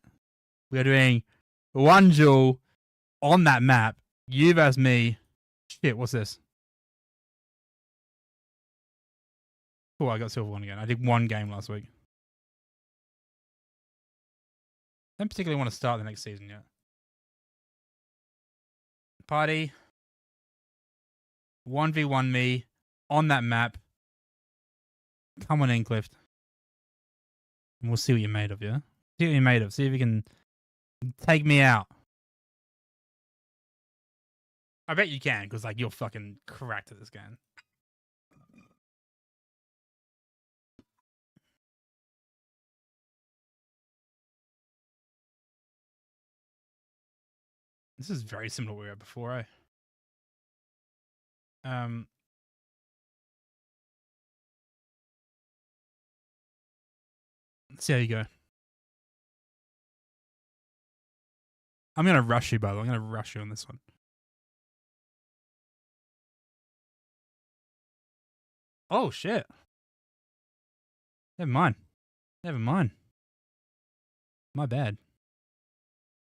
We are doing one duel on that map. You versus me. Shit, what's this? Oh, I got silver one again. I did one game last week. I don't particularly want to start the next season yet. Party. 1v1 me on that map. Come on in, Clift. And we'll see what you're made of, yeah? See what you're made of. See if you can take me out. I bet you can, because, like, you're fucking cracked at this game. This is very similar to what we were before, eh? Let's see how you go. I'm going to rush you, by the way. I'm going to rush you on this one. Oh, shit. Never mind. Never mind. My bad.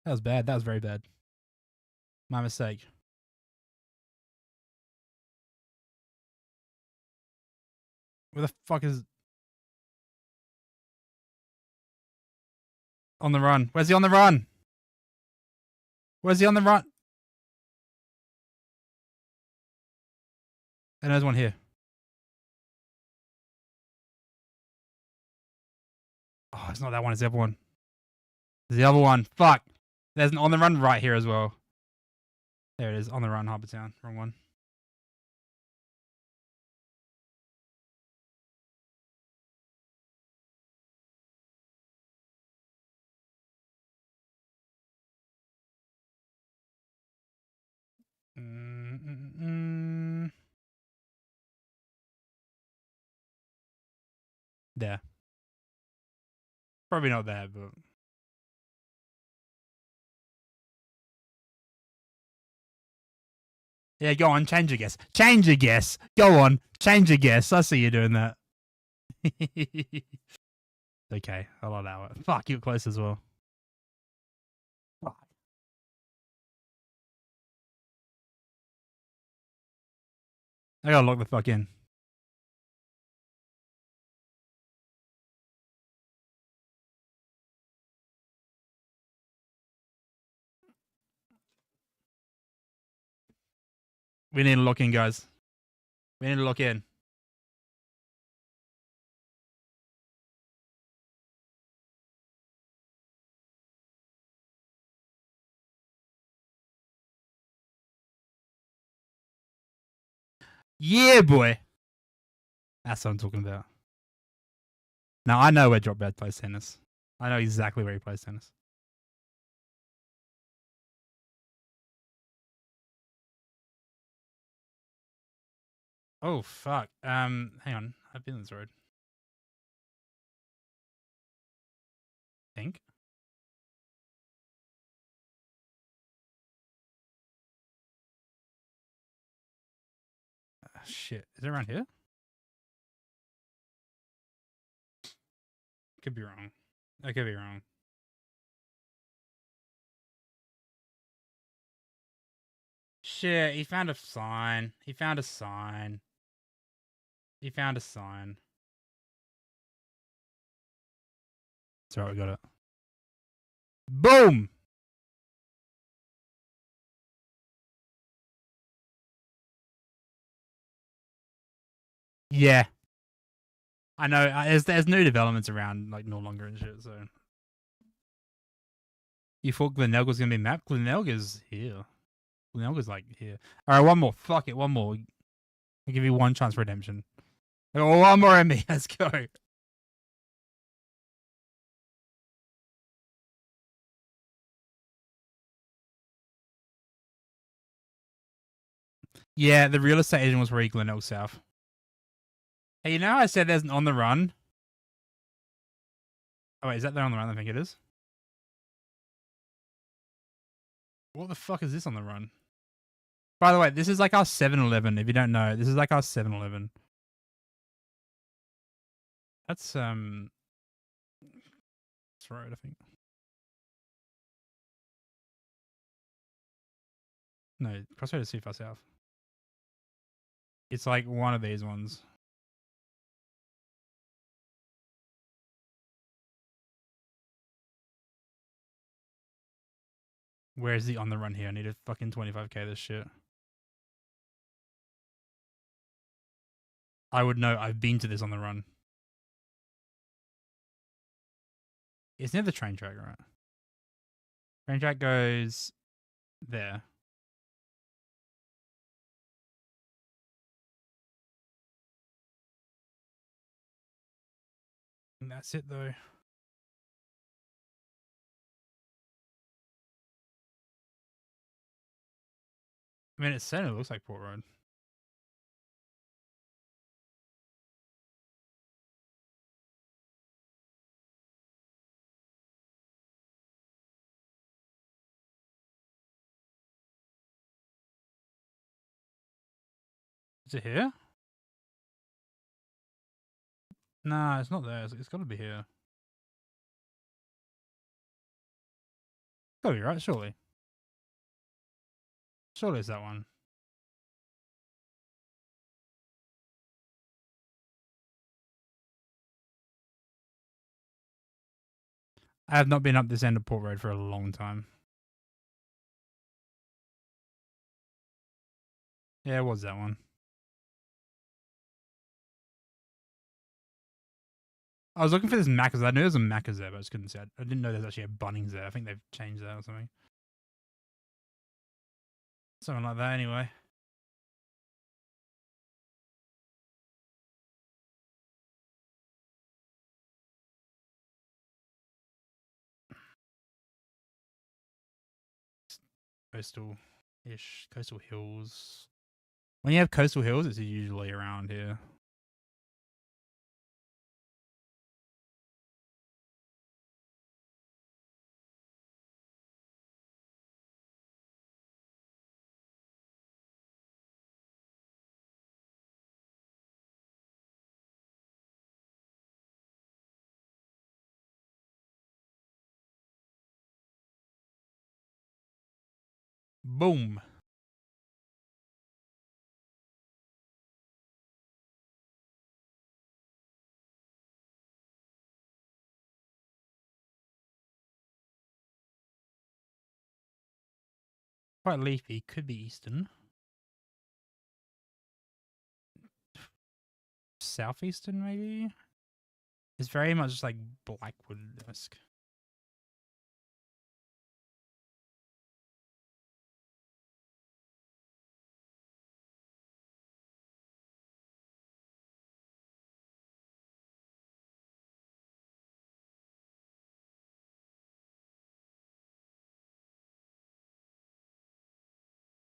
That was bad. That was very bad. My mistake. Where the fuck is... On the run. Where's he on the run? Where's he on the run? And there's one here. Oh, it's not that one. It's the other one. It's the other one. Fuck. There's an on the run right here as well. There it is. On the run, Harbour Town. Wrong one. There. Probably not there, but... Yeah, go on. Change your guess. Change your guess. Go on. Change your guess. I see you doing that. Okay. I'll allow it. Fuck, you were close as well. Fuck. I gotta lock the fuck in. We need to lock in, guys. We need to lock in. Yeah, boy. That's what I'm talking about. Now, I know where Drop Dead plays tennis. I know exactly where he plays tennis. Oh, fuck. Hang on. I've been on this road. Think. Shit. Is it around here? Could be wrong. I could be wrong. Shit, he found a sign. He found a sign. He found a sign. It's alright, we got it. Boom! Yeah. I know. There's new developments around, like, no longer and shit, so. You thought Glenelg was going to be mapped? Glenelg is here. Glenelg is, like, here. Alright, one more. Fuck it, one more. I'll give you one chance for redemption. Oh, one more at me. Let's go. Yeah, the real estate agent was where Glenelg South. Hey, you know how I said there's an on the run? Oh, wait, is that there on the run? I think it is. What the fuck is this on the run? By the way, this is like our 7-Eleven. If you don't know, this is like our 7-Eleven. That's right, I think. No, Crossroad is too far south. It's like one of these ones. Where is the on the run here? I need to fucking 25k this shit. I would know. I've been to this on the run. It's near the train track, right? Train track goes there. And that's it, though. I mean, it certainly looks like Port Road. Is it here? Nah, it's not there. It's got to be here. It's got to be right, surely. Surely it's that one. I have not been up this end of Port Road for a long time. Yeah, it was that one. I was looking for this Macca's. I knew there was a Macca's there, but I just couldn't see it. I didn't know there's actually a Bunnings there. I think they've changed that or something. Something like that, anyway. Coastal-ish. Coastal Hills. When you have Coastal Hills, it's usually around here. Boom. Quite leafy. Could be eastern. Southeastern, maybe? It's very much like Blackwood-esque.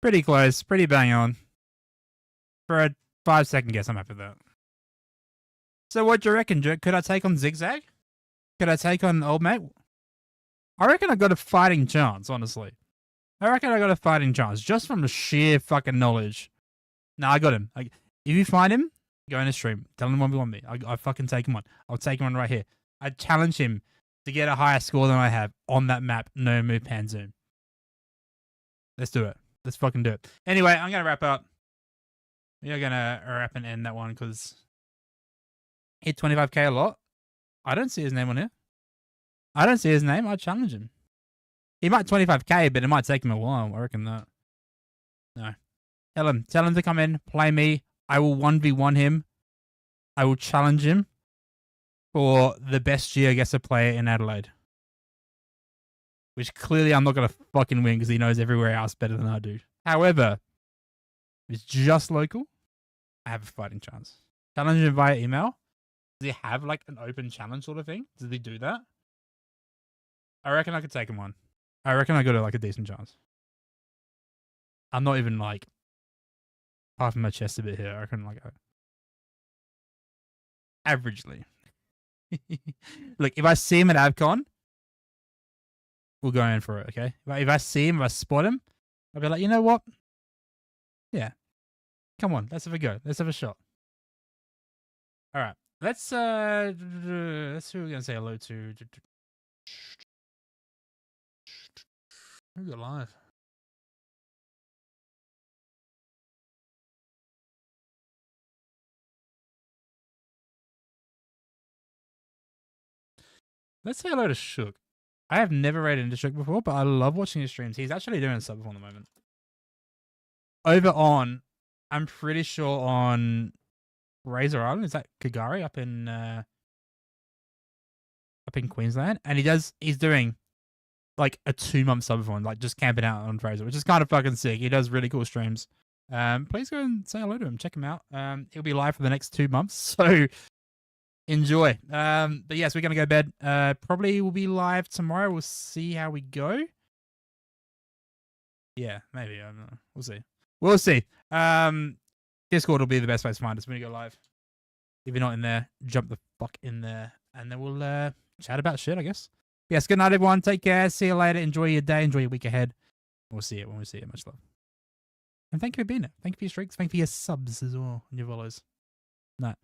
Pretty close. Pretty bang on. For a 5-second guess, I'm happy with that. So what do you reckon, Joe? Could I take on Zigzag? Could I take on Old Mate? I reckon I got a fighting chance, honestly. I reckon I got a fighting chance, just from the sheer fucking knowledge. Nah, I got him. If you find him, go in a stream. Tell him 1v1 me. I fucking take him on. I'll take him on right here. I challenge him to get a higher score than I have on that map. No move pan zoom. Let's do it. Let's fucking do it. Anyway, I'm going to wrap up. We are going to wrap and end that one because hit 25k a lot. I don't see his name on here. I don't see his name. I'll challenge him. He might 25k, but it might take him a while. I reckon that. No. Tell him to come in, play me. I will 1v1 him. I will challenge him for the best GeoGuessr player in Adelaide. Which clearly I'm not going to fucking win because he knows everywhere else better than I do. However, if it's just local, I have a fighting chance. Challenge him via email. Does he have like an open challenge sort of thing? Does he do that? I reckon I could take him on. I reckon I got like a decent chance. I'm not even like puffing my chest a bit here. I reckon like averagely. Look, if I see him at Avcon, we'll go in for it, okay? If I see him, if I spot him, I'll be like, you know what? Yeah. Come on, let's have a go. Let's have a shot. All right. Let's who we're gonna say hello to. Who got live? Let's say hello to Shook. I have never rated into Shook before, but I love watching his streams. He's actually doing a sub at the moment. Over on, I'm pretty sure on Razor Island. Is that Kagari up up in Queensland, and he's doing like a 2-month subathon, like just camping out on Fraser, which is kind of fucking sick. He does really cool streams. Please go and say hello to him. Check him out. He'll be live for the next 2 months, so enjoy. But yes, we're gonna go to bed. Probably will be live tomorrow. We'll see how we go. Yeah, maybe. I don't know. We'll see. We'll see. Discord will be the best place to find us when we go live. If you're not in there, jump the fuck in there, and then we'll chat about shit, I guess. Yes, good night, everyone. Take care. See you later. Enjoy your day. Enjoy your week ahead. We'll see it when we see it. Much love. And thank you for being there. Thank you for your streaks. Thank you for your subs as well and your follows. Night.